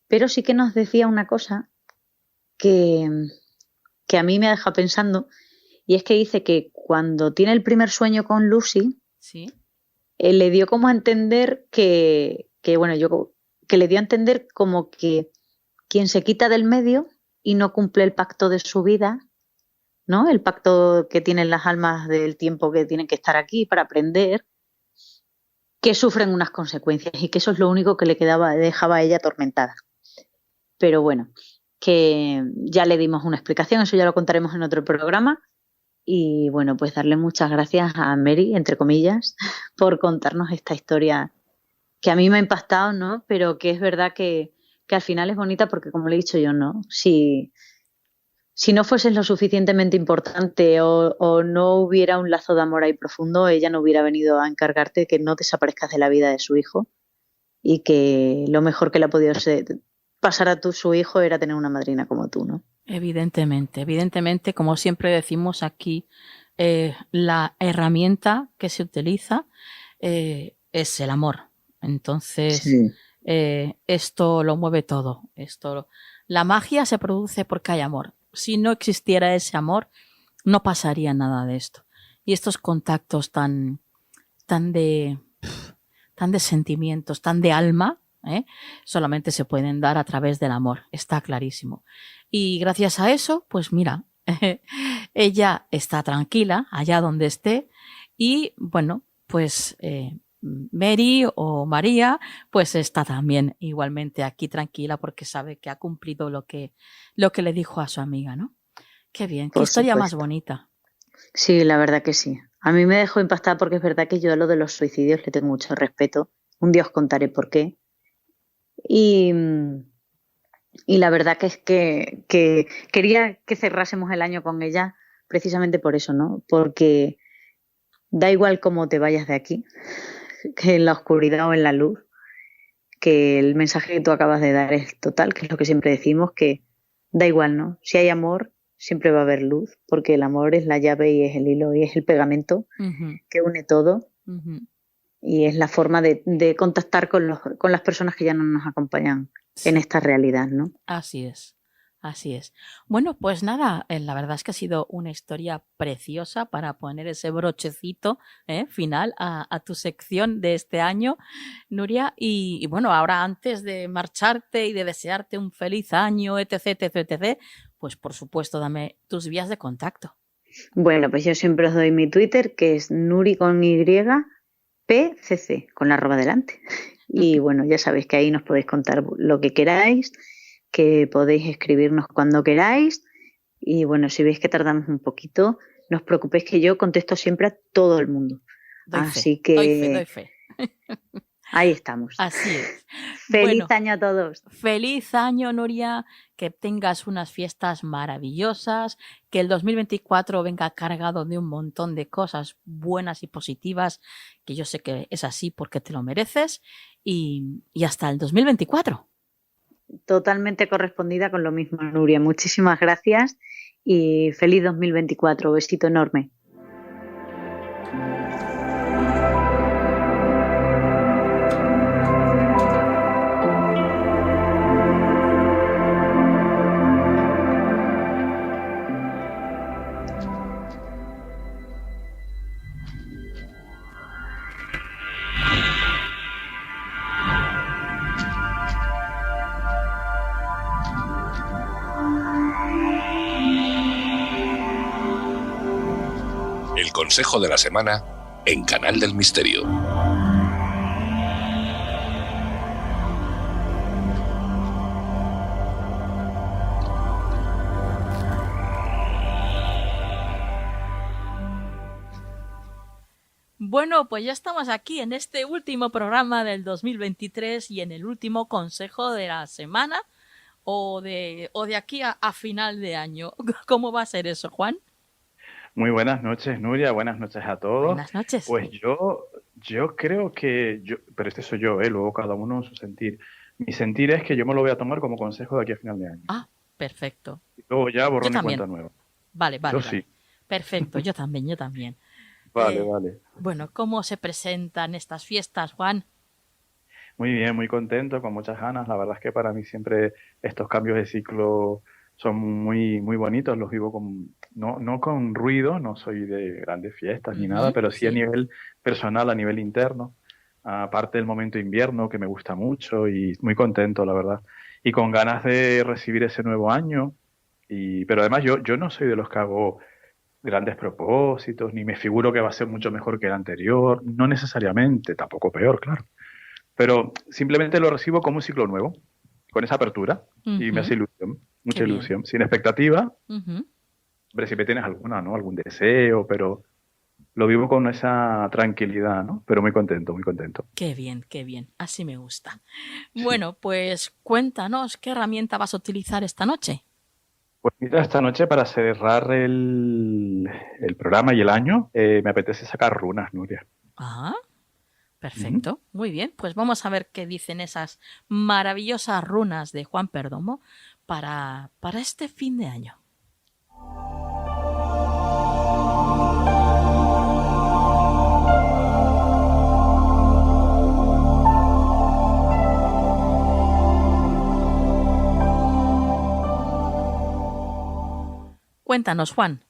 pero sí que nos decía una cosa que a mí me ha dejado pensando, y es que dice que cuando tiene el primer sueño con Lucy, le dio como a entender que le dio a entender como que quien se quita del medio y no cumple el pacto de su vida, ¿no? El pacto que tienen las almas del tiempo que tienen que estar aquí para aprender, que sufren unas consecuencias y que eso es lo único que dejaba a ella atormentada. Pero bueno, que ya le dimos una explicación, eso ya lo contaremos en otro programa. Y bueno, pues darle muchas gracias a Mary, entre comillas, por contarnos esta historia que a mí me ha impactado, ¿no? Pero que es verdad que al final es bonita porque, como le he dicho yo, ¿no? Si no fueses lo suficientemente importante o no hubiera un lazo de amor ahí profundo, ella no hubiera venido a encargarte que no desaparezcas de la vida de su hijo, y que lo mejor que le ha podido pasar a su hijo era tener una madrina como tú, ¿no? Evidentemente, como siempre decimos aquí, la herramienta que se utiliza es el amor. Entonces, esto lo mueve todo. La magia se produce porque hay amor. Si no existiera ese amor, no pasaría nada de esto. Y estos contactos tan de sentimientos, tan de alma, solamente se pueden dar a través del amor, está clarísimo. Y gracias a eso, pues mira, ella está tranquila allá donde esté y bueno, pues Mary o María pues está también igualmente aquí tranquila porque sabe que ha cumplido lo que le dijo a su amiga, ¿no? Qué bien, qué historia más bonita. Sí, la verdad que sí. A mí me dejó impactada porque es verdad que yo a lo de los suicidios le tengo mucho respeto. Un día os contaré por qué. Y la verdad que es que quería que cerrásemos el año con ella precisamente por eso, ¿no? Porque da igual cómo te vayas de aquí, que en la oscuridad o en la luz, que el mensaje que tú acabas de dar es total, que es lo que siempre decimos, que da igual, ¿no? Si hay amor, siempre va a haber luz, porque el amor es la llave y es el hilo y es el pegamento que une todo. Y es la forma de contactar con las personas que ya no nos acompañan en esta realidad, ¿no? Así es. Bueno, pues nada, la verdad es que ha sido una historia preciosa para poner ese brochecito final a tu sección de este año, Nuria. Y bueno, ahora antes de marcharte y de desearte un feliz año, etc., pues por supuesto dame tus vías de contacto. Bueno, pues yo siempre os doy mi Twitter, que es Nuri con Y, PCC, con la arroba delante. Y bueno, ya sabéis que ahí nos podéis contar lo que queráis, que podéis escribirnos cuando queráis. Y bueno, si veis que tardamos un poquito, no os preocupéis que yo contesto siempre a todo el mundo. Así que doy fe. Ahí estamos. Así es. Feliz año a todos. Feliz año, Nuria. Que tengas unas fiestas maravillosas. Que el 2024 venga cargado de un montón de cosas buenas y positivas. Que yo sé que es así porque te lo mereces. Y hasta el 2024. Totalmente correspondida con lo mismo, Nuria. Muchísimas gracias y feliz 2024. Besito enorme. Consejo de la semana en Canal del Misterio. Bueno, pues ya estamos aquí en este último programa del 2023 y en el último consejo de la semana o de aquí a final de año. ¿Cómo va a ser eso, Juan? Muy buenas noches, Nuria. Buenas noches a todos. Buenas noches. Pues yo creo que pero este soy yo, luego cada uno su sentir. Mi sentir es que yo me lo voy a tomar como consejo de aquí a final de año. Ah, perfecto. Y luego ya borrón y cuenta nueva. Vale. Yo sí. Perfecto, yo también. Vale. Bueno, ¿cómo se presentan estas fiestas, Juan? Muy bien, muy contento, con muchas ganas. La verdad es que para mí siempre estos cambios de ciclo son muy, muy bonitos, los vivo no con ruido, no soy de grandes fiestas ni nada, pero sí a nivel personal, a nivel interno, aparte del momento invierno que me gusta mucho y muy contento, la verdad, y con ganas de recibir ese nuevo año, pero además yo no soy de los que hago grandes propósitos, ni me figuro que va a ser mucho mejor que el anterior, no necesariamente, tampoco peor, claro, pero simplemente lo recibo como un ciclo nuevo, con esa apertura, y me hace ilusión. Mucha ilusión, sin expectativa. Hombre, siempre tienes alguna, ¿no? Algún deseo, pero lo vivo con esa tranquilidad, ¿no? Pero muy contento, muy contento. Qué bien, así me gusta. Bueno, pues cuéntanos, ¿qué herramienta vas a utilizar esta noche? Pues mira, esta noche para cerrar el programa y el año, me apetece sacar runas, Nuria. Ah, perfecto, muy bien. Pues vamos a ver qué dicen esas maravillosas runas de Juan Perdomo para este fin de año. Cuéntanos, Juan.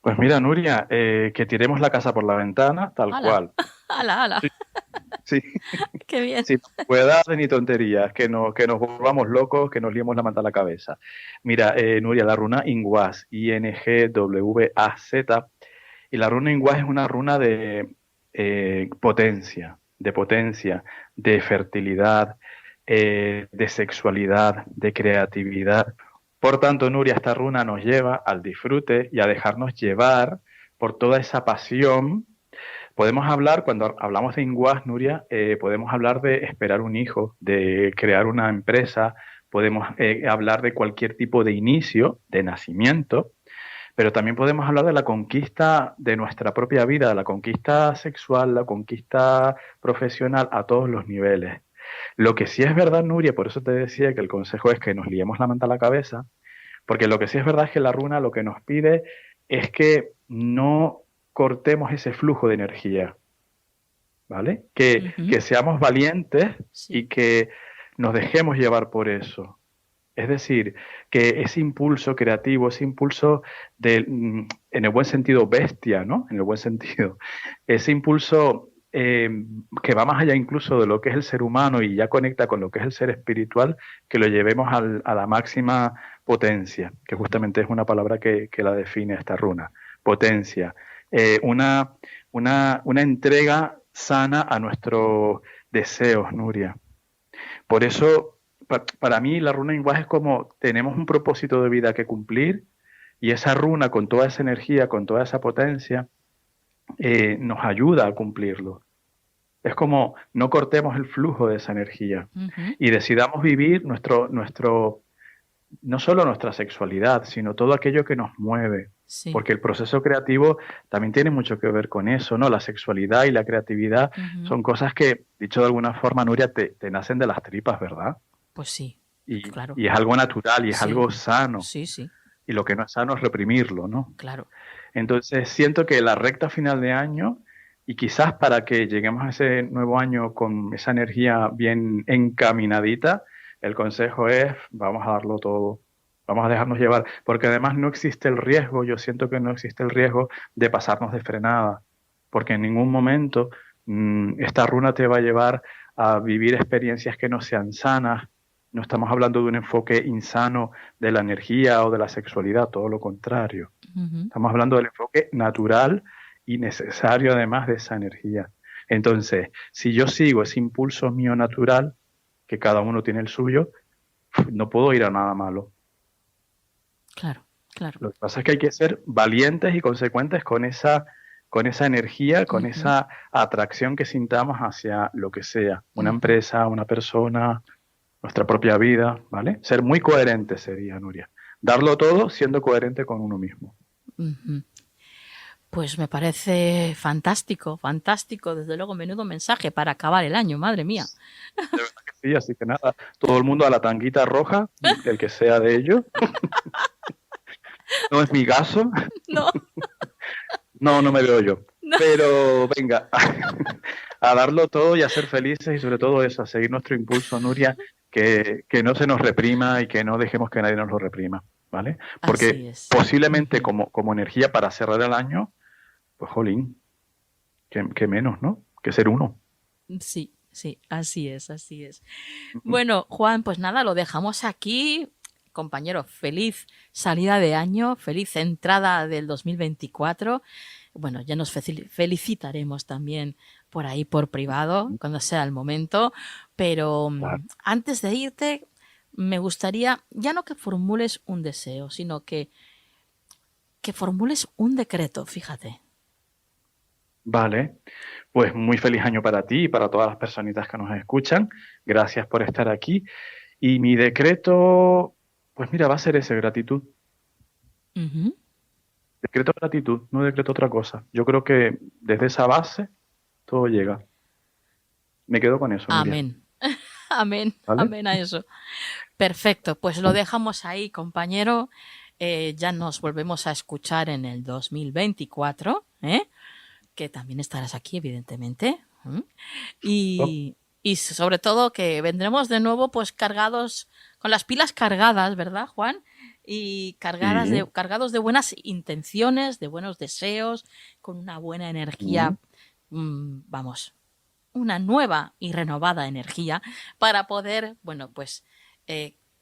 Pues mira, Nuria, que tiremos la casa por la ventana, tal ¡Hala! cual. ¡Hala, hala! Sí. ¡Qué bien! Sin novedades ni tonterías, que nos volvamos locos, que nos liemos la manta a la cabeza. Mira, Nuria, la runa Ingwaz, INGWAZ, y la runa Ingwaz es una runa de potencia, de fertilidad, de sexualidad, de creatividad. Por tanto, Nuria, esta runa nos lleva al disfrute y a dejarnos llevar por toda esa pasión. Podemos hablar, cuando hablamos de Ingwaz, Nuria, podemos hablar de esperar un hijo, de crear una empresa, podemos hablar de cualquier tipo de inicio, de nacimiento, pero también podemos hablar de la conquista de nuestra propia vida, la conquista sexual, la conquista profesional a todos los niveles. Lo que sí es verdad, Nuria, por eso te decía que el consejo es que nos liemos la manta a la cabeza, porque lo que sí es verdad es que la runa lo que nos pide es que no cortemos ese flujo de energía, ¿vale? Que seamos valientes y que nos dejemos llevar por eso. Es decir, que ese impulso creativo, ese impulso en el buen sentido bestia, ¿no? En el buen sentido, ese impulso que va más allá incluso de lo que es el ser humano y ya conecta con lo que es el ser espiritual, que lo llevemos a la máxima potencia, que justamente es una palabra que la define esta runa, potencia. Una entrega sana a nuestros deseos, Nuria. Por eso, para mí, la runa Ingwaz es como tenemos un propósito de vida que cumplir y esa runa, con toda esa energía, con toda esa potencia, nos ayuda a cumplirlo. Es como no cortemos el flujo de esa energía y decidamos vivir no solo nuestra sexualidad, sino todo aquello que nos mueve. Sí. Porque el proceso creativo también tiene mucho que ver con eso, ¿no? La sexualidad y la creatividad son cosas que, dicho de alguna forma, Nuria, te nacen de las tripas, ¿verdad? Pues sí, claro. Y es algo natural y es algo sano. Sí, sí. Y lo que no es sano es reprimirlo, ¿no? Claro. Entonces, siento que la recta final de año, y quizás para que lleguemos a ese nuevo año con esa energía bien encaminadita, el consejo es, vamos a darlo todo, vamos a dejarnos llevar, porque además no existe el riesgo, yo siento que no existe el riesgo de pasarnos de frenada, porque en ningún momento esta runa te va a llevar a vivir experiencias que no sean sanas. No estamos hablando de un enfoque insano de la energía o de la sexualidad, todo lo contrario. Estamos hablando del enfoque natural y necesario además de esa energía. Entonces, si yo sigo ese impulso mío natural, que cada uno tiene el suyo, no puedo ir a nada malo. Claro, claro. Lo que pasa es que hay que ser valientes y consecuentes con esa energía, con esa atracción que sintamos hacia lo que sea, una empresa, una persona, nuestra propia vida, ¿vale? Ser muy coherente sería, Nuria. Darlo todo siendo coherente con uno mismo. Pues me parece fantástico, fantástico. Desde luego, menudo mensaje para acabar el año, madre mía. De verdad que sí, así que nada, todo el mundo a la tanguita roja, el que sea de ellos. No es mi caso. No. No me veo yo. No. Pero venga, a darlo todo y a ser felices y sobre todo eso, a seguir nuestro impulso, Nuria, que no se nos reprima y que no dejemos que nadie nos lo reprima, ¿vale? Porque posiblemente como energía para cerrar el año, pues jolín, que menos, ¿no? Que ser uno. Sí, así es, así es. Bueno, Juan, pues nada, lo dejamos aquí. Compañero, feliz salida de año, feliz entrada del 2024. Bueno, ya nos felicitaremos también por ahí, por privado, cuando sea el momento. Pero antes de irte, me gustaría ya no que formules un deseo, sino que formules un decreto, fíjate. Vale, pues muy feliz año para ti y para todas las personitas que nos escuchan. Gracias por estar aquí. Y mi decreto, pues mira, va a ser ese, gratitud. Decreto gratitud, no decreto otra cosa. Yo creo que desde esa base todo llega. Me quedo con eso. Amén. Amén. ¿Vale? Amén a eso. Perfecto, pues lo dejamos ahí, compañero. Ya nos volvemos a escuchar en el 2024, que también estarás aquí, evidentemente. Y sobre todo que vendremos de nuevo pues cargados, con las pilas cargadas, ¿verdad, Juan? y cargados de buenas intenciones, de buenos deseos, con una buena energía, vamos, una nueva y renovada energía para poder, bueno, pues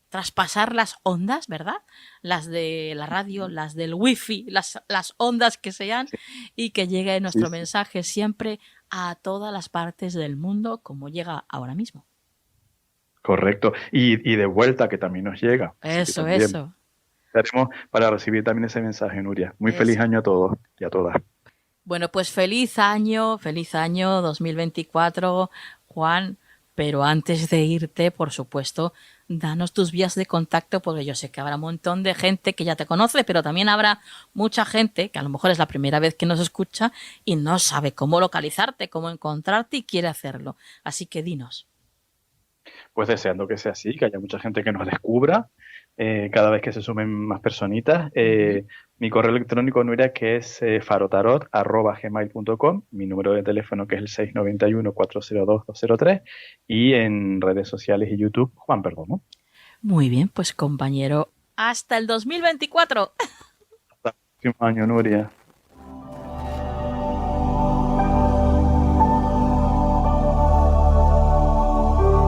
traspasar las ondas, ¿verdad? Las de la radio, las del wifi, las ondas que sean, y que llegue nuestro mensaje siempre a todas las partes del mundo como llega ahora mismo. Correcto. Y de vuelta, que también nos llega. Eso. Estaremos para recibir también ese mensaje, Nuria. Muy feliz año a todos y a todas. Bueno, pues feliz año 2024, Juan. Pero antes de irte, por supuesto, danos tus vías de contacto, porque yo sé que habrá un montón de gente que ya te conoce, pero también habrá mucha gente que a lo mejor es la primera vez que nos escucha y no sabe cómo localizarte, cómo encontrarte y quiere hacerlo. Así que dinos. Pues deseando que sea así, que haya mucha gente que nos descubra, cada vez que se sumen más personitas. Mi correo electrónico, Nuria, que es farotarot@gmail.com, mi número de teléfono, que es el 691-402-203, y en redes sociales y YouTube, Juan Perdomo. Muy bien, pues compañero, hasta el 2024. Hasta el próximo año, Nuria.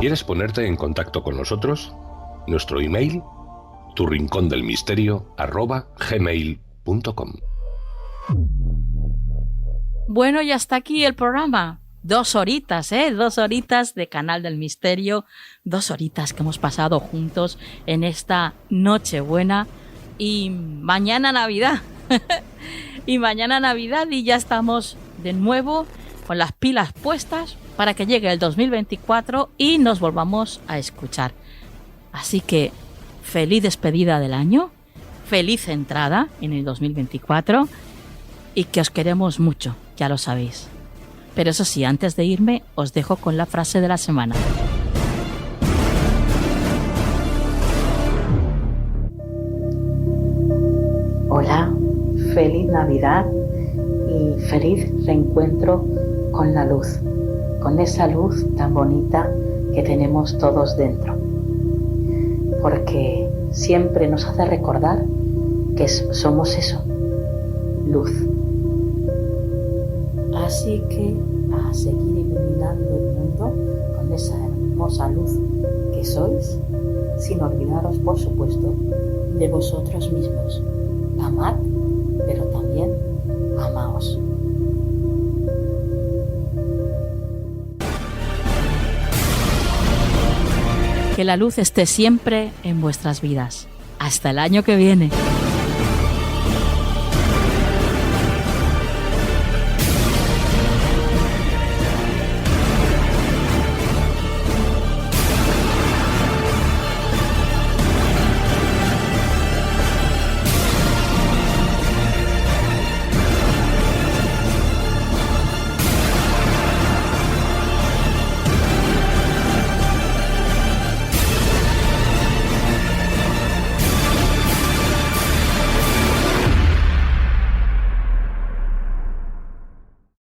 ¿Quieres ponerte en contacto con nosotros? Nuestro email, turincondelmisterio@gmail.com. Bueno, y hasta aquí el programa. 2 horitas, 2 horitas de Canal del Misterio, 2 horitas que hemos pasado juntos en esta Nochebuena y mañana Navidad. Y mañana Navidad, y ya estamos de nuevo con las pilas puestas para que llegue el 2024 y nos volvamos a escuchar. Así que feliz despedida del año, feliz entrada en el 2024 y que os queremos mucho, ya lo sabéis. Pero eso sí, antes de irme, os dejo con la frase de la semana. Hola, feliz Navidad y feliz reencuentro con la luz, con esa luz tan bonita que tenemos todos dentro. Porque siempre nos hace recordar que somos eso, luz. Así que a seguir iluminando el mundo con esa hermosa luz que sois, sin olvidaros, por supuesto, de vosotros mismos. Amad, pero también amaos. Que la luz esté siempre en vuestras vidas. Hasta el año que viene.